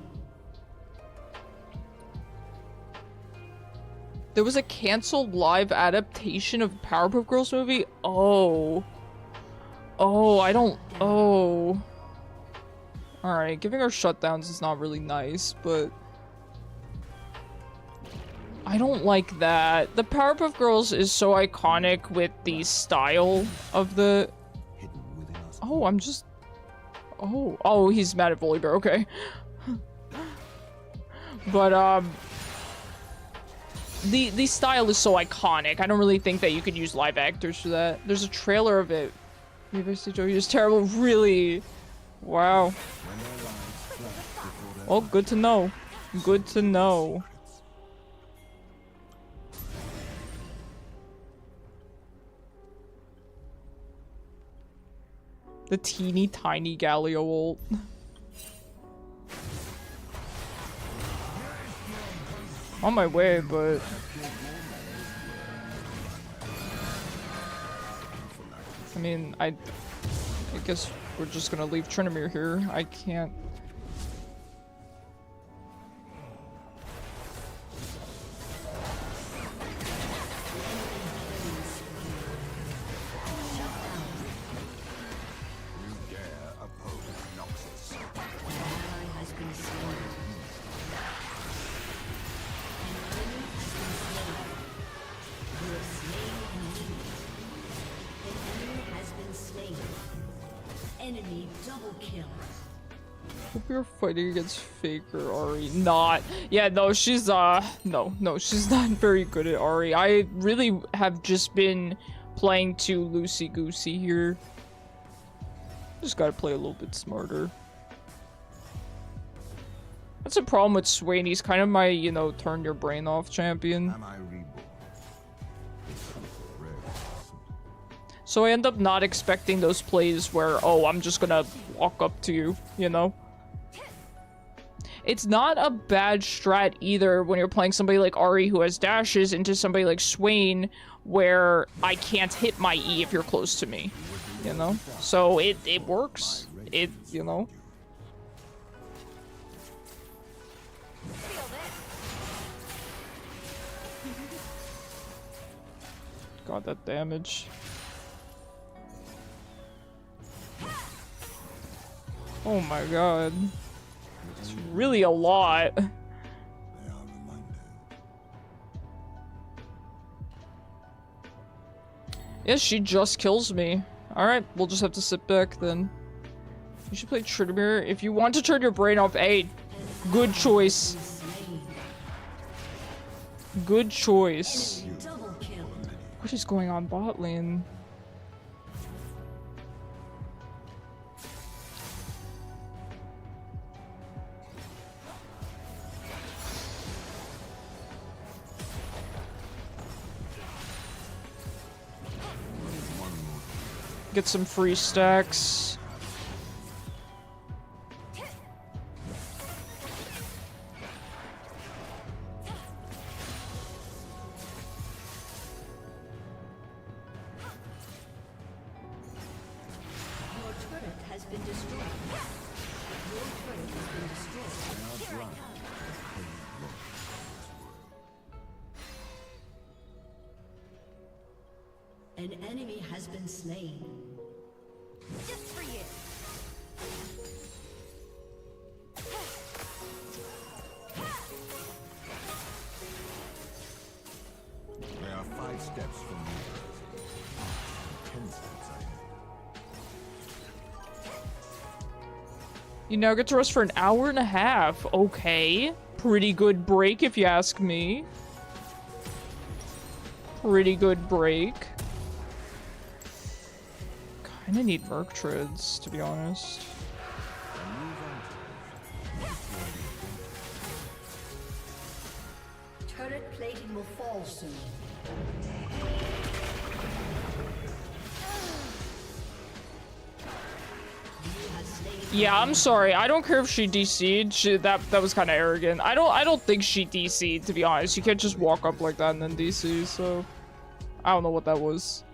There was a canceled live adaptation of the Powerpuff Girls movie? Oh. Oh, I don't... Oh. Alright, giving her shutdowns is not really nice, but... I don't like that. The Powerpuff Girls is so iconic with the style of the... Oh, I'm just... Oh, he's mad at Volibear, okay. But, the style is so iconic. I don't really think that you could use live actors for that. There's a trailer of it. University Joey is terrible, really? Wow. Well, good to know. Good to know. The teeny tiny Galio ult. On my way, but... I mean, I guess we're just gonna leave Trinomir here. I can't... We're fighting against Faker Ahri. Not. Yeah, no, she's, no, she's not very good at Ahri. I really have just been playing too loosey-goosey here. Just gotta play a little bit smarter. That's a problem with Swain. He's kind of my, you know, turn your brain off champion. Am I reborn? Rare blossom. So I end up not expecting those plays where, oh, I'm just gonna walk up to you, you know? It's not a bad strat either when you're playing somebody like Ahri who has dashes into somebody like Swain where I can't hit my E if you're close to me, you know? So it works. It, you know? God, that damage. Oh my god. It's really a lot. They are reminded. Yes, she just kills me. Alright, we'll just have to sit back then. You should play Tryndamere. If you want to turn your brain off, hey, good choice. Good choice. Double kill. What is going on bot lane? Get some free stacks. Your turret has been destroyed. Your turret has been destroyed. An enemy has been slain. Just for you. They are 5 steps from you. 10 steps ahead. You now get to rest for an hour and a half. Okay. Pretty good break if you ask me. Pretty good break. Kinda need Merc Treads, to be honest. Turret plating will fall soon. Yeah, I'm sorry. I don't care if she DC'd. That was kind of arrogant. I don't think she DC'd, to be honest. You can't just walk up like that and then DC, so I don't know what that was.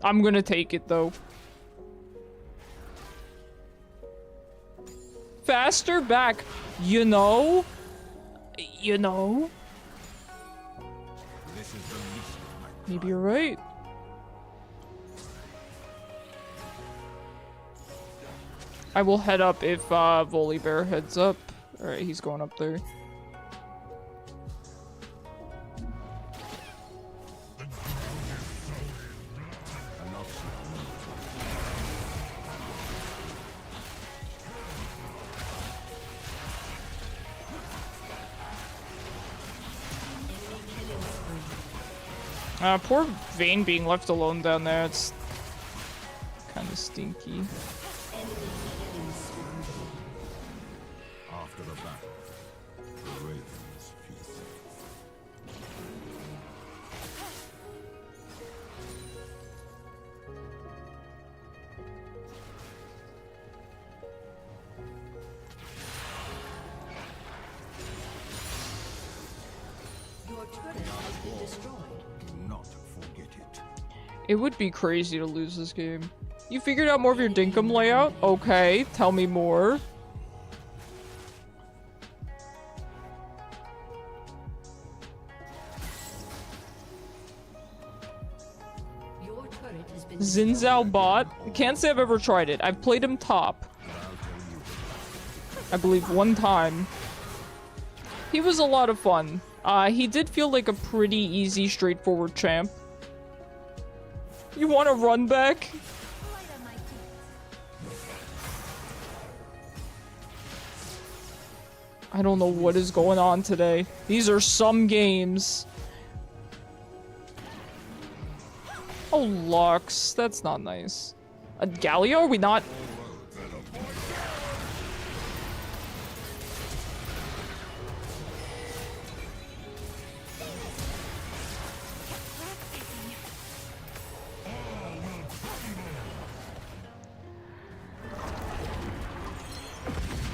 I'm gonna take it though. Faster back, you know? You know? This is the least of my Maybe you're right. I will head up if Volibear heads up. Alright, he's going up there. Poor Vayne being left alone down there. It's kind of stinky. After the battle, the ravens feast. Your turret has been destroyed. Do not forget it. It would be crazy to lose this game. You figured out more of your dinkum layout? Okay, tell me more. Your turret has been Xin Zhao bot? Can't say I've ever tried it. I've played him top. I believe one time. He was a lot of fun. He did feel like a pretty easy, straightforward champ. You want to run back? Light on my feet. I don't know what is going on today. These are some games. Oh, Lux. That's not nice. Galio? Are we not?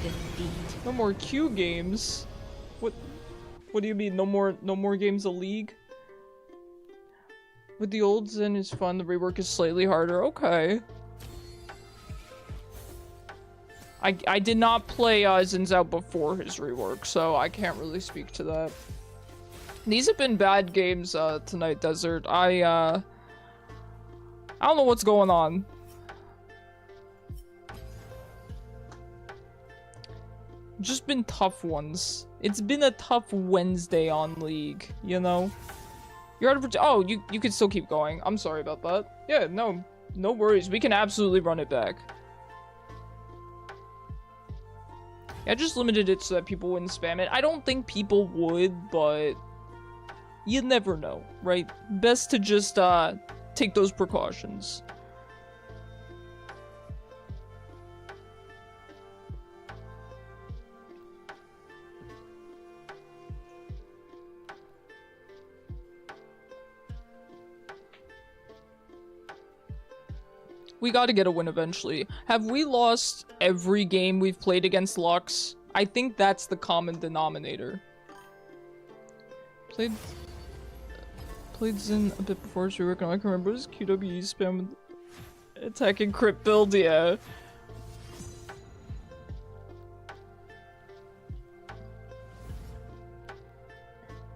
defeat. No more Q games. What do you mean? No more games of League? With the old Zen is fun, the rework is slightly harder. Okay. I did not play Zen's out before his rework, so I can't really speak to that. These have been bad games tonight, Desert. I don't know what's going on. Just been tough ones. It's been a tough Wednesday on League, you know? You're out of oh, you can still keep going. I'm sorry about that. Yeah, no worries. We can absolutely run it back. Yeah, I just limited it so that people wouldn't spam it. I don't think people would, but you never know, right? Best to just take those precautions. We gotta get a win eventually. Have we lost every game we've played against Lux? I think that's the common denominator. Played Zen a bit before his rework, and I can remember his QWE spam with attack and crit build, yeah.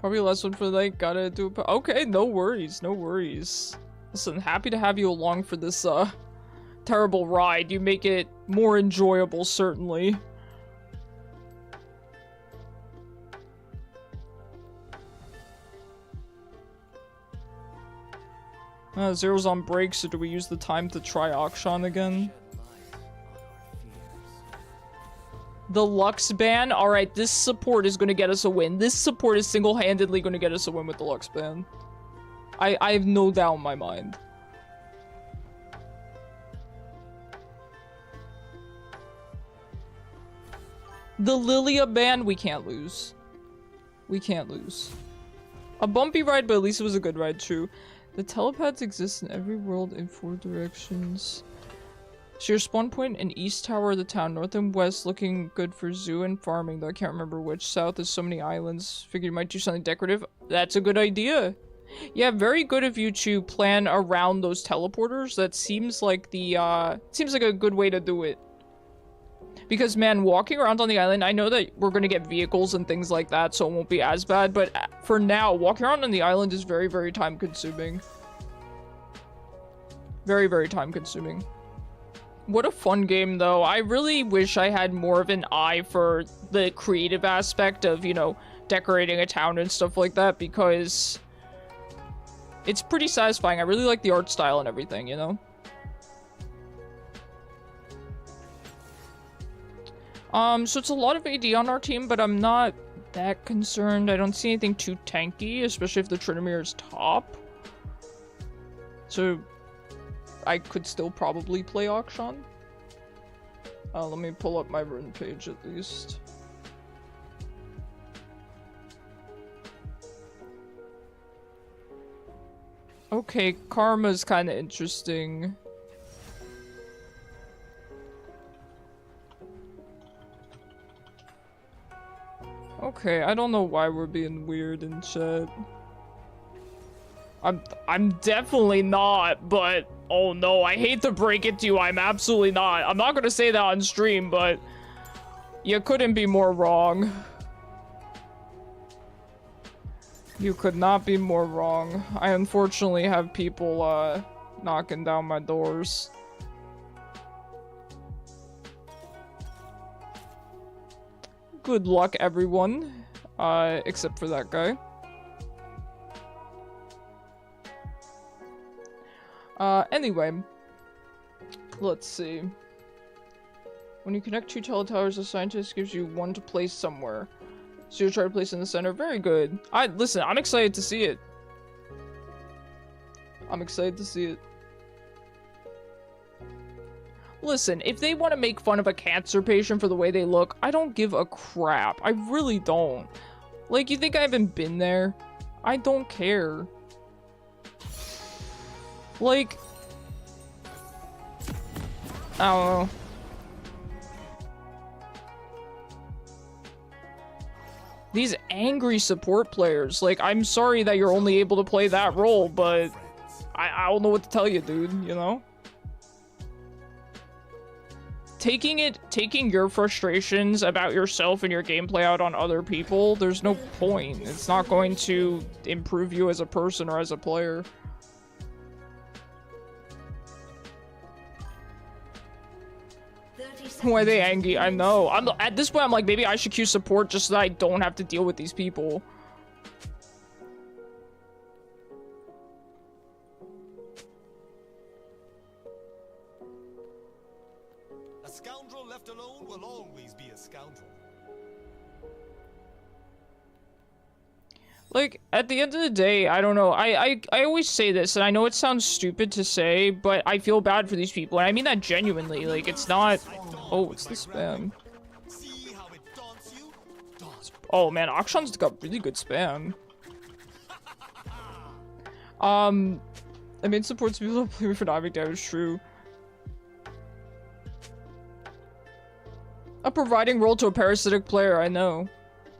Probably last one for the night, gotta do it. Okay, no worries, no worries. Listen, happy to have you along for this, terrible ride. You make it more enjoyable, certainly. Zero's on break, so do we use the time to try Akshan again? The Lux ban? Alright, this support is gonna get us a win. This support is single-handedly gonna get us a win with the Lux ban. I have no doubt in my mind. The Lilia ban, we can't lose. We can't lose. A bumpy ride, but at least it was a good ride, too. The telepads exist in every world in 4 directions. So your spawn point in east tower of the town, north and west looking good for zoo and farming, though I can't remember which. South is so many islands. Figured you might do something decorative. That's a good idea. Yeah, very good of you to plan around those teleporters. That seems like the, seems like a good way to do it. Because, man, walking around on the island, I know that we're gonna get vehicles and things like that, so it won't be as bad, but for now, walking around on the island is very, very time-consuming. Very, very time-consuming. What a fun game, though. I really wish I had more of an eye for the creative aspect of, you know, decorating a town and stuff like that, because it's pretty satisfying. I really like the art style and everything, you know? So it's a lot of AD on our team, but I'm not that concerned. I don't see anything too tanky, especially if the Trinamir is top. So I could still probably play Akshan. Let me pull up my rune page at least. Okay, Karma's kind of interesting. Okay, I don't know why we're being weird in chat. I'm definitely not, but oh no, I hate to break it to you, I'm absolutely not. I'm not gonna say that on stream, but you couldn't be more wrong. You could not be more wrong. I unfortunately have people knocking down my doors. Good luck, everyone. Except for that guy. Anyway. Let's see. When you connect 2 teletowers, the scientist gives you 1 to place somewhere. So you'll try to place in the center. Very good. Listen, I'm excited to see it. I'm excited to see it. Listen, if they want to make fun of a cancer patient for the way they look, I don't give a crap. I really don't. Like, you think I haven't been there? I don't care. Like, I don't know. These angry support players, like, I'm sorry that you're only able to play that role, but I don't know what to tell you, dude, you know? Taking your frustrations about yourself and your gameplay out on other people, there's no point. It's not going to improve you as a person or as a player. Why are they angry? I know. At this point, I'm like, maybe I should queue support just so that I don't have to deal with these people. A scoundrel left alone will always be a scoundrel. Like, at the end of the day, I don't know. I always say this, and I know it sounds stupid to say, but I feel bad for these people, and I mean that genuinely. Like, it's not... Oh, it's the spam. See how it daunts you? Oh, man, Akshan's got really good spam. I mean, supports people that play me for not having damage, true. A providing role to a parasitic player, I know.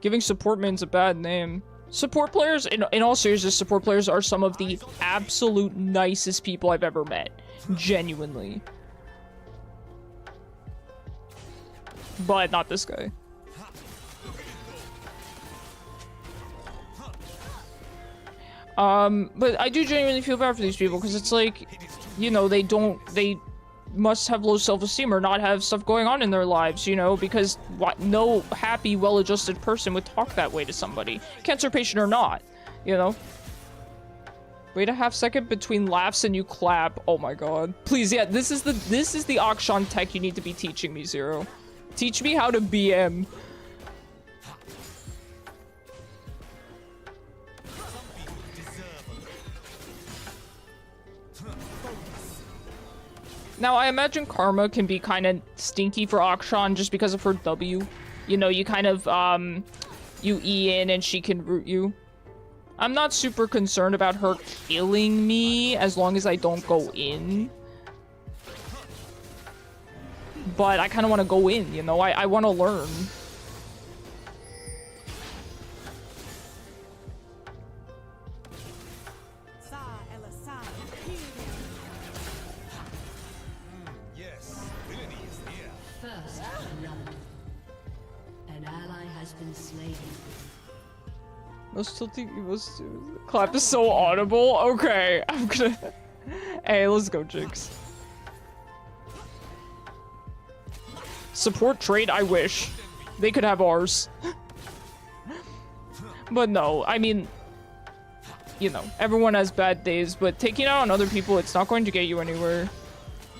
Giving support means a bad name. Support players, in all seriousness, support players are some of the absolute nicest people I've ever met. Genuinely. But not this guy. But I do genuinely feel bad for these people, because it's like, you know, they must have low self-esteem or not have stuff going on in their lives, you know, because no happy, well-adjusted person would talk that way to somebody, cancer patient or not, you know. Wait a half second between laughs and you clap. Oh my god. Please, yeah, this is the Akshan tech you need to be teaching me, Zero. Teach me how to BM. Now, I imagine Karma can be kind of stinky for Akshan just because of her W. You know, you kind of, you E in and she can root you. I'm not super concerned about her killing me as long as I don't go in. But I kind of want to go in, you know? I want to learn. Yes, ability is here. First blood. An ally has been slain. Most tilting, most clap is so audible. Okay, I'm gonna. Hey, let's go, Jigs. Support trade, I wish. They could have ours. But no, I mean, you know, everyone has bad days, but taking out on other people, it's not going to get you anywhere.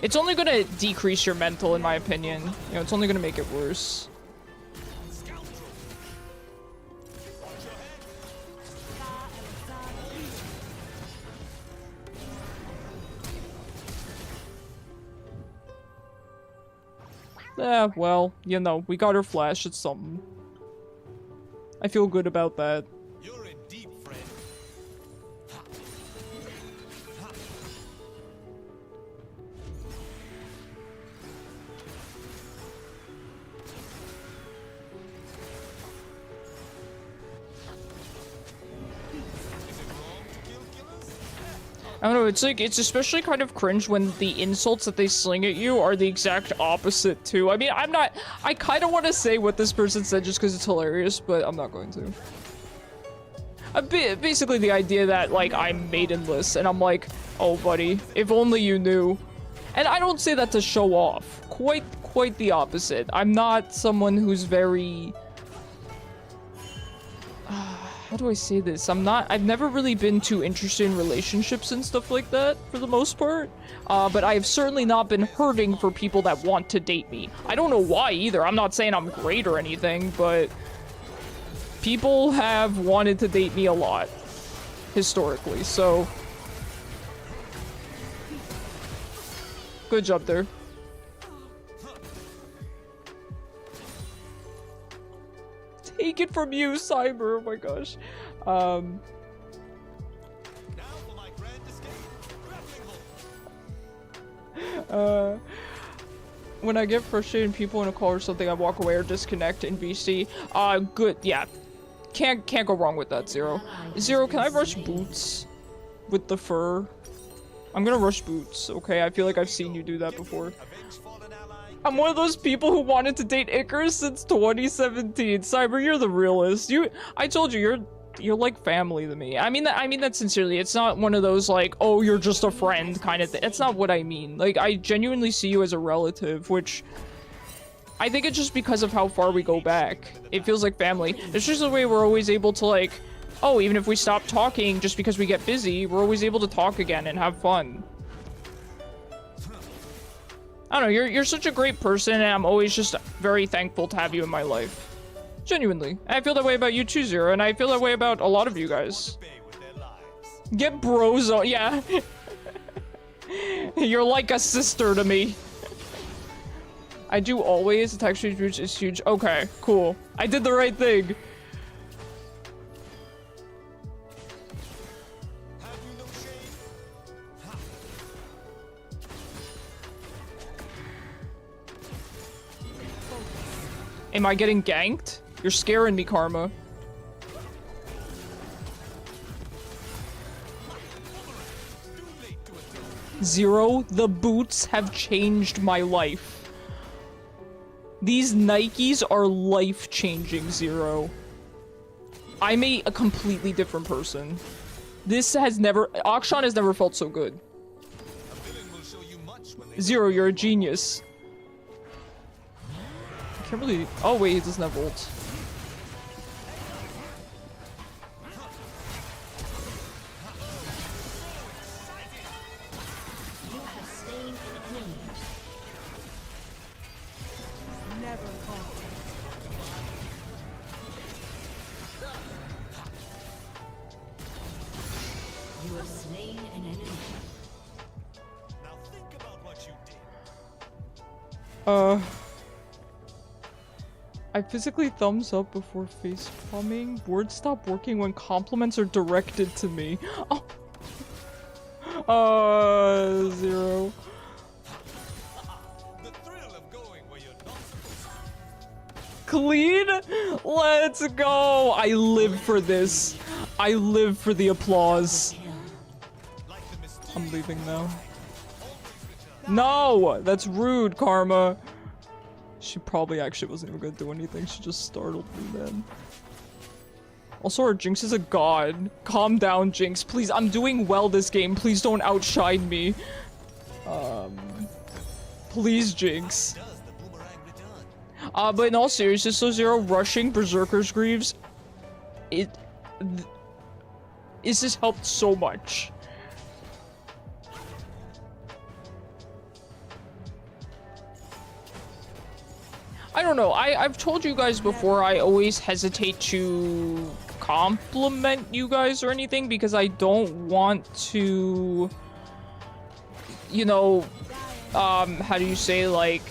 It's only going to decrease your mental, in my opinion. You know, it's only going to make it worse. Eh, well, you know, we got her flash, it's something. I feel good about that. You're in deep, friend. I don't know, it's like, it's especially kind of cringe when the insults that they sling at you are the exact opposite, too. I mean, I kind of want to say what this person said just because it's hilarious, but I'm not going to. Basically the idea that, like, I'm maidenless, and I'm like, oh, buddy, if only you knew. And I don't say that to show off. Quite the opposite. I'm not someone who's very... How do I say this? I've never really been too interested in relationships and stuff like that, for the most part. But I have certainly not been hurting for people that want to date me. I don't know why either. I'm not saying I'm great or anything, but people have wanted to date me a lot, historically, so... Good job there. Take it from you, Cyber. Oh my gosh. Now for my grand escape. Grappling hook. When I get frustrated in people in a call or something, I walk away or disconnect in VC. Good, yeah. Can't go wrong with that, Zero. Zero, can I rush boots with the fur? I'm gonna rush boots, okay? I feel like I've seen you do that before. I'm one of those people who wanted to date Icarus since 2017. Cyber, you're the realist. I told you, you're like family to me. I mean that sincerely. It's not one of those like, oh, you're just a friend kind of thing. That's not what I mean. Like, I genuinely see you as a relative, which I think it's just because of how far we go back. It feels like family. It's just the way we're always able to like, oh, even if we stop talking just because we get busy, we're always able to talk again and have fun. I don't know, you're such a great person, and I'm always just very thankful to have you in my life. Genuinely. I feel that way about you too, Zero, and I feel that way about a lot of you guys. Get bros on, yeah. You're like a sister to me. I do always. Attack speed boost is huge. Okay, cool. I did the right thing. Am I getting ganked? You're scaring me, Karma. Zero, the boots have changed my life. These Nikes are life-changing, Zero. I'm a completely different person. Akshan has never felt so good. Zero, you're a genius. I can't really... Oh wait, he doesn't have ult. I physically thumbs up before face palming. Words stop working when compliments are directed to me. Oh. Zero. Clean? Let's go! I live for this. I live for the applause. I'm leaving now. No! That's rude, Karma. She probably actually wasn't even gonna do anything. She just startled me, man. Also, our Jinx is a god. Calm down, Jinx. Please, I'm doing well this game. Please don't outshine me. Please, Jinx. But in all seriousness, so Zero, rushing Berserker's Greaves, this has helped so much. I don't know, I've told you guys before, I always hesitate to compliment you guys or anything because I don't want to, you know, how do you say, like,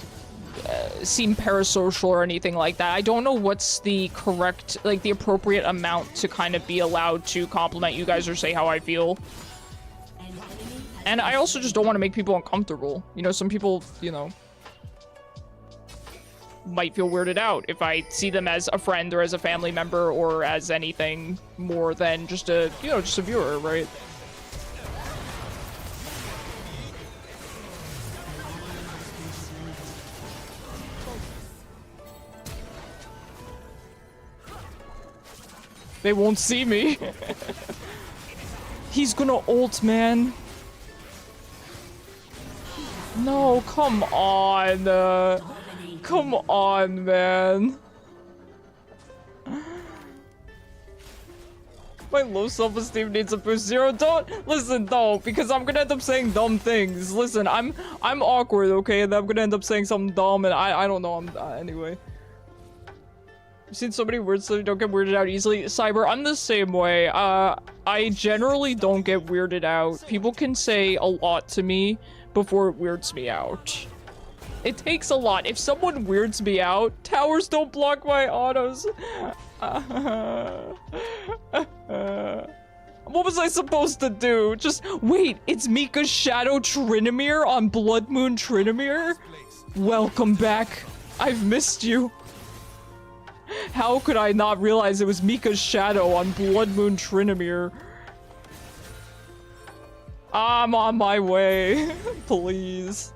seem parasocial or anything like that. I don't know what's the correct, like, the appropriate amount to kind of be allowed to compliment you guys or say how I feel. And I also just don't want to make people uncomfortable. You know, some people, you know, might feel weirded out if I see them as a friend or as a family member or as anything more than just a, you know, just a viewer, right? They won't see me. He's gonna ult, man. No, come on. Come on, man. My low self-esteem needs a boost. Zero, don't listen, don't, because I'm gonna end up saying dumb things. Listen, I'm awkward, okay, and I'm gonna end up saying something dumb, and I don't know. Anyway. I've seen so many words that don't get weirded out easily. Cyber, I'm the same way. I generally don't get weirded out. People can say a lot to me before it weirds me out. It takes a lot. If someone weirds me out, towers don't block my autos. What was I supposed to do? Just wait, it's Mika's Shadow Trinomir on Blood Moon Trinomir? Welcome back. I've missed you. How could I not realize it was Mika's shadow on Blood Moon Trinomir? I'm on my way. Please.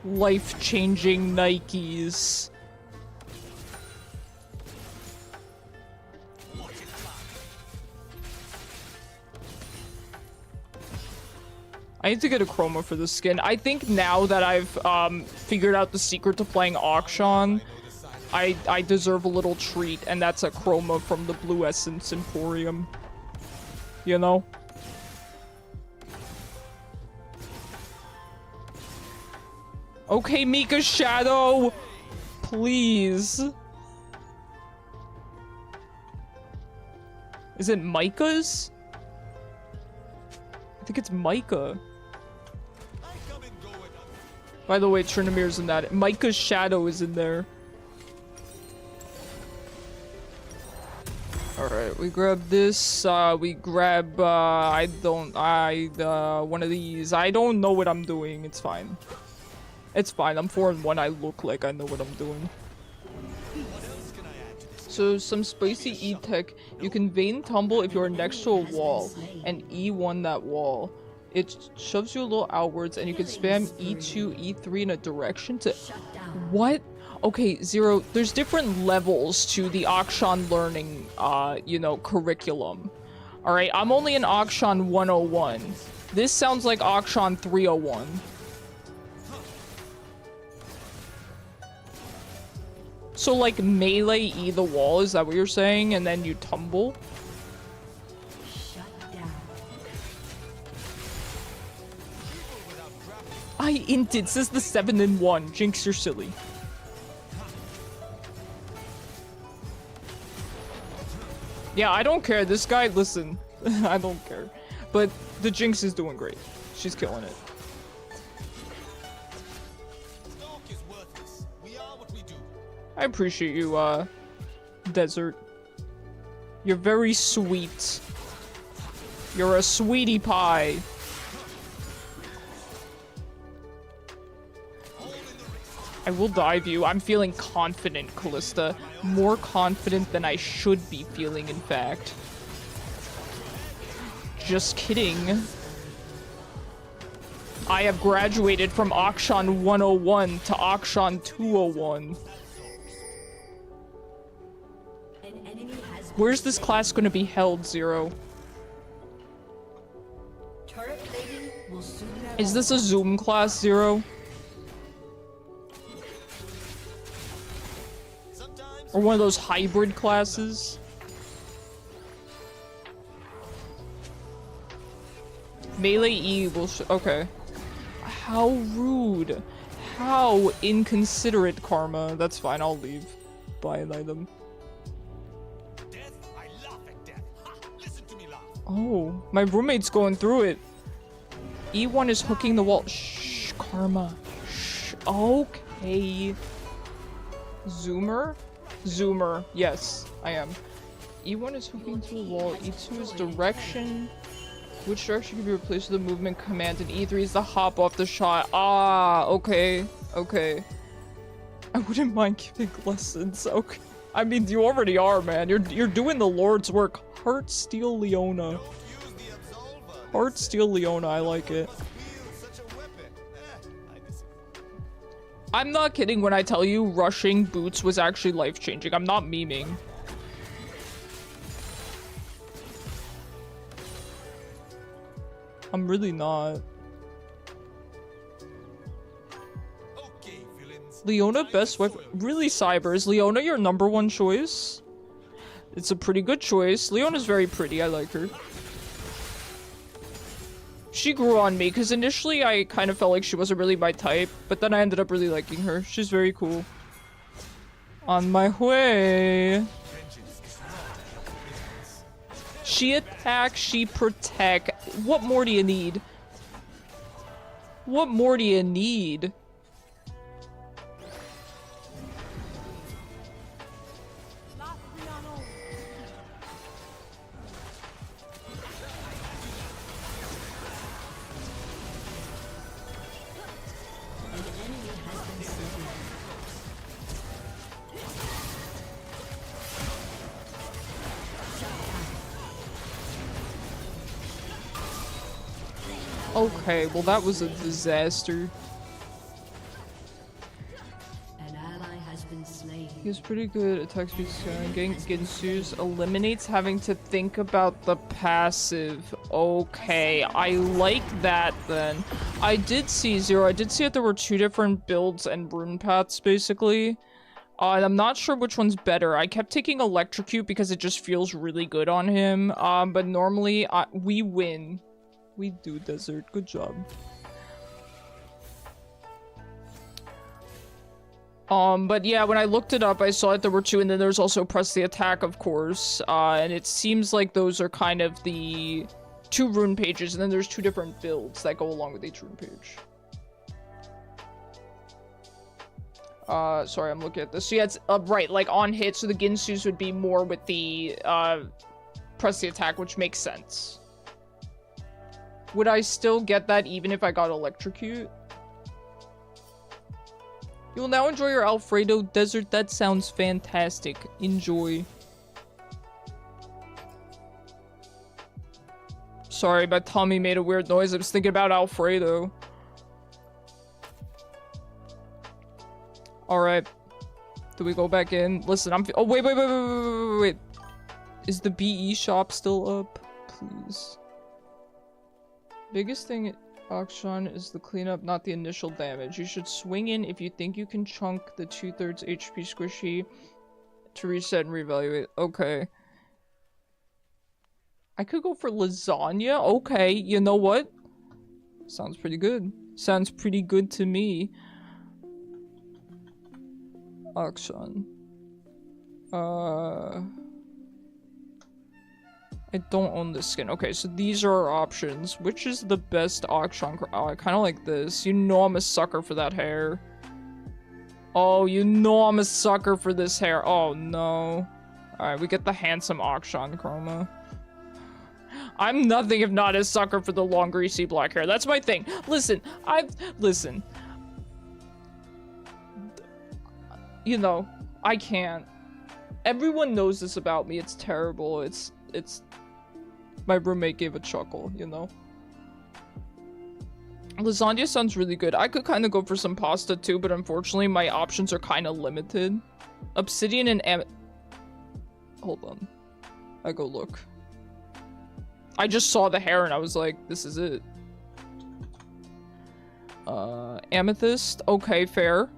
Life-changing Nikes. I need to get a chroma for this skin. I think now that I've figured out the secret to playing Akshan, I deserve a little treat, and that's a chroma from the Blue Essence Emporium. You know? Okay, Mika's shadow! Please. Is it Micah's? I think it's Micah. By the way, Trinomir's in that. Micah's shadow is in there. Alright, we grab this, we grab, one of these. I don't know what I'm doing, it's fine. It's fine, I'm 4-1, I look like I know what I'm doing. So, some spicy E-tech. You can Vayne Tumble if you're next to a wall, and E1 that wall. It shoves you a little outwards, and you can spam E2, E3 in a direction to... What? Okay, Zero, there's different levels to the Akshan learning, you know, curriculum. Alright, I'm only in Akshan 101. This sounds like Akshan 301. So, like, melee E the wall, is that what you're saying? And then you tumble? I inted, says the 7-in-1. Jinx, you're silly. Yeah, I don't care. This guy, listen. I don't care. But the Jinx is doing great. She's killing it. I appreciate you, Desert. You're very sweet. You're a sweetie pie. I will dive you. I'm feeling confident, Callista. More confident than I should be feeling, in fact. Just kidding. I have graduated from Akshan 101 to Akshan 201. Where's this class going to be held, Zero? Is this a Zoom class, Zero? Or one of those hybrid classes? Melee E will okay. How rude. How inconsiderate, Karma. That's fine, I'll leave. Buy an item. Oh, my roommate's going through it. E1 is hooking the wall. Shh, Karma. Shh. Okay. Zoomer? Zoomer. Yes, I am. E1 is hooking to a wall. E2 is direction. Which direction can be replaced with the movement command? And E3 is the hop off the shot. Ah, okay. Okay. I wouldn't mind giving lessons. Okay. I mean, you already are, man. You're doing the Lord's work. Heartsteel Leona. Heartsteel Leona, I like it. I'm not kidding when I tell you rushing boots was actually life-changing. I'm not memeing. I'm really not. Leona, best wife. Really, Cyber? Is Leona your #1 choice? It's a pretty good choice. Leona's very pretty. I like her. She grew on me, because initially I kind of felt like she wasn't really my type, but then I ended up really liking her. She's very cool. On my way. Vengeance is not vengeance. She attack, she protect. What more do you need? What more do you need? An enemy has been slain. Okay, well that was a disaster. An ally has been slain. He's pretty good at attack speed scaling. Getting Ginsu's eliminates having to think about the passive. Okay, I like that then. I did see that there were two different builds and rune paths basically. And I'm not sure which one's better. I kept taking Electrocute because it just feels really good on him. But normally we win. We do, Desert. Good job. But yeah, when I looked it up, I saw that there were two, and then there's also Press the Attack, of course. And it seems like those are kind of the two rune pages, and then there's two different builds that go along with each rune page. Sorry, I'm looking at this. So yeah, it's, right, like on hit, so the Ginsu's would be more with the, Press the Attack, which makes sense. Would I still get that even if I got Electrocute? You will now enjoy your Alfredo Desert. That sounds fantastic. Enjoy. Sorry, my tummy made a weird noise. I was thinking about Alfredo. Alright. Do we go back in? Listen, oh, wait. Is the BE shop still up? Please. Biggest thing, Akshan, is the cleanup, not the initial damage. You should swing in if you think you can chunk the 2/3 HP squishy to reset and reevaluate. Okay. I could go for lasagna? Okay, you know what? Sounds pretty good. Sounds pretty good to me. Akshan. I don't own this skin. Okay, so these are our options. Which is the best Akshan? Oh, I kind of like this. You know I'm a sucker for that hair. Oh, you know I'm a sucker for this hair. Oh, no. Alright, we get the handsome Akshan chroma. I'm nothing if not a sucker for the long, greasy black hair. That's my thing. Listen, listen. You know, I can't. Everyone knows this about me. It's terrible. It's... My roommate gave a chuckle, you know? Lasagna sounds really good. I could kind of go for some pasta too, but unfortunately my options are kind of limited. Obsidian and Hold on. I go look. I just saw the hair and I was like, this is it. Amethyst? Okay, fair.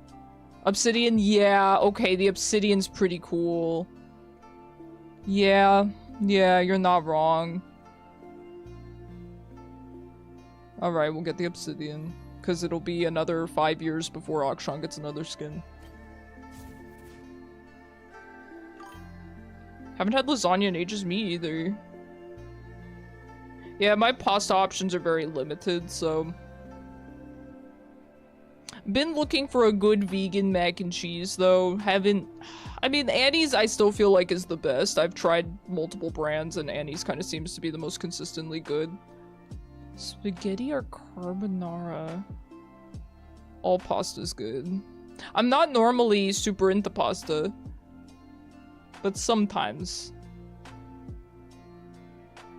Obsidian? Yeah, okay, the obsidian's pretty cool. Yeah, you're not wrong. Alright, we'll get the obsidian. Because it'll be another 5 years before Akshan gets another skin. Haven't had lasagna in ages, me either. Yeah, my pasta options are very limited, so... Been looking for a good vegan mac and cheese, though. Haven't... I mean, Annie's I still feel like is the best. I've tried multiple brands, and Annie's kind of seems to be the most consistently good. Spaghetti or carbonara? All pasta's good. I'm not normally super into pasta. But sometimes.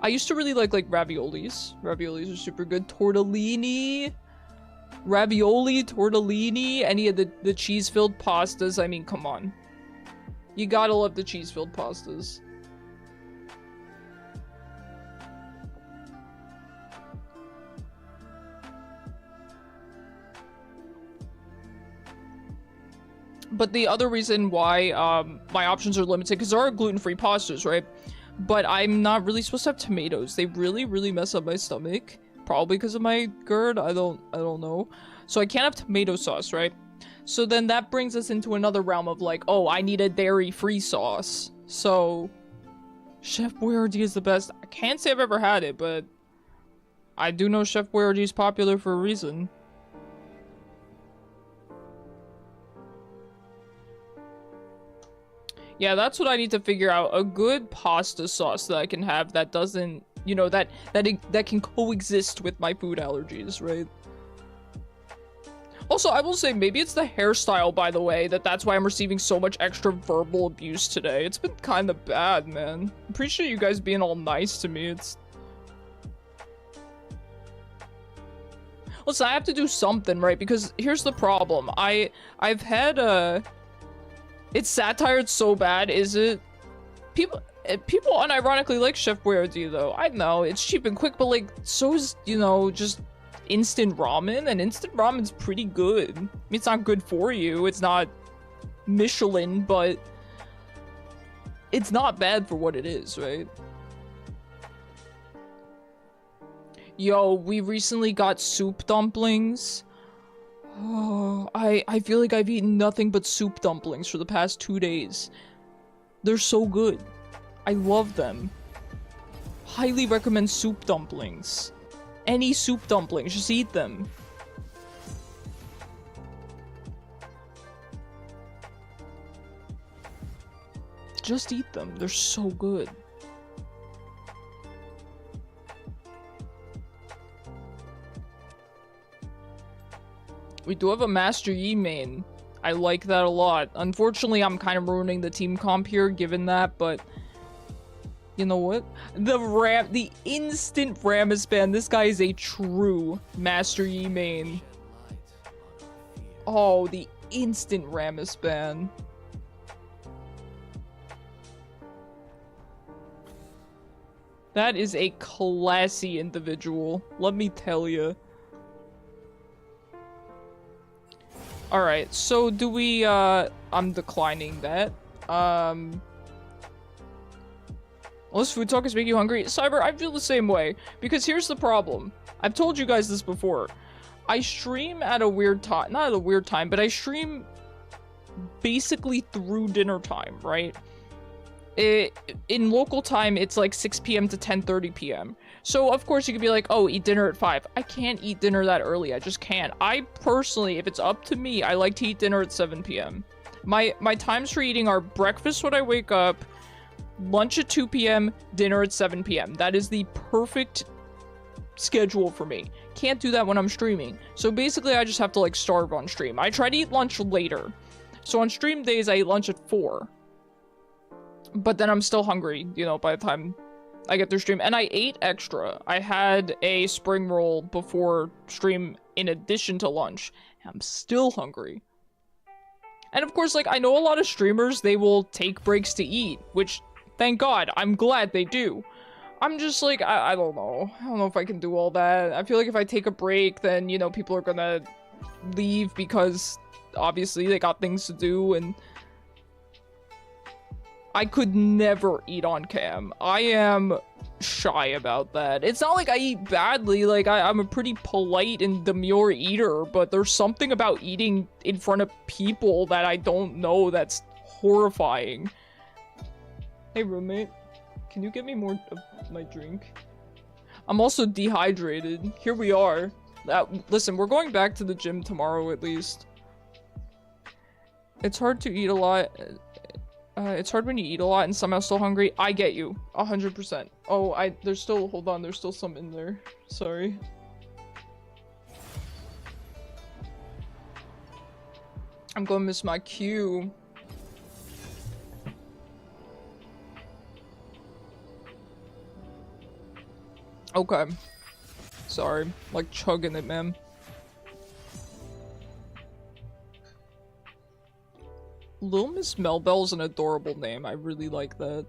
I used to really like raviolis. Raviolis are super good. Tortellini. Ravioli, tortellini, any of the cheese-filled pastas. I mean, come on. You gotta love the cheese-filled pastas. But the other reason why my options are limited, because there are gluten-free pastas, right? But I'm not really supposed to have tomatoes. They really, really mess up my stomach. Probably because of my GERD. I don't know. So I can't have tomato sauce, right? So then that brings us into another realm of like, oh, I need a dairy-free sauce. So, Chef Boyardee is the best. I can't say I've ever had it, but I do know Chef Boyardee is popular for a reason. Yeah, that's what I need to figure out. A good pasta sauce that I can have that doesn't, you know, that can coexist with my food allergies, right? Also, I will say, maybe it's the hairstyle, by the way, that's why I'm receiving so much extra verbal abuse today. It's been kind of bad, man. I appreciate you guys being all nice to me. Listen, I have to do something, right? Because here's the problem. I've had, it's satired so bad, is it? People unironically like Chef Boyardee, though. I know, it's cheap and quick, but, like, so is, you know, just instant ramen, and instant ramen's pretty good. I mean, it's not good for you, it's not Michelin, but it's not bad for what it is, right? Yo, we recently got soup dumplings. Oh, I feel like I've eaten nothing but soup dumplings for the past 2 days. They're so good. I love them. Highly recommend soup dumplings. Any soup dumplings, just eat them. Just eat them. They're so good. We do have a Master Yi main. I like that a lot. Unfortunately, I'm kind of ruining the team comp here, given that, but you know what? The instant Ramispan. This guy is a true Master Yi main. Oh, the instant Ramispan. That is a classy individual, let me tell you. Alright, so do we, I'm declining that. Unless food talk is making you hungry. Cyber, I feel the same way. Because here's the problem. I've told you guys this before. I stream at a weird time. Not at a weird time, but I stream basically through dinner time, right? In local time, it's like 6 p.m. to 10:30 p.m. So, of course, you could be like, oh, eat dinner at 5. I can't eat dinner that early. I just can't. I personally, if it's up to me, I like to eat dinner at 7 p.m. My times for eating are breakfast when I wake up, lunch at 2 p.m., dinner at 7 p.m. That is the perfect schedule for me. Can't do that when I'm streaming. So basically, I just have to, like, starve on stream. I try to eat lunch later. So on stream days, I eat lunch at 4. But then I'm still hungry, you know, by the time I get through stream. And I ate extra. I had a spring roll before stream in addition to lunch. I'm still hungry. And of course, like, I know a lot of streamers, they will take breaks to eat, which, thank God, I'm glad they do. I'm just like, I don't know. I don't know if I can do all that. I feel like if I take a break, then, you know, people are gonna leave because, obviously, they got things to do, and I could never eat on cam. I am shy about that. It's not like I eat badly, like, I'm a pretty polite and demure eater, but there's something about eating in front of people that I don't know that's horrifying. Hey, roommate. Can you get me more of my drink? I'm also dehydrated. Here we are. Listen, we're going back to the gym tomorrow at least. It's hard to eat a lot. It's hard when you eat a lot and somehow still hungry. I get you. 100%. Oh, there's still, hold on, there's still some in there. Sorry. I'm gonna miss my cue. Okay. Sorry. Like chugging it, man. Little Miss Melbell's an adorable name. I really like that.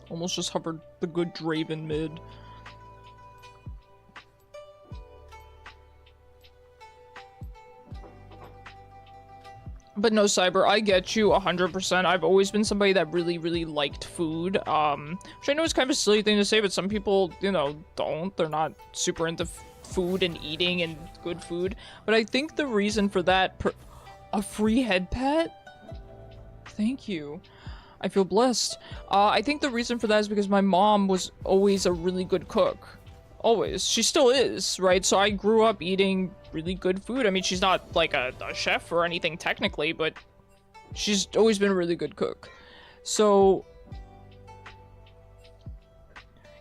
Almost just hovered the good Draven mid. But no, Cyber, I get you 100%. I've always been somebody that really, really liked food. Which I know is kind of a silly thing to say, but some people, you know, don't. They're not super into food and eating and good food. But I think the reason for that, a free head pet? Thank you. I feel blessed. I think the reason for that is because my mom was always a really good cook. Always. She still is, right? So I grew up eating really good food. I mean, she's not like a chef or anything technically, but she's always been a really good cook. So,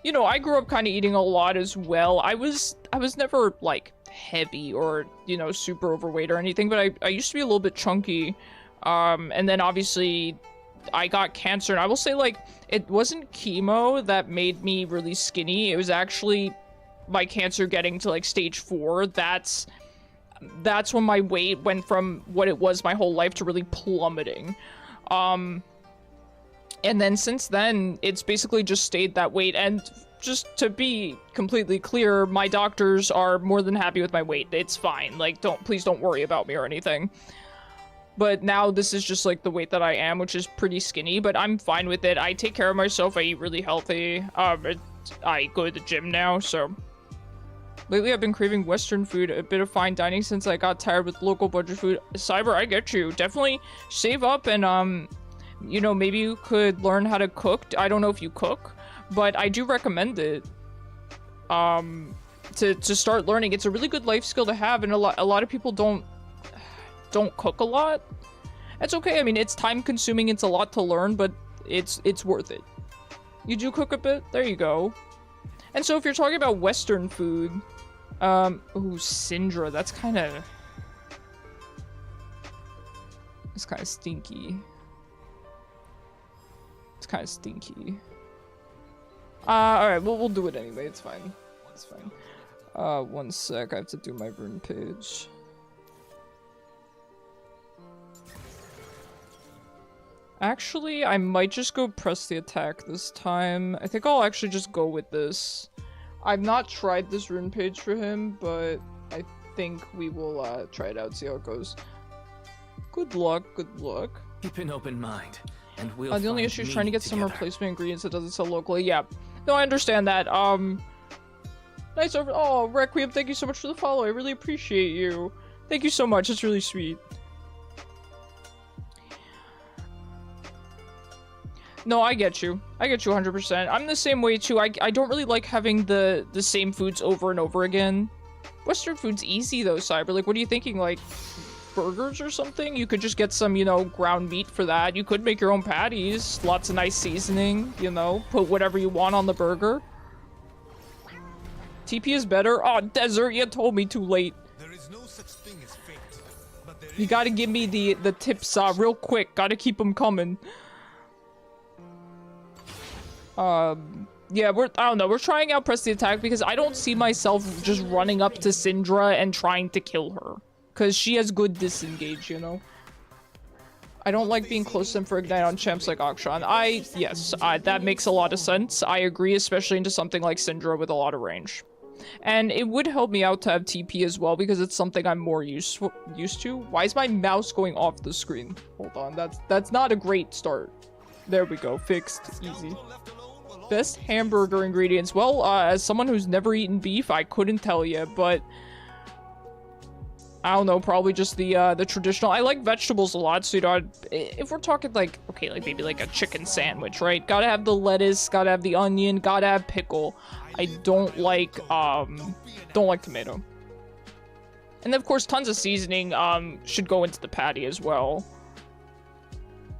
you know, I grew up kind of eating a lot as well. I was never like heavy or, you know, super overweight or anything, but I used to be a little bit chunky. And then obviously I got cancer, and I will say, like, it wasn't chemo that made me really skinny. It was actually my cancer getting to like stage 4. That's when my weight went from what it was my whole life to really plummeting. And then since then, it's basically just stayed that weight. And just to be completely clear, my doctors are more than happy with my weight. It's fine. Like, please don't worry about me or anything. But now this is just like the weight that I am, which is pretty skinny, but I'm fine with it. I take care of myself. I eat really healthy. I go to the gym now, so. Lately, I've been craving Western food, a bit of fine dining since I got tired with local budget food. Cyber, I get you. Definitely save up and, you know, maybe you could learn how to cook. I don't know if you cook, but I do recommend it. To start learning. It's a really good life skill to have, and a lot of people don't cook a lot. That's okay. I mean, it's time consuming. It's a lot to learn, but it's worth it. You do cook a bit? There you go. And so if you're talking about Western food, ooh, Syndra, that's kind of stinky. It's kind of stinky. Alright, we'll do it anyway. It's fine. It's fine. One sec. I have to do my rune page. Actually, I might just go press the attack this time. I think I'll actually just go with this. I've not tried this rune page for him, but I think we will try it out, see how it goes. Good luck, good luck. Keep an open mind, and we'll the only find issue is trying to get some together. replacement ingredients that doesn't sell locally. Yeah. No, I understand that. Nice over- Oh, Requiem, thank you so much for the follow. I really appreciate you. Thank you so much, it's really sweet. No, I get you. I get you 100%. I'm the same way too. I don't really like having the same foods over and over again. Western food's easy though, Cyber. Like, what are you thinking? Like, burgers or something? You could just get some, you know, ground meat for that. You could make your own patties. Lots of nice seasoning, you know. Put whatever you want on the burger. TP is better? Oh, Desert, you told me too late. There is no such thing as fate, but there You gotta give me the tips real quick. Gotta keep them coming. Yeah, I don't know, we're trying out press the attack because I don't see myself just running up to Syndra and trying to kill her. Because she has good disengage, you know? I don't like being close to them for Ignite on champs like Akshan. Yes, that makes a lot of sense. I agree, especially into something like Syndra with a lot of range. And it would help me out to have TP as well because it's something I'm more used to. Why is my mouse going off the screen? Hold on, that's not a great start. There we go, fixed, easy. Best hamburger ingredients. Well, as someone who's never eaten beef, I couldn't tell you, but I don't know, probably just the traditional. I like vegetables a lot, so you know, if we're talking like, okay, like maybe like a chicken sandwich, right? Gotta have the lettuce, gotta have the onion, gotta have pickle. I don't like tomato. And of course, tons of seasoning should go into the patty as well.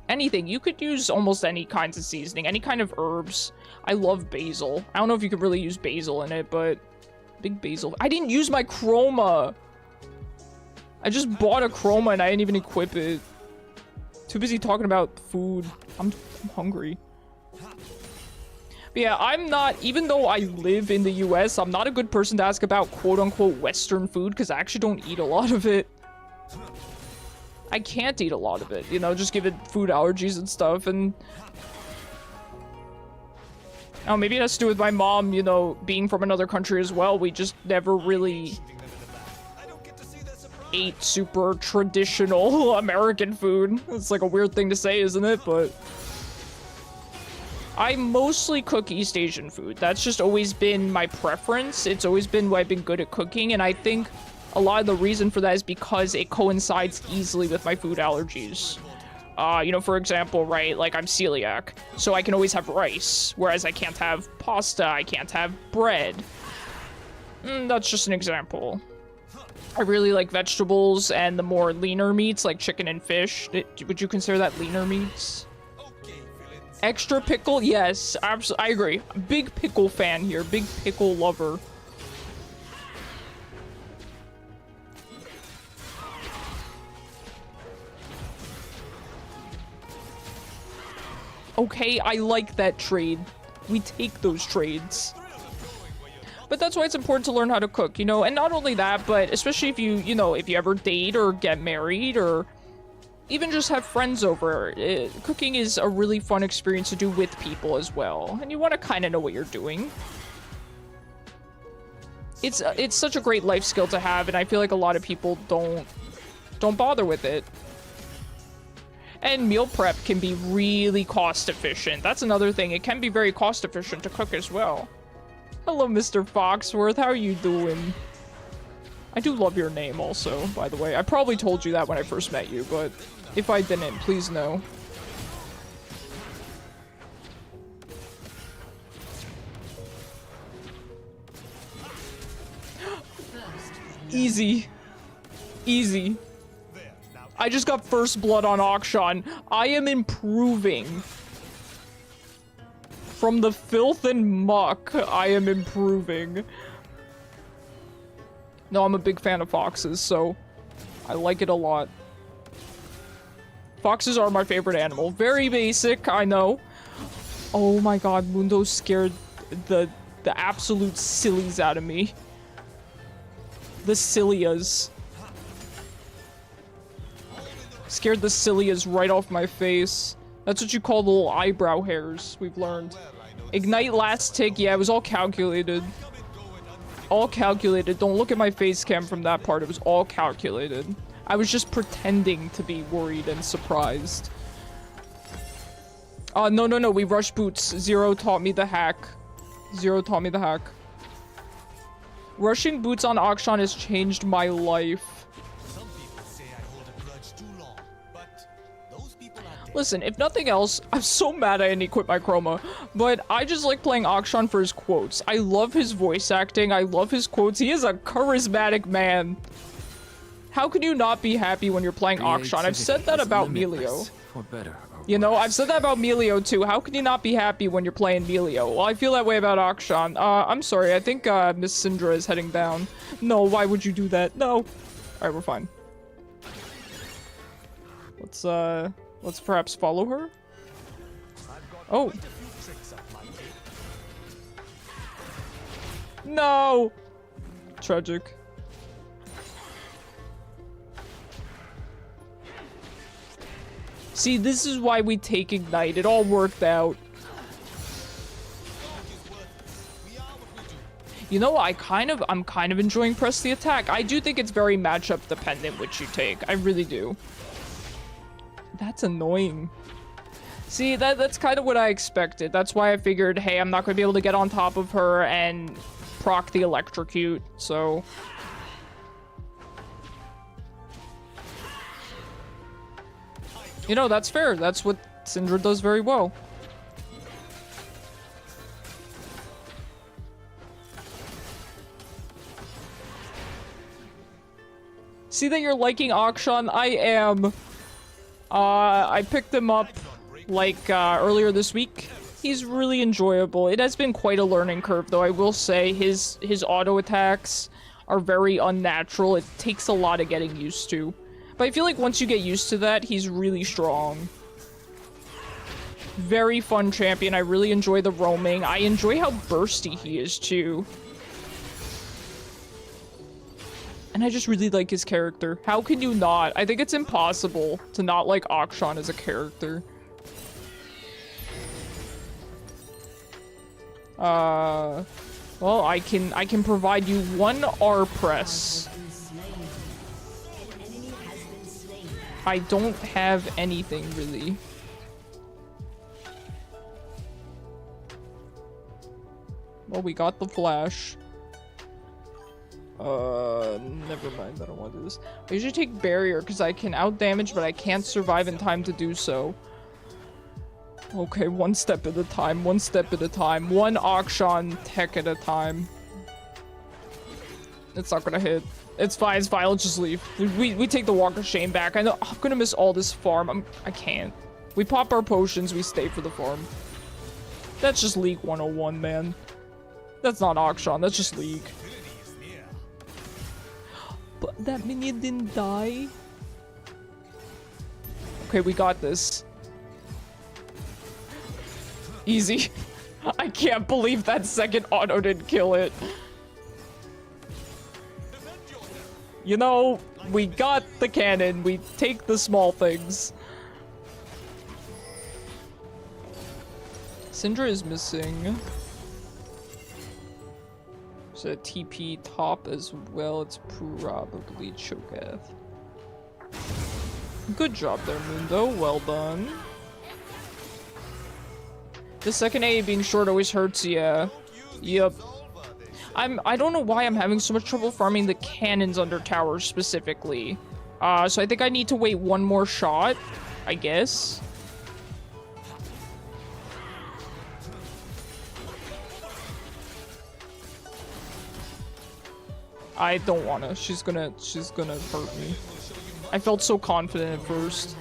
Anything. You could use almost any kinds of seasoning, any kind of herbs. I love basil. I don't know if you could really use basil in it, but big basil. I didn't use my chroma. I just bought a chroma and I didn't even equip it. Too busy talking about food. I'm hungry. But yeah, I'm not, even though I live in the US, I'm not a good person to ask about quote-unquote Western food because I actually don't eat a lot of it. I can't eat a lot of it, you know, just given food allergies and stuff, and oh, maybe it has to do with my mom, you know, being from another country as well. We just never really ate super traditional American food. It's like a weird thing to say, isn't it? But I mostly cook East Asian food. That's just always been my preference. It's always been what I've been good at cooking, and I think a lot of the reason for that is because it coincides easily with my food allergies. You know, for example, right, like I'm celiac, so I can always have rice, whereas I can't have pasta, I can't have bread. That's just an example. I really like vegetables and the more leaner meats, like chicken and fish. Would you consider that leaner meats? Extra pickle? Yes, absolutely. I agree. Big pickle fan here. Big pickle lover. Okay, I like that trade. We take those trades. But that's why it's important to learn how to cook, you know? And not only that, but especially if you know, if you ever date or get married or even just have friends over, cooking is a really fun experience to do with people as well. And you want to kind of know what you're doing. It's such a great life skill to have, and I feel like a lot of people don't bother with it. And meal prep can be really cost efficient. That's another thing. It can be very cost efficient to cook as well. Hello, Mr. Foxworth. How are you doing? I do love your name also, by the way. I probably told you that when I first met you, but if I didn't, please know. Easy. Easy. I just got first blood on Akshan. I am improving. From the filth and muck, I am improving. No, I'm a big fan of foxes, so I like it a lot. Foxes are my favorite animal. Very basic, I know. Oh my god, Mundo scared the absolute sillies out of me. The Cilias. Scared the Cilias right off my face. That's what you call the little eyebrow hairs, we've learned. Ignite last tick, yeah, it was all calculated. All calculated. Don't look at my face cam from that part, it was all calculated. I was just pretending to be worried and surprised. No, we rushed boots. Zero taught me the hack. Zero taught me the hack. Rushing boots on Akshan has changed my life. Listen, if nothing else, I'm so mad I didn't quit my chroma, but I just like playing Akshan for his quotes. I love his voice acting, I love his quotes, he is a charismatic man. How can you not be happy when you're playing Akshan? I've said that about Melio. You know, I've said that about Melio too. How can you not be happy when you're playing Melio? Well, I feel that way about Akshan. I'm sorry, I think Miss Syndra is heading down. No, why would you do that? No. Alright, we're fine. Let's perhaps follow her? Oh. No! Tragic. See, this is why we take Ignite. It all worked out. You know, I'm kind of enjoying Press the Attack. I do think it's very matchup dependent which you take. I really do. That's annoying. See, that's kind of what I expected. That's why I figured, hey, I'm not going to be able to get on top of her and proc the electrocute, so... You know, that's fair. That's what Syndra does very well. See that you're liking Akshan? I am. I picked him up, like, earlier this week. He's really enjoyable. It has been quite a learning curve, though. I will say his auto attacks are very unnatural. It takes a lot of getting used to. But I feel like once you get used to that, he's really strong. Very fun champion. I really enjoy the roaming. I enjoy how bursty he is, too. And I just really like his character. How can you not? I think it's impossible to not like Akshan as a character. Well, I can provide you one R press. I don't have anything really. Well, we got the flash. Never mind. I don't want to do this. I usually take barrier because I can out damage, but I can't survive in time to do so. Okay, one step at a time. One step at a time. One Akshan tech at a time. It's not gonna hit. It's fine. It's fine. I'll just leave. We take the Walk of Shame back. I know I'm gonna miss all this farm. I can't. We pop our potions. We stay for the farm. That's just League 101, man. That's not Akshan. That's just League. But that minion didn't die. Okay, we got this. Easy. I can't believe that second auto didn't kill it. You know, we got the cannon. We take the small things. Syndra is missing. There's a TP top as well. It's probably Cho'Gath. Good job there, Mundo. Well done. The second A being short always hurts, yeah. Yep. I don't know why I'm having so much trouble farming the cannons under towers specifically. So I think I need to wait one more shot, I guess. I don't wanna. She's gonna hurt me. I felt so confident at first.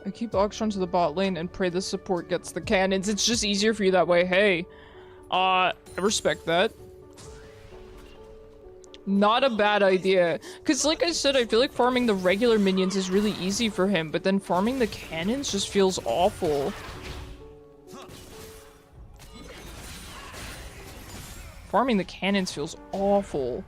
I keep Akshan to the bot lane and pray the support gets the cannons. It's just easier for you that way. Hey, I respect that. Not a bad idea. Because like I said, I feel like farming the regular minions is really easy for him, but then farming the cannons just feels awful. Farming the cannons feels awful.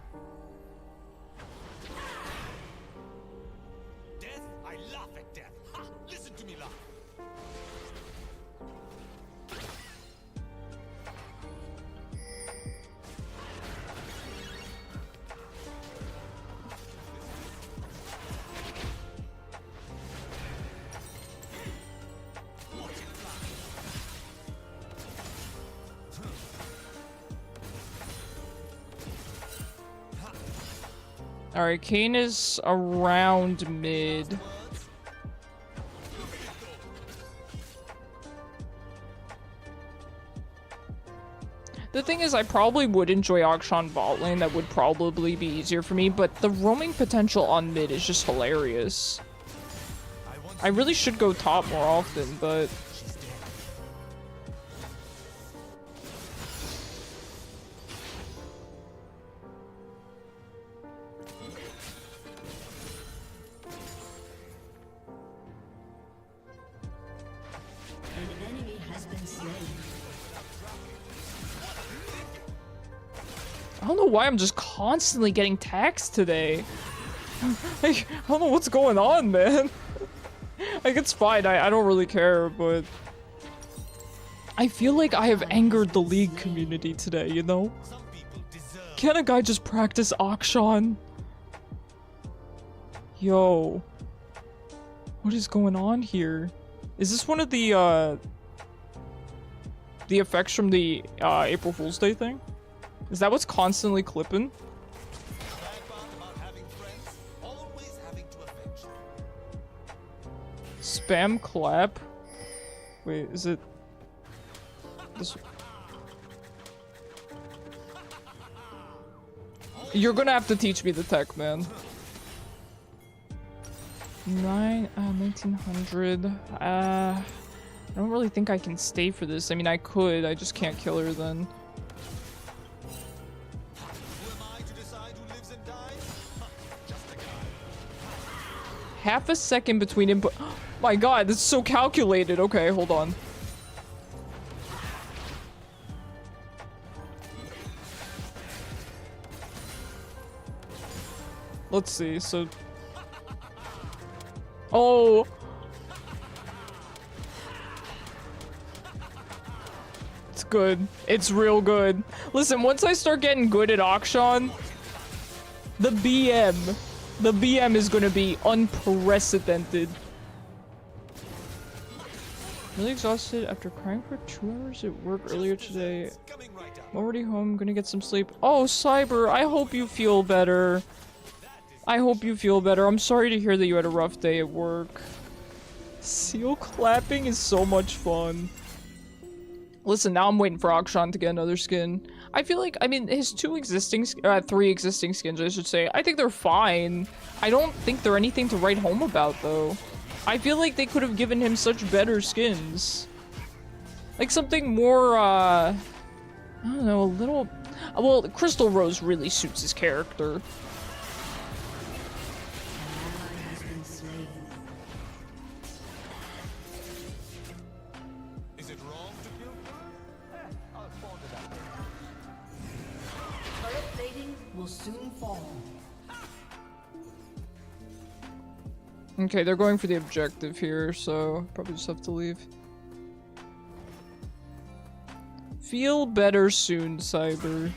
Alright, Kayn is around mid. The thing is, I probably would enjoy Akshan bot lane. That would probably be easier for me, but the roaming potential on mid is just hilarious. I really should go top more often, but... I don't know why I'm just constantly getting taxed today. I don't know what's going on, man. Like, it's fine. I don't really care, but... I feel like I have angered the League community today, you know? Can't a guy just practice Akshan? Yo. What is going on here? Is this one of the effects from the April Fool's Day thing? Is that what's constantly clipping? Spam clap? Wait, is it... this... You're gonna have to teach me the tech, man. 1900. I don't really think I can stay for this. I mean, I could. I just can't kill her then. Half a second between input. My god, this is so calculated. Okay, hold on. Let's see, so... Oh! It's good. It's real good. Listen, once I start getting good at Akshan, the BM is gonna be unprecedented. Really exhausted after crying for 2 hours at work earlier today. I'm already home, gonna get some sleep. Oh, Cyber, I hope you feel better. I hope you feel better. I'm sorry to hear that you had a rough day at work. Seal clapping is so much fun. Listen, now I'm waiting for Akshan to get another skin. I feel like, I mean, his 3 existing skins, I should say, I think they're fine. I don't think they're anything to write home about, though. I feel like they could have given him such better skins. Like something more, I don't know, a little... Well, Crystal Rose really suits his character. Soon fall. Okay, they're going for the objective here, so probably just have to leave. Feel better soon, Cyber.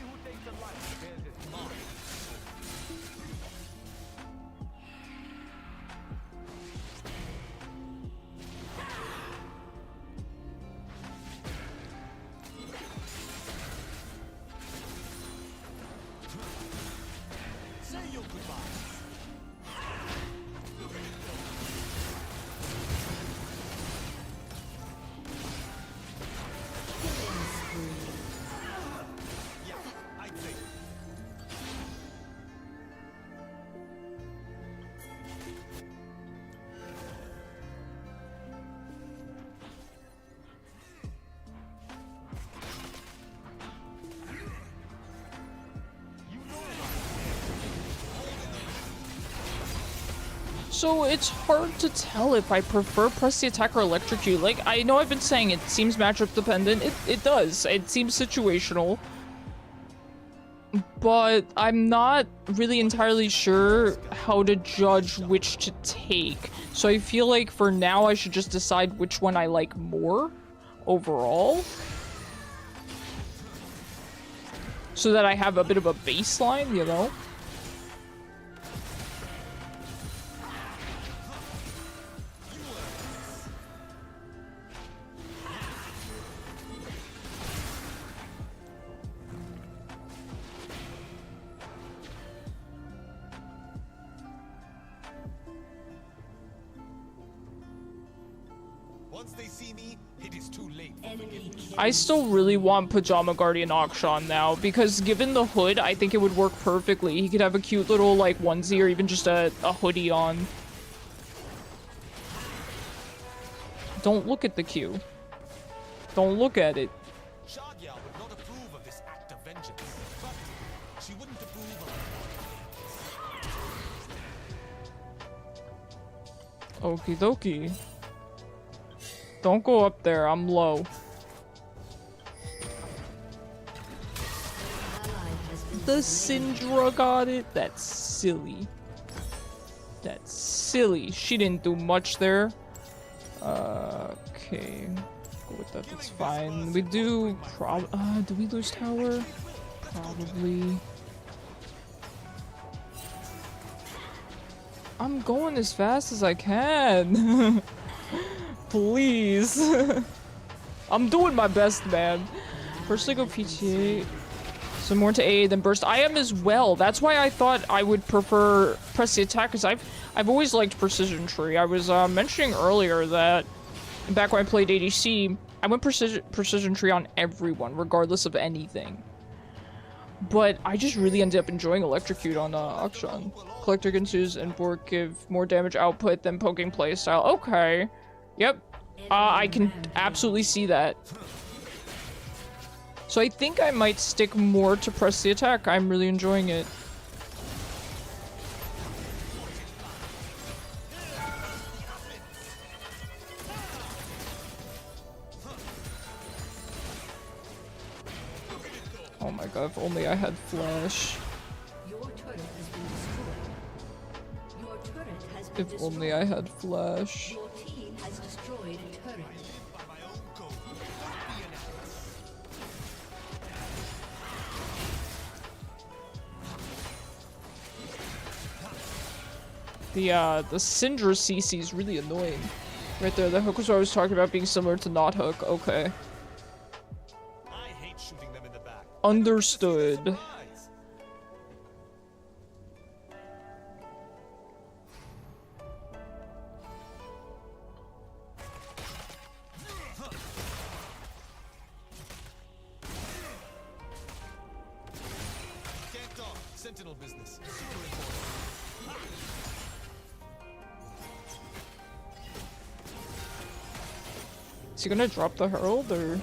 So it's hard to tell if I prefer press the attack or electrocute. Like, I know I've been saying it seems matchup dependent. It does. It seems situational. But I'm not really entirely sure how to judge which to take. So I feel like for now I should just decide which one I like more overall. So that I have a bit of a baseline, you know? I still really want Pajama Guardian Akshan now, because given the hood, I think it would work perfectly. He could have a cute little, like, onesie or even just a hoodie on. Don't look at the Q. Don't look at it. Shadia would not approve of this act of vengeance, but she wouldn't approve of... Okie dokie. Don't go up there, I'm low. The Syndra got it? That's silly. That's silly. She didn't do much there. Okay. Go with that, that's fine. We do do we lose tower? Probably. I'm going as fast as I can. Please. I'm doing my best, man. First I go PTA. Some more to A, then burst. I am as well. That's why I thought I would prefer press the attack, because I've always liked precision tree. I was mentioning earlier that back when I played ADC, I went precision tree on everyone, regardless of anything. But I just really ended up enjoying electrocute on Akshan. Collector ensues and Bork give more damage output than poking playstyle. Okay. Yep. I can absolutely see that. So I think I might stick more to press the attack. I'm really enjoying it. my god, if only I had flash. Your turret has been destroyed. Your turret has been If destroyed. only I had flash. Your team has destroyed a turret. By my own code. Be an ass. The Syndra CC is really annoying. Right there, the hook was what I was talking about being similar to not hook. Okay. I hate shooting them in the back. Understood. Surprise. Can't talk. Sentinel business. Super important. Is he gonna drop the herald or?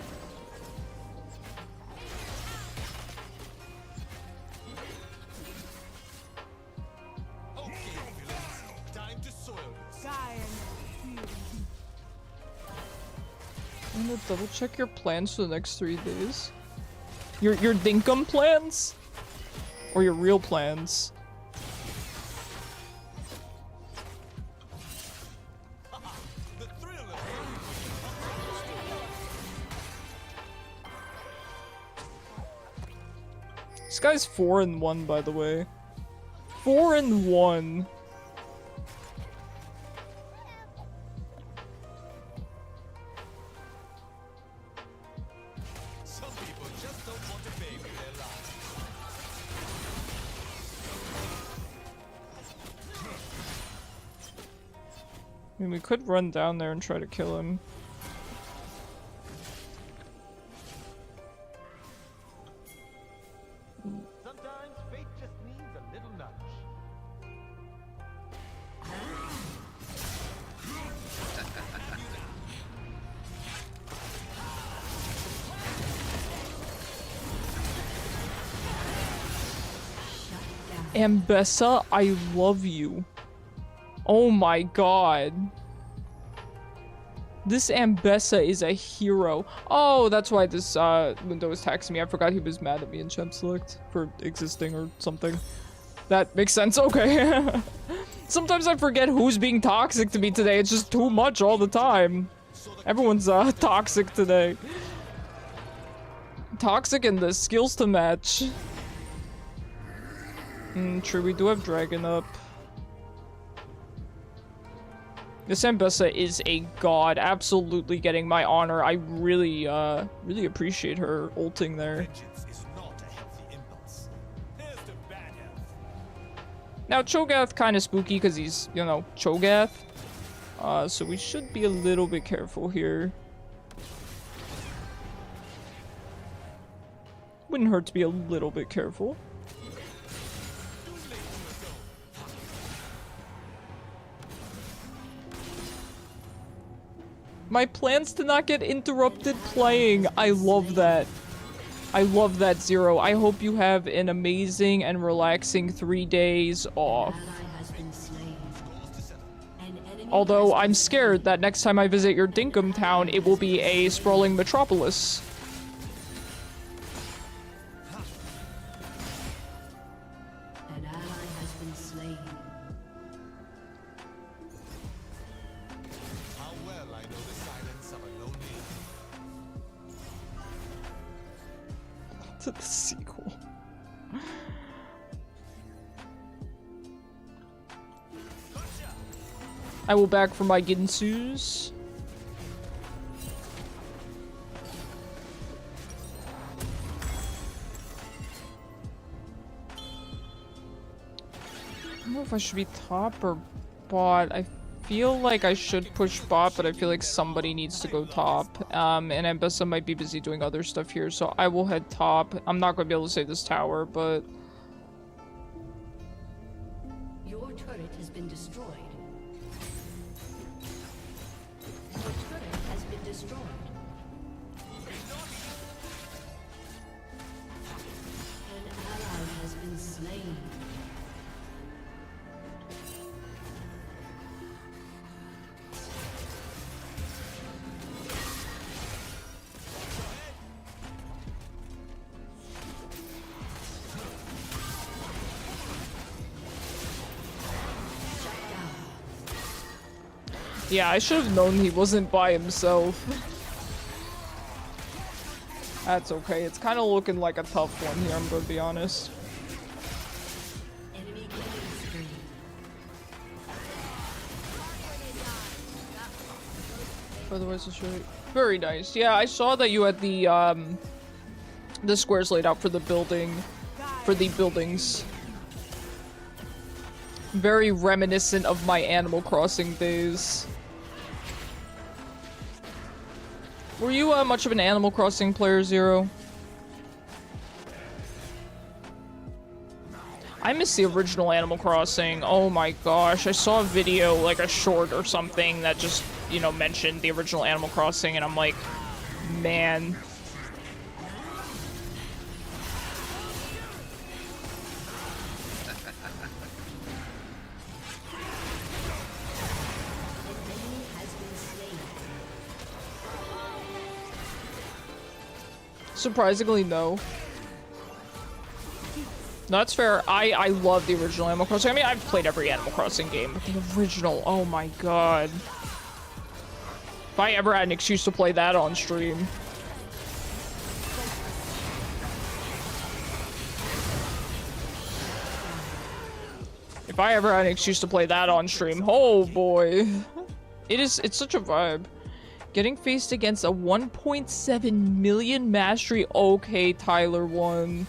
Okay, villains. Time to soil this. I'm gonna double check your plans for the next 3 days. Your dinkum plans? Or your real plans? The thrill of This guy's 4-1, by the way. 4-1. some people just don't want to pay for their lives. I mean, we could run down there and try to kill him. Sometimes fate just needs a little nudge. Ambessa, I love you. Oh my god. This Ambessa is a hero. Oh, that's why this window was taxing me. I forgot he was mad at me in Champ Select for existing or something. That makes sense. Okay. Sometimes I forget who's being toxic to me today. It's just too much all the time. Everyone's toxic today. Toxic and the skills to match. True, we do have Dragon up. This Ambessa is a god, absolutely getting my honor. I really appreciate her ulting there. Vengeance is not a healthy impulse. Here's the bad health. Now, Cho'Gath kind of spooky because he's, you know, Cho'Gath. So we should be a little bit careful here. Wouldn't hurt to be a little bit careful. My plans to not get interrupted playing. I love that. I love that, Zero. I hope you have an amazing and relaxing 3 days off. Ally has been slain. An enemy Although has I'm been scared that next time I visit your Dinkum town, it will be a sprawling metropolis. An ally has been slain. How well I know the silence of a lonely. To the sequel. I will back for my Ginsus. I don't know if I should be top or bot. I feel like I should push bot, but I feel like somebody needs to go top. And Ambessa might be busy doing other stuff here, so I will head top. I'm not going to be able to save this tower, but... Your turret has been destroyed. Your turret has been destroyed. An ally has been slain. Yeah, I should have known he wasn't by himself. That's okay. It's kind of looking like a tough one here, I'm gonna be honest. Enemy killing spree. Otherwise, it's right. Very nice. Yeah, I saw that you had the squares laid out for the buildings. Very reminiscent of my Animal Crossing days. Were you much of an Animal Crossing player, Zero? I miss the original Animal Crossing. Oh my gosh, I saw a video, like a short or something, that just, you know, mentioned the original Animal Crossing, and I'm like, man. Surprisingly, no. No, that's fair. I love the original Animal Crossing. I mean, I've played every Animal Crossing game, but the original, oh my god. If I ever had an excuse to play that on stream. If I ever had an excuse to play that on stream, oh boy. It's such a vibe. Getting faced against a 1.7 million mastery. Okay, Tyler won.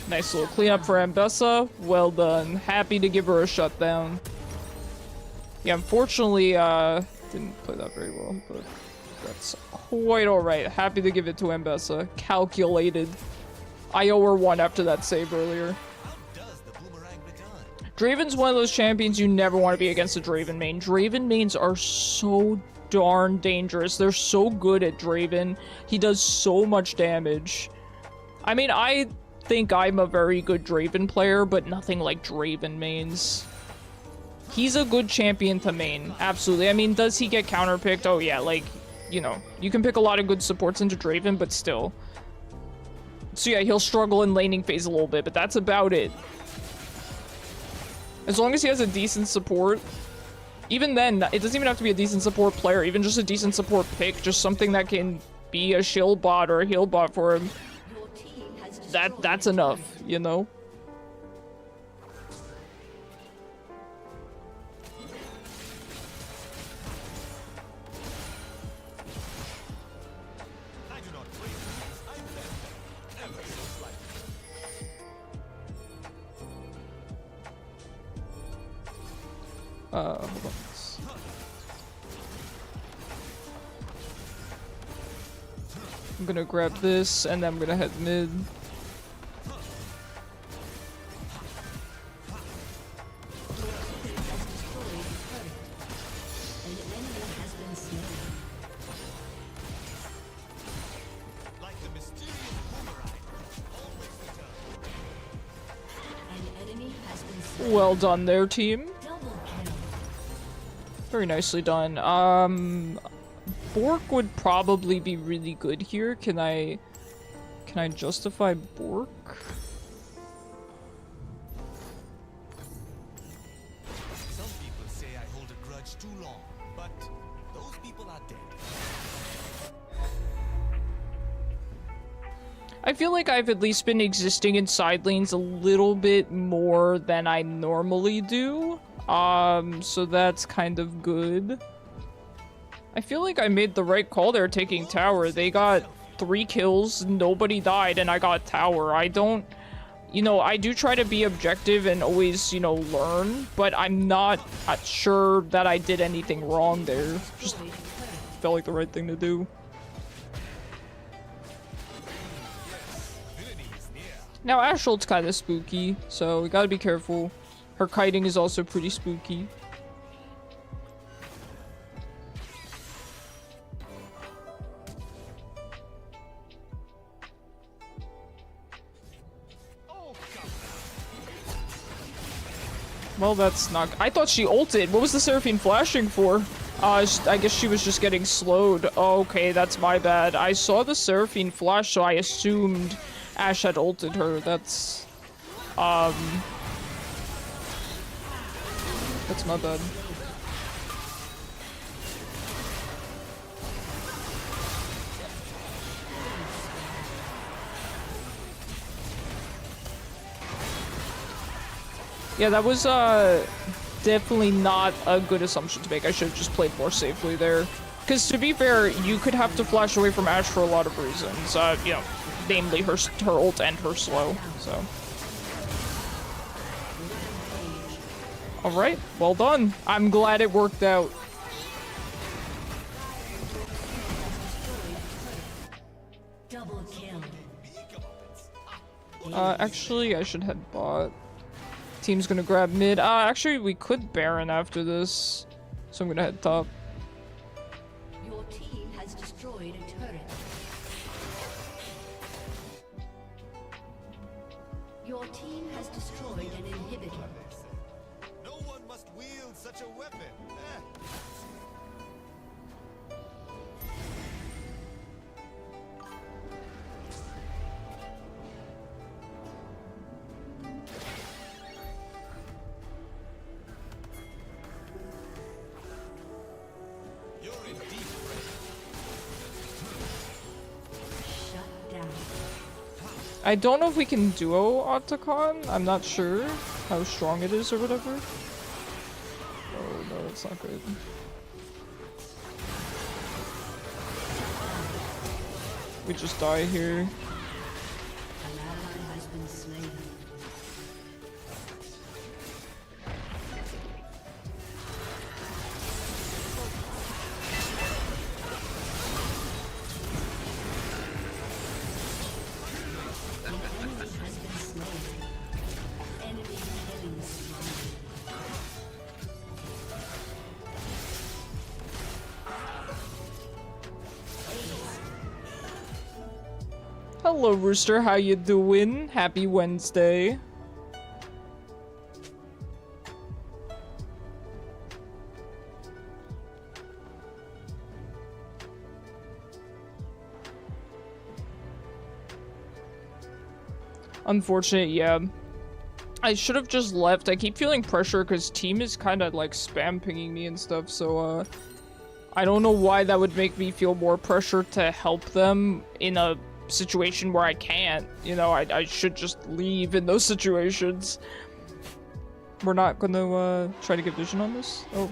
Nice little cleanup for Ambessa. Well done. Happy to give her a shutdown. Yeah, unfortunately, didn't play that very well, but that's quite alright. Happy to give it to Ambessa. Calculated. I owe her one after that save earlier. Draven's one of those champions you never want to be against a Draven main. Draven mains are so darn dangerous. They're so good at Draven. He does so much damage. I mean, I think I'm a very good Draven player, but nothing like Draven mains. He's a good champion to main, absolutely. I mean, does he get counterpicked? Oh yeah, like, you know, you can pick a lot of good supports into Draven, but still. So yeah, he'll struggle in laning phase a little bit, but that's about it. As long as he has a decent support, even then, it doesn't even have to be a decent support player, even just a decent support pick, just something that can be a shield bot or a heal bot for him. That's enough, you know? Hold on. I'm gonna grab this, and then I'm gonna head mid. Well done there, team. Very nicely done. Bork would probably be really good here. Can I justify Bork? Some people say I hold a grudge too long, but those people are dead. I feel like I've at least been existing in side lanes a little bit more than I normally do. So that's kind of good. I feel like I made the right call there taking tower. They got 3 kills, nobody died, and I got tower. I don't, you know, I do try to be objective and always, you know, learn, but I'm not sure that I did anything wrong there. Just felt like the right thing to do. Now, Asholt's kind of spooky, so we gotta be careful. Her kiting is also pretty spooky. Well, that's not... I thought she ulted. What was the Seraphine flashing for? I guess she was just getting slowed. Oh, okay, that's my bad. I saw the Seraphine flash, so I assumed Ashe had ulted her. That's my bad. Yeah, that was definitely not a good assumption to make. I should have just played more safely there. Because to be fair, you could have to flash away from Ashe for a lot of reasons. You know, namely her ult and her slow. So. All right, well done. I'm glad it worked out. Double kill. Actually, I should head bot. Team's gonna grab mid. Actually, we could Baron after this. So I'm gonna head top. Your team has destroyed a turret. Your team has destroyed an inhibitor. No one must wield such a weapon. I don't know if we can duo Otacon. I'm not sure how strong it is or whatever. Oh no, that's not good. We just die here. An ally has been slain. Hello, Rooster. How you doing? Happy Wednesday. Unfortunate, yeah. I should have just left. I keep feeling pressure because team is kind of like spam pinging me and stuff, so I don't know why that would make me feel more pressure to help them in a situation where I can't. You know, I should just leave in those situations. We're not gonna try to get vision on this? Oh.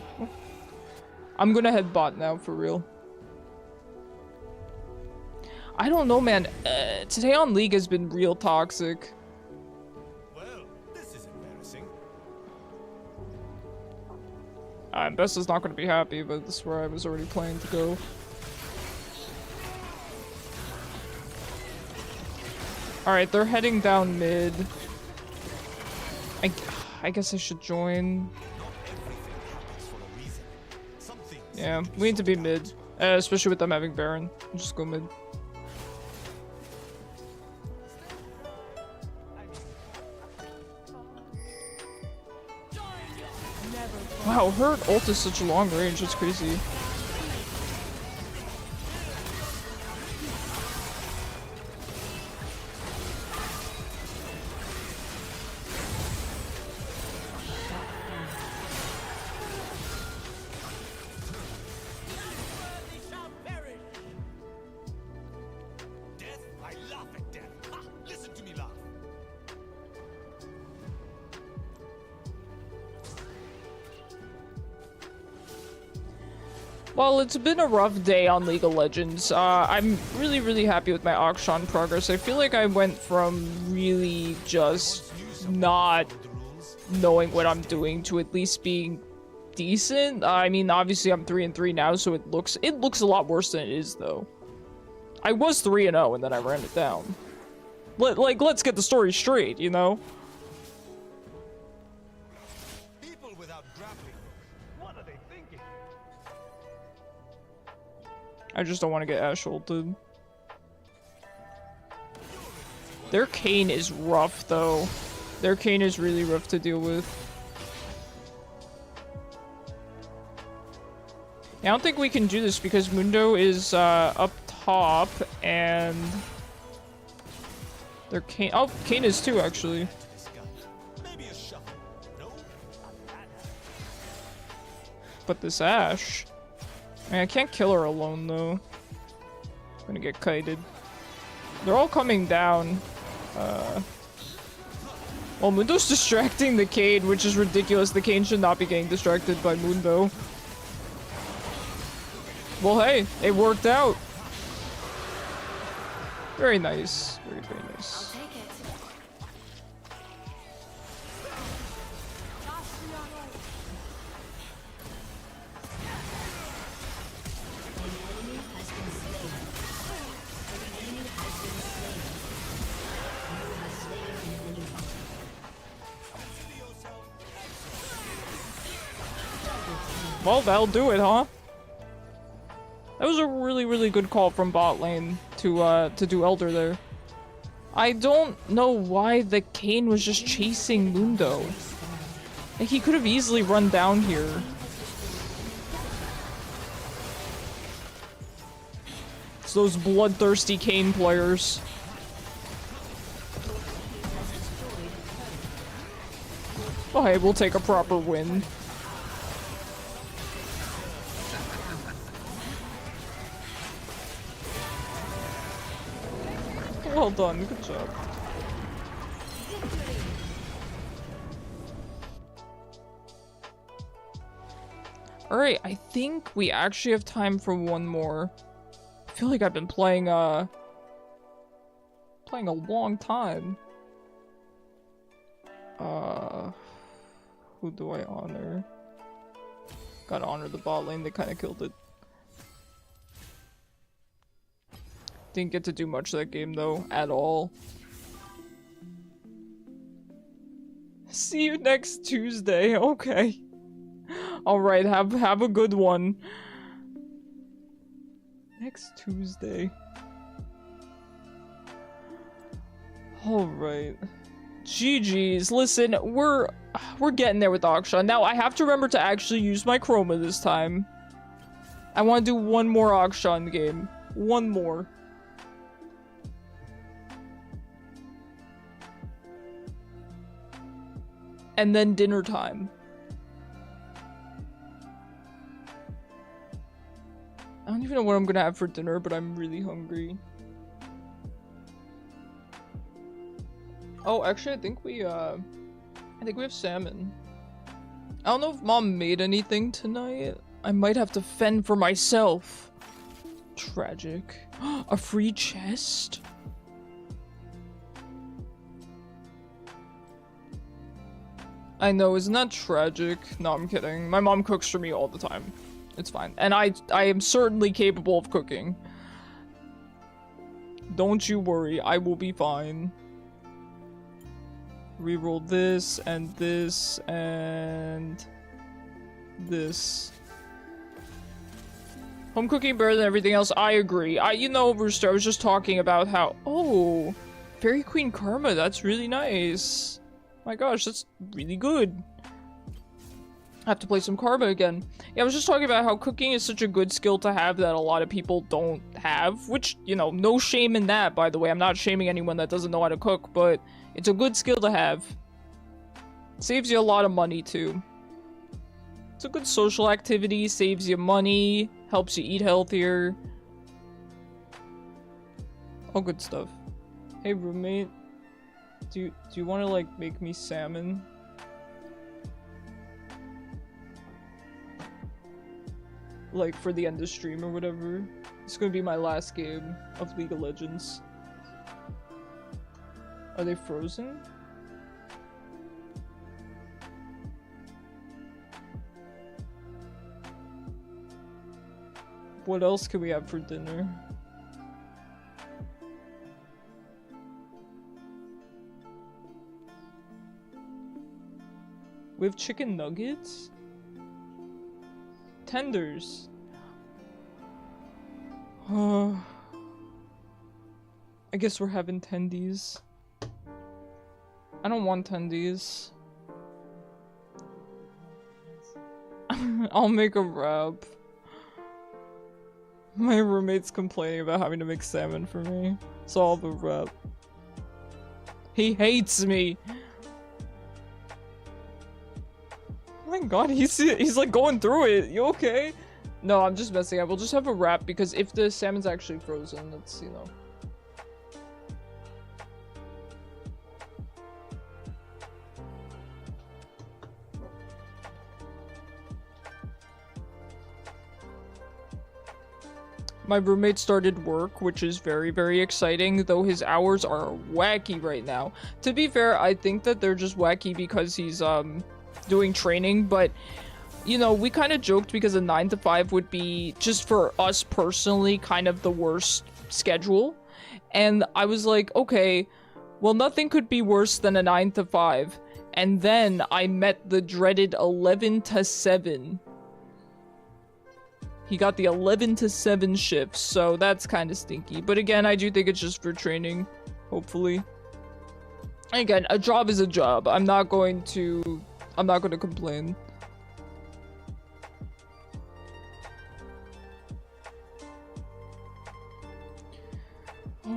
I'm gonna head bot now, for real. I don't know, man. Today on League has been real toxic. Well, this is embarrassing. Best is not gonna be happy, but this is where I was already planning to go. Alright, they're heading down mid. I guess I should join. Yeah, we need to be mid. Especially with them having Baron. I'll just go mid. Wow, her ult is such a long range, it's crazy. Well, it's been a rough day on League of Legends. I'm really happy with my Akshan progress. I feel like I went from really just not knowing what I'm doing to at least being decent. I mean, obviously I'm 3-3 now, so it looks a lot worse than it is, though. I was 3-0 and then I ran it down. Let's get the story straight, you know? I just don't want to get Ashe ulted. Their Kayn is rough, though. Their Kayn is really rough to deal with. I don't think we can do this because Mundo is up top and they're Kane. Oh, Kane is too actually. Maybe a shuffle. No? But this Ashe, I mean, I can't kill her alone though. I'm gonna get kited. They're all coming down. Well, Mundo's distracting the Kane, which is ridiculous. The Kane should not be getting distracted by Mundo. Well, hey, it worked out. Very nice. Very, very nice. Take it. Well, that'll do it, huh? That was a really, really good call from bot lane to do Elder there. I don't know why the Kane was just chasing Mundo. Like, he could have easily run down here. It's those bloodthirsty Kane players. Oh, hey, we'll take a proper win. Well done, good job. Alright, I think we actually have time for one more. I feel like I've been playing a long time. Who do I honor? Gotta honor the bot lane, they kinda killed it. Didn't get to do much that game though, at all. See you next Tuesday, okay. Alright, have a good one. Next Tuesday. Alright. GG's. Listen, we're getting there with Akshan. Now, I have to remember to actually use my chroma this time. I want to do one more Akshan game. One more. And then dinner time. I don't even know what I'm gonna have for dinner, but I'm really hungry. Oh, actually, I think we have salmon. I don't know if Mom made anything tonight. I might have to fend for myself. Tragic. A free chest? I know, isn't that tragic? No, I'm kidding. My mom cooks for me all the time. It's fine. And I am certainly capable of cooking. Don't you worry, I will be fine. Reroll this, and this, and this. Home cooking better than everything else, I agree. You know, Rooster, I was just talking about how... Oh, Fairy Queen Karma, that's really nice. My gosh, that's really good. I have to play some Karma again. Yeah, I was just talking about how cooking is such a good skill to have that a lot of people don't have. Which, you know, no shame in that, by the way. I'm not shaming anyone that doesn't know how to cook, but it's a good skill to have. Saves you a lot of money, too. It's a good social activity, saves you money, helps you eat healthier. All good stuff. Hey, roommate. Do you want to, like, make me salmon? Like, for the end of stream or whatever. It's gonna be my last game of League of Legends. Are they frozen? What else can we have for dinner? We have chicken nuggets? Tenders. I guess we're having tendies. I don't want tendies. I'll make a wrap. My roommate's complaining about having to make salmon for me. It's all the rep. He hates me. Oh my god, he's like going through it. You okay? No, I'm just messing up. We'll just have a wrap because if the salmon's actually frozen, it's, you know. My roommate started work, which is very, very exciting, though his hours are wacky right now. To be fair, I think that they're just wacky because he's, doing training, but, you know, we kind of joked because a 9 to 5 would be, just for us personally, kind of the worst schedule. And I was like, okay, well, nothing could be worse than a 9 to 5. And then I met the dreaded 11 to 7. He got the 11 to 7 shifts, so that's kind of stinky. But again, I do think it's just for training, hopefully. Again, a job is a job. I'm not going to complain.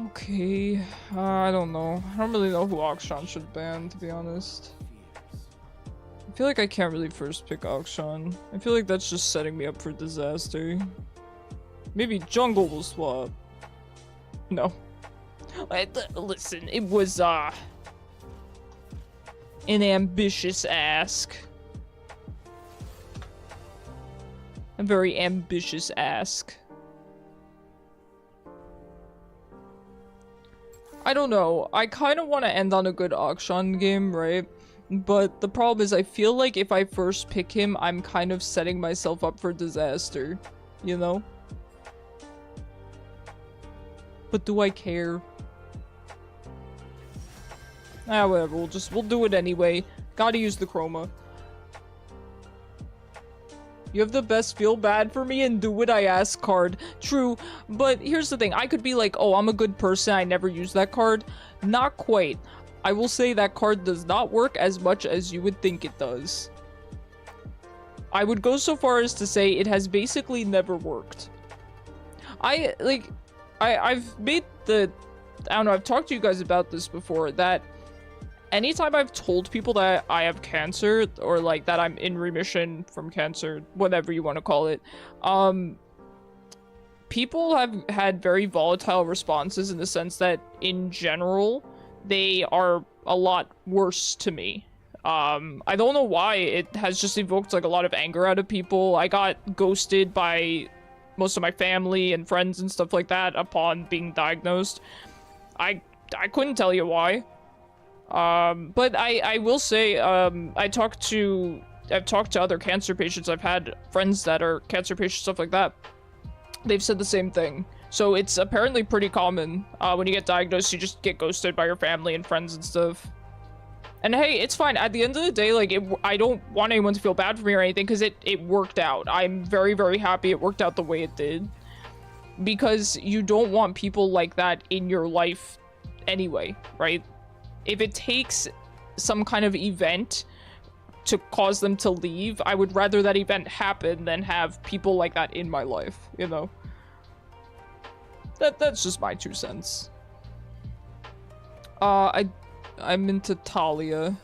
Okay, I don't know. I don't really know who Akshan should ban, to be honest. I feel like I can't really first pick Akshan. I feel like that's just setting me up for disaster. Maybe jungle will swap. No. Listen, it was, an ambitious ask. A very ambitious ask. I don't know. I kind of want to end on a good Akshan game, right? But the problem is I feel like if I first pick him, I'm kind of setting myself up for disaster. You know? But do I care? Ah, whatever. We'll do it anyway. Gotta use the chroma. You have the best feel bad for me and do what I ask card. True, but here's the thing. I could be like, oh, I'm a good person. I never use that card. Not quite. I will say that card does not work as much as you would think it does. I would go so far as to say it has basically never worked. I've made the... I don't know, I've talked to you guys about this before, that anytime I've told people that I have cancer, or like that I'm in remission from cancer, whatever you want to call it, people have had very volatile responses in the sense that, in general, they are a lot worse to me. I don't know why. It has just evoked like a lot of anger out of people. I got ghosted by most of my family and friends and stuff like that upon being diagnosed. I couldn't tell you why. But I will say, I've talked to other cancer patients. I've had friends that are cancer patients, stuff like that. They've said the same thing. So it's apparently pretty common. When you get diagnosed, you just get ghosted by your family and friends and stuff. And hey, it's fine. At the end of the day, like, I don't want anyone to feel bad for me or anything, because it worked out. I'm very, very happy it worked out the way it did. Because you don't want people like that in your life anyway, right? If it takes some kind of event to cause them to leave, I would rather that event happen than have people like that in my life, you know? That's just my 2 cents. I'm into Taliyah.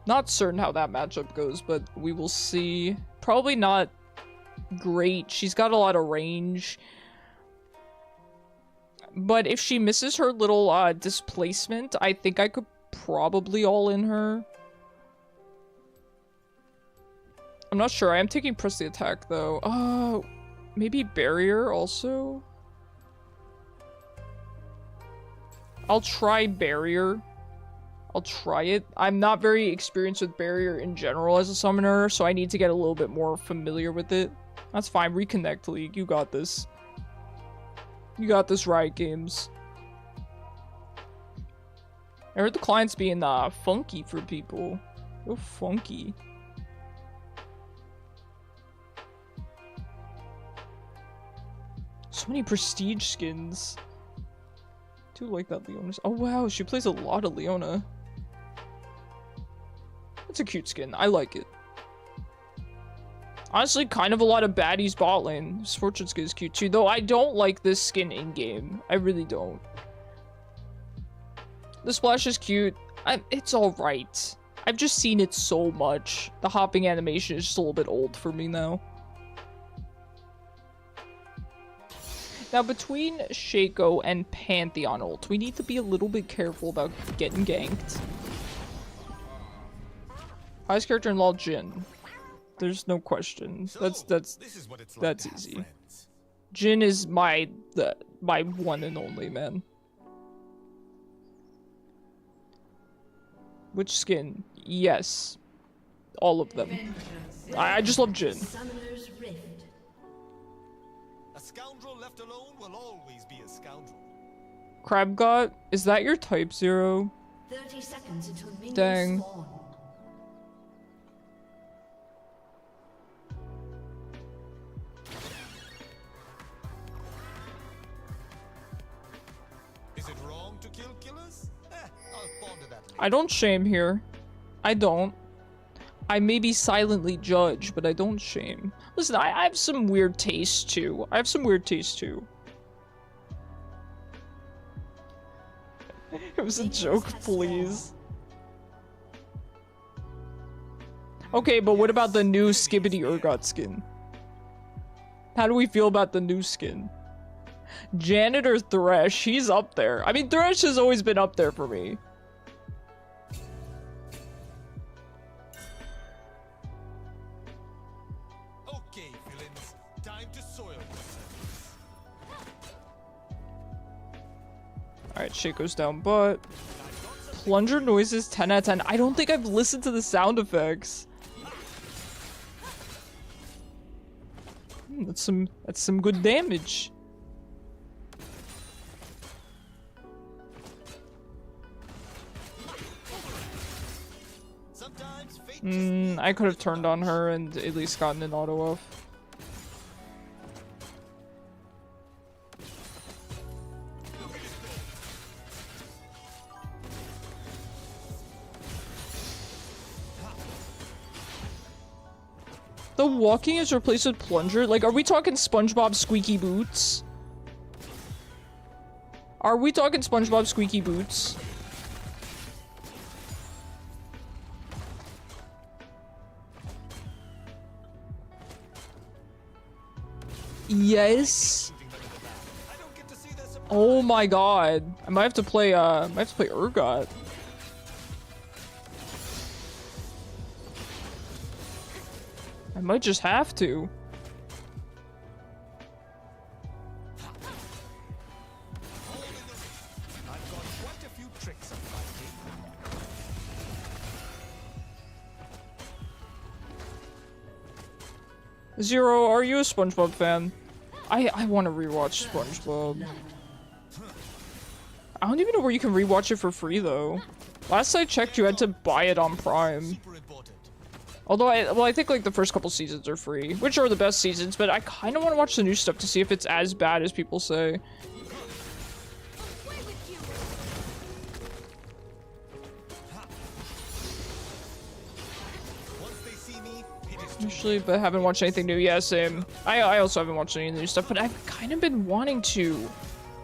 Not certain how that matchup goes, but we will see. Probably not great. She's got a lot of range. But if she misses her little displacement, I think I could probably all in her. I'm not sure. I am taking press the attack though. Maybe barrier also? I'll try barrier. I'll try it. I'm not very experienced with barrier in general as a summoner, so I need to get a little bit more familiar with it. That's fine. Reconnect League. You got this. You got this, Riot Games. I heard the client's being funky for people. Real funky. So many prestige skins. I do like that Leona. Oh wow, she plays a lot of Leona. It's a cute skin. I like it. Honestly, kind of a lot of baddies bot lane. Fortune skin is cute too, though I don't like this skin in-game. I really don't. The splash is cute. It's alright. I've just seen it so much. The hopping animation is just a little bit old for me now. Now, between Shaco and Pantheon ult, we need to be a little bit careful about getting ganked. Highest character in LoL, Jhin. There's no question. That's easy. friends. Jhin is my one and only, man. Which skin? Yes. All of them. I just love Jhin. Summoner's Rift. A scoundrel left alone will always be a scoundrel. Crabgot, is that your type 0? 30 seconds until minions Dang. spawn. Is it wrong to kill killers? I'll ponder that later. I don't shame here. I don't. I maybe silently judge, but I don't shame. Listen, I have some weird tastes too. It was a joke, please. Okay, but what about the new Skibbity Urgot skin? How do we feel about the new skin? Janitor Thresh, he's up there. I mean, Thresh has always been up there for me. Okay, villains. Time to soil yourselves. Alright, Shaco's down, but plunger noises 10 out of 10. I don't think I've listened to the sound effects. That's some good damage. Sometimes fate just I could have turned on her and at least gotten an auto off. The walking is replaced with plunger? Like, are we talking SpongeBob squeaky boots? Are we talking SpongeBob squeaky boots? Yes. I don't get to see their surprise. Oh my god. I might have to play Urgot. I might just have to. I've got quite a few tricks up my sleeve. Zero, are you a SpongeBob fan? I want to rewatch SpongeBob. I don't even know where you can rewatch it for free though. Last I checked, you had to buy it on Prime. Super important. Although I think like the first couple seasons are free, which are the best seasons, but I kind of want to watch the new stuff to see if it's as bad as people say. Away with you. Once they see me, it is too Usually, but haven't watched anything new. Yeah, same. I also haven't watched any of the new stuff, but I've kind of been wanting to.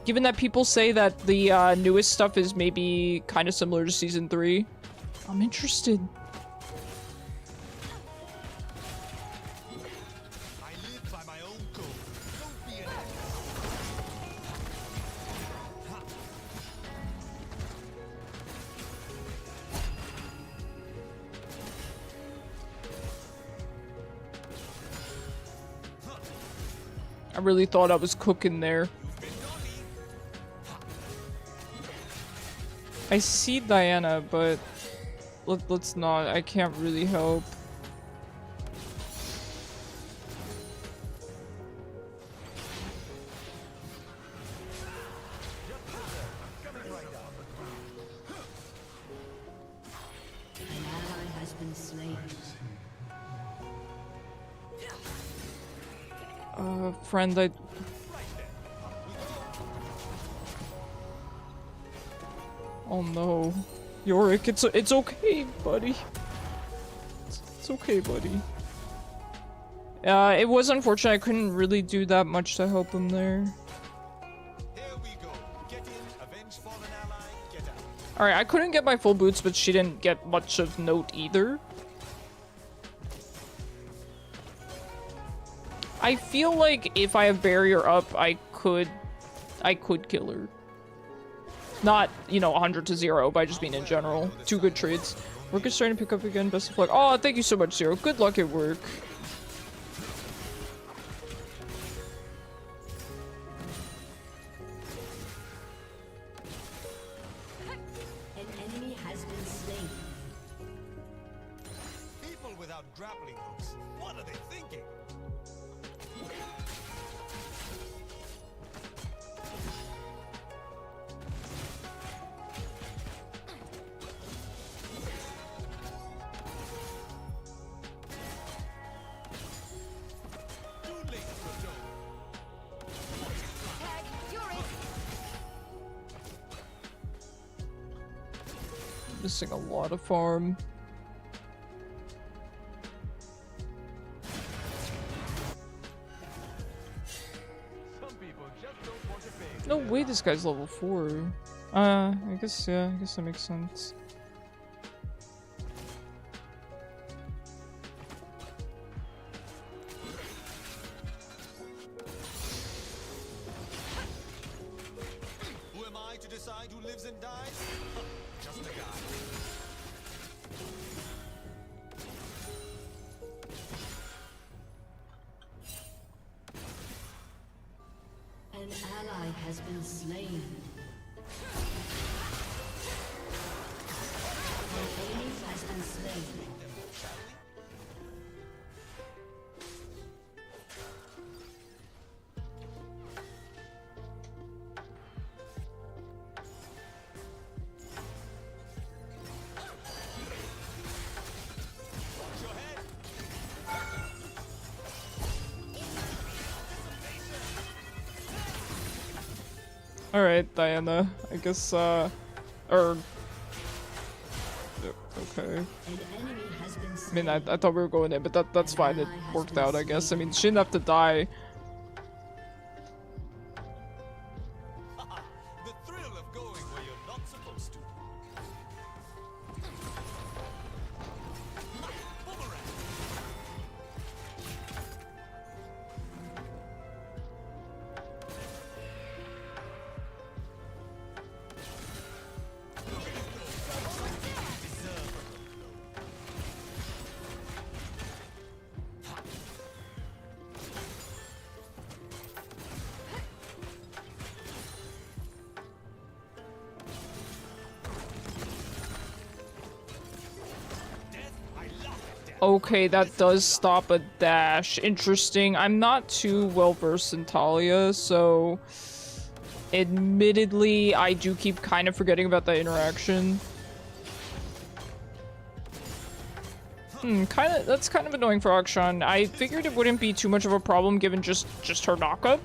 Given that people say that the newest stuff is maybe kind of similar to season 3, I'm interested. I live by my own code. Don't be an I really thought I was cooking there. You've been naughty. I see Diana, but let's not. I can't really help. An ally has been slain. Friend, I... Oh no. Yorick, it's okay, buddy. It's okay, buddy. It was unfortunate. I couldn't really do that much to help him there. Here we go. Get in, avenge fallen ally, get out. Alright, I couldn't get my full boots, but she didn't get much of note either. I feel like if I have barrier up, I could kill her. Not, you know, 100 to 0, but I just mean in general. 2 good trades. Work is starting to pick up again. Best of luck. Oh, thank you so much, Zero. Good luck at work. An enemy has been slain. People without grappling hooks. What are they thinking? Too late for a joke. Tag, you're it. Missing a lot of farm. No way this guy's level 4. I guess, yeah, I guess that makes sense. Who am I to decide who lives and dies? Huh, just a guy. An ally has been slain. An enemy has been slain. Alright, Diana. I guess, okay. An enemy has been I slain. mean, I thought we were going in, but that's fine. It worked out, I guess. I mean, she didn't have to die. The thrill of going where you're not supposed to. Boomerang. Okay, that does stop a dash. Interesting. I'm not too well versed in Taliyah, so admittedly, I do keep kind of forgetting about that interaction. That's kind of annoying for Akshan. I figured it wouldn't be too much of a problem given just her knockup.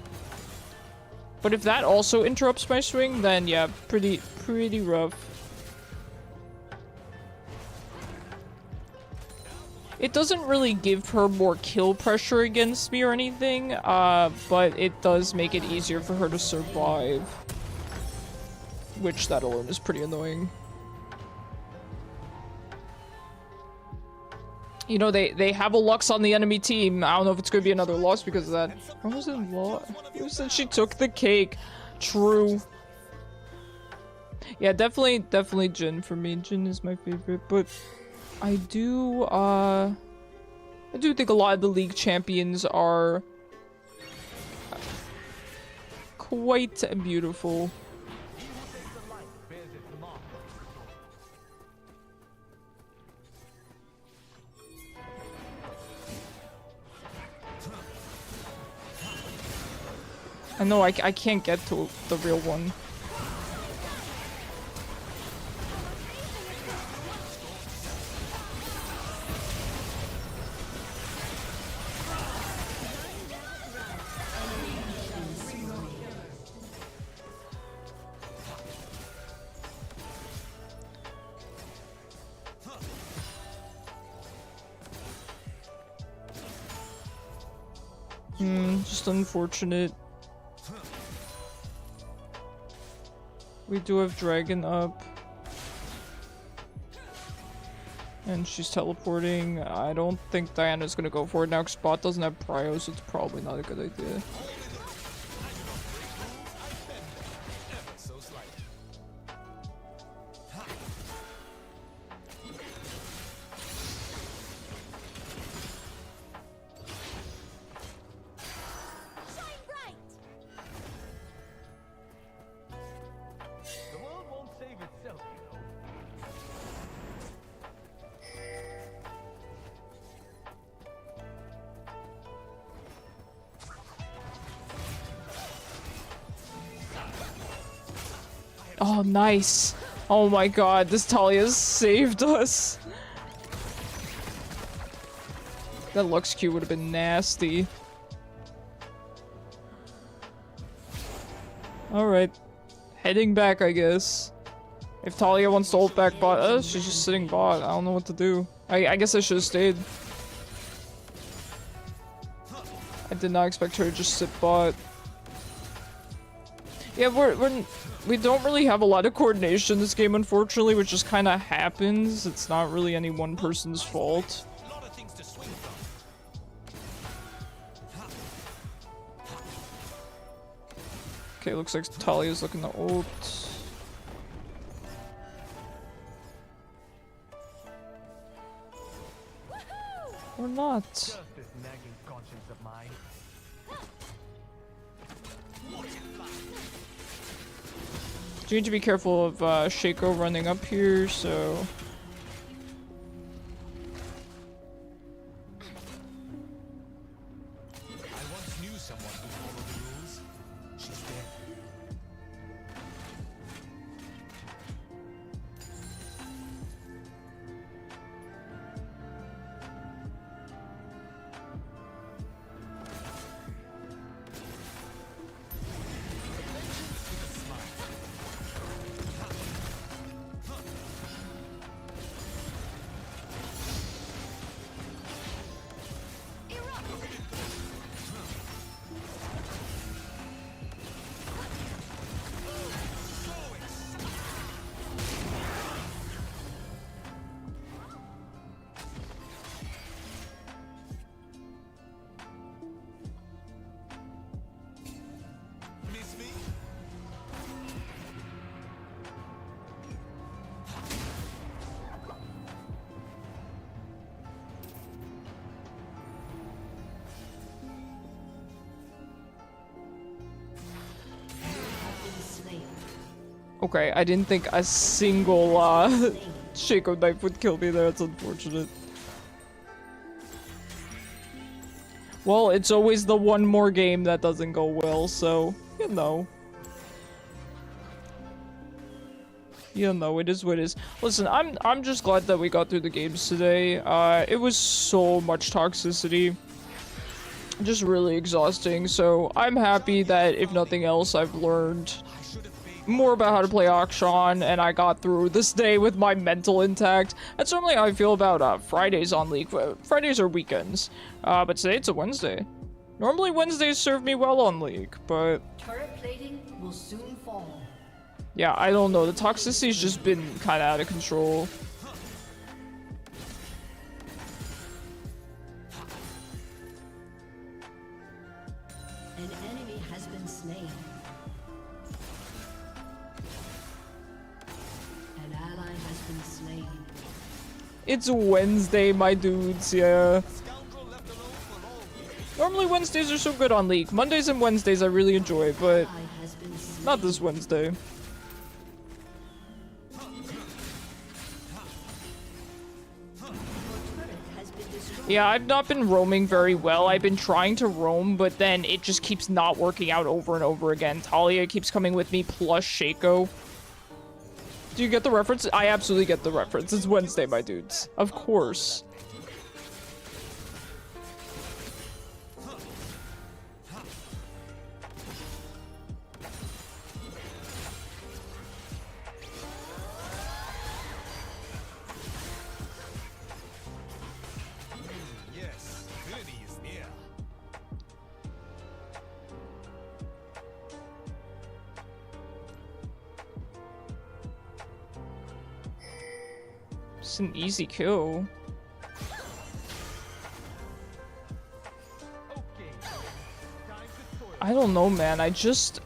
But if that also interrupts my swing, then yeah, pretty rough. It doesn't really give her more kill pressure against me or anything, but it does make it easier for her to survive. Which, that alone is pretty annoying. You know, they have a Lux on the enemy team. I don't know if it's going to be another loss because of that. Or was it loss? Who said she took the cake? True. Yeah, definitely Jhin for me. Jhin is my favorite, but I do think a lot of the league champions are quite beautiful. I know I can't get to the real one. Just unfortunate. We do have Dragon up. And she's teleporting. I don't think Diana's gonna go for it now because Bot doesn't have Prio, so it's probably not a good idea. Oh, nice. Oh my god, this Taliyah saved us. That Lux Q would have been nasty. Alright. Heading back, I guess. If Taliyah wants to ult back bot, she's just sitting bot. I don't know what to do. I guess I should have stayed. I did not expect her to just sit bot. Yeah, we don't really have a lot of coordination in this game, unfortunately, which just kind of happens. It's not really any one person's fault. Okay, looks like Taliyah's looking to ult. Or not. You need to be careful of Shaco running up here, so... I once knew someone who followed the rules. She's dead. Okay, I didn't think a single Shaco knife would kill me there. It's unfortunate. Well, it's always the one more game that doesn't go well, so, you know. You know, it is what it is. Listen, I'm just glad that we got through the games today. It was so much toxicity. Just really exhausting, so I'm happy that, if nothing else, I've learned more about how to play Akshan, and I got through this day with my mental intact. That's normally how I feel about Fridays on League. Fridays are weekends, but today it's a Wednesday. Normally Wednesdays serve me well on League, but... Turret plating will soon fall. Yeah, I don't know. The toxicity's just been kind of out of control. An enemy has been slain. An ally has been slain. It's Wednesday, my dudes, yeah. Normally Wednesdays are so good on League. Mondays and Wednesdays I really enjoy, but not this Wednesday. Yeah, I've not been roaming very well. I've been trying to roam, but then it just keeps not working out over and over again. Taliyah keeps coming with me, plus Shaco. Do you get the reference? I absolutely get the reference. It's Wednesday, my dudes. Of course. It's an easy kill. I don't know, man. I'm just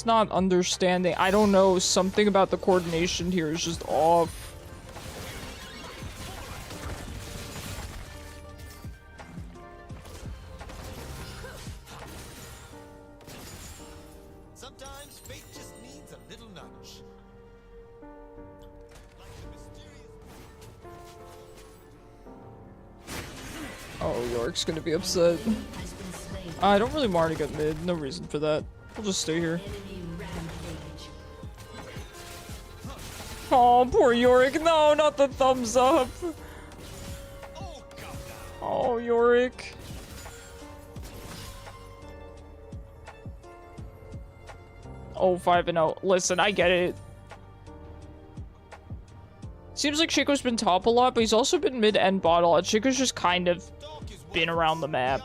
not understanding. I don't know. Something about the coordination here is just off. Sometimes fate just needs a little nudge. Like the mysterious. Oh, York's gonna be upset. I don't really want to get mid. No reason for that. We'll just stay here. Oh, poor Yorick. No, not the thumbs up. Oh, Yorick. Oh, 5-0. Listen, I get it. Seems like Chico's been top a lot, but he's also been mid and bot a lot. Chico's just kind of been around the map.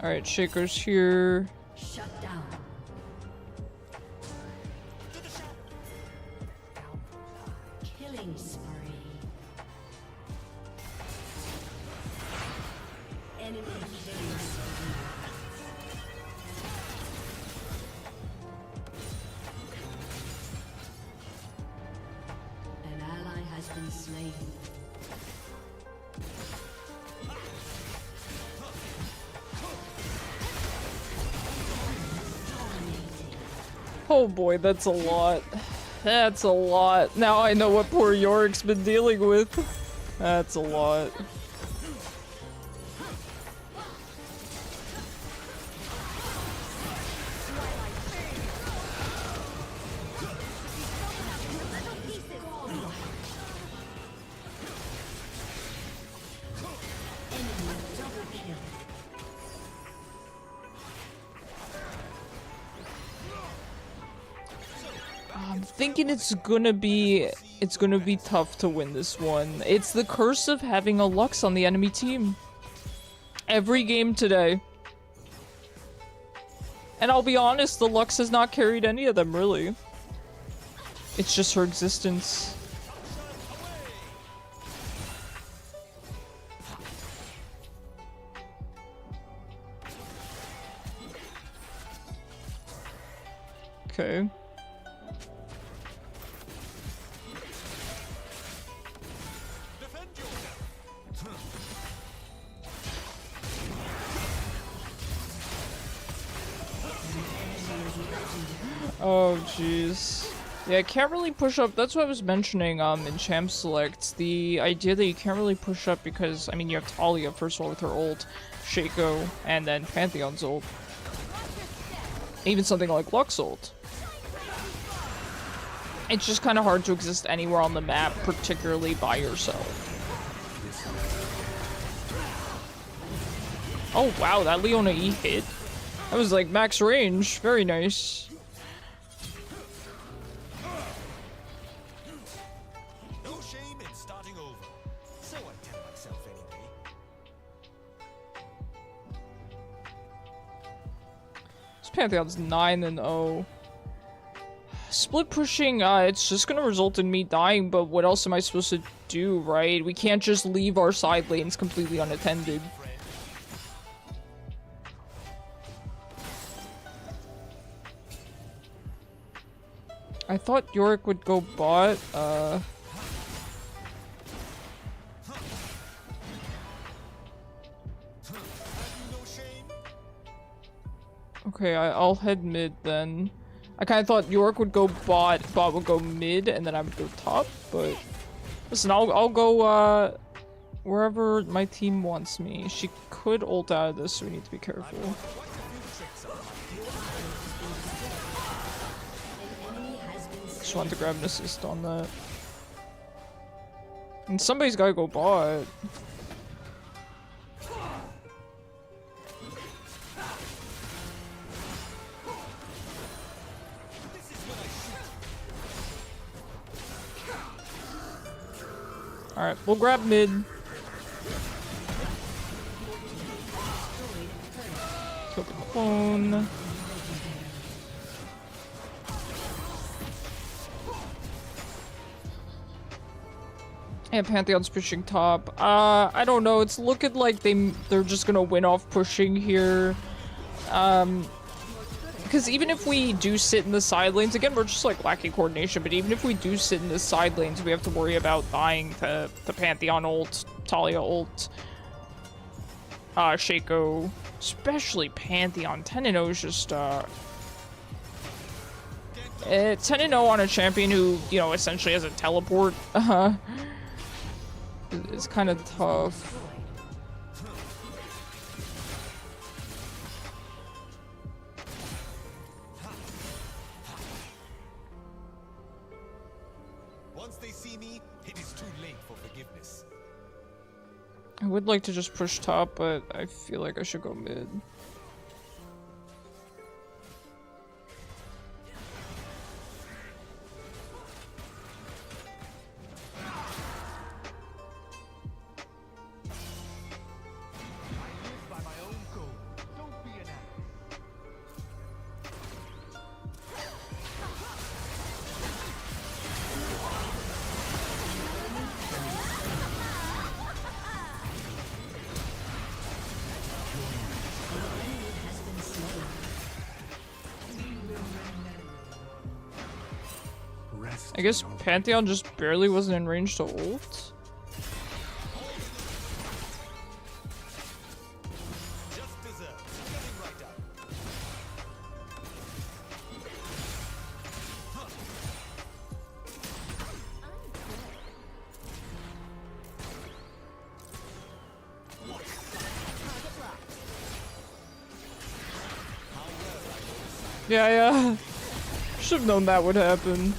Alright, Shaker's here. Shut down. Killing spree. Enemy killing spree. An ally has been slain. Oh boy, that's a lot. That's a lot. Now I know what poor Yorick's been dealing with. That's a lot. Thinking it's gonna be tough to win this one. It's the curse of having a Lux on the enemy team. Every game today. And I'll be honest, the Lux has not carried any of them, really. It's just her existence. Okay. Oh, jeez. Yeah, I can't really push up. That's what I was mentioning in Champ Select. The idea that you can't really push up because, I mean, you have Taliyah, first of all, with her ult, Shaco, and then Pantheon's ult. Even something like Lux ult. It's just kind of hard to exist anywhere on the map, particularly by yourself. Oh, wow, that Leona E hit. That was like max range. Very nice. Pantheon's 9-0. Split pushing, it's just gonna result in me dying, but what else am I supposed to do, right? We can't just leave our side lanes completely unattended. I thought Yorick would go bot, Okay, I'll head mid then. I kind of thought York would go bot would go mid, and then I would go top, but... Listen, I'll go, wherever my team wants me. She could ult out of this, so we need to be careful. Just wanted to grab an assist on that. And somebody's gotta go bot. Alright, we'll grab mid. Kill the clone. And Pantheon's pushing top. I don't know. It's looking like they're just gonna win off pushing here. Because even if we do sit in the side lanes, again, we're just like lacking coordination, but even if we do sit in the side lanes, we have to worry about dying to the Pantheon ult, Taliyah ult, Shaco, especially Pantheon. 10-0 is just, 10-0 on a champion who, you know, essentially has a teleport. It's kind of tough. Once they see me, it is too late for forgiveness. I would like to just push top, but I feel like I should go mid. I guess Pantheon just barely wasn't in range to ult. Just deserved. Getting right up. Yeah. Should have known that would happen.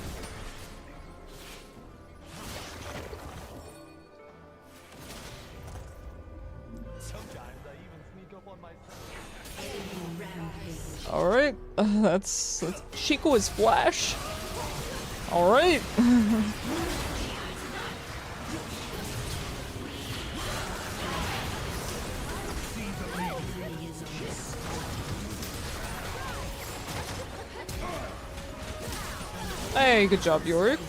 Alright, that's Chico is flash. Alright. Hey, good job, Yorick.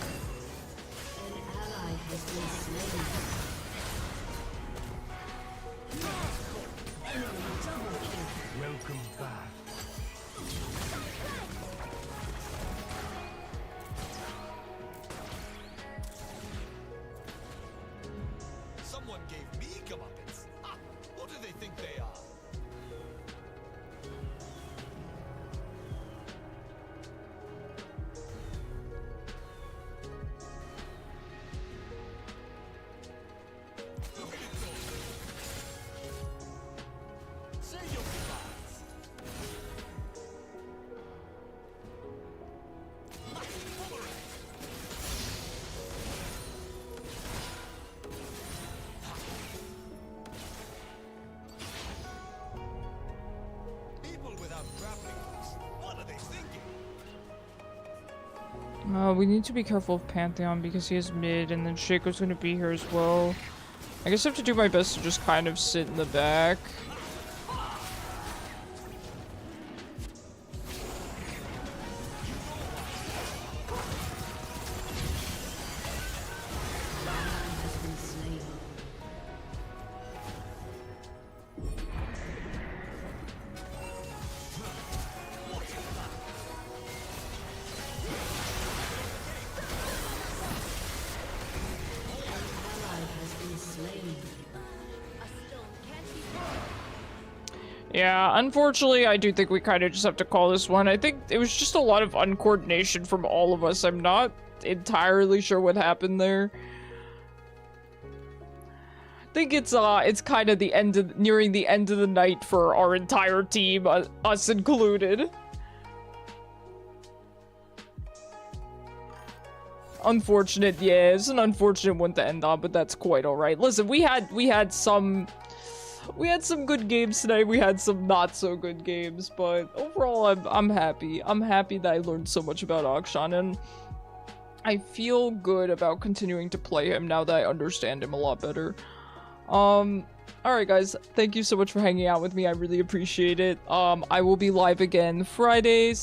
Someone gave me comeuppance. Ah, what do they think they are? Say your goodbyes. People without grappling hooks. What are they thinking? We need to be careful of Pantheon because he has mid, and then Shaco's gonna be here as well. I guess I have to do my best to just kind of sit in the back. Yeah, unfortunately, I do think we kind of just have to call this one. I think it was just a lot of uncoordination from all of us. I'm not entirely sure what happened there. I think it's kind of nearing the end of the night for our entire team, us included. Unfortunate, yeah, it's an unfortunate one to end on, but that's quite alright. Listen, we had some good games tonight, we had some not so good games, but overall I'm happy. I'm happy that I learned so much about Akshan, and I feel good about continuing to play him now that I understand him a lot better. Alright guys, thank you so much for hanging out with me, I really appreciate it. I will be live again Friday,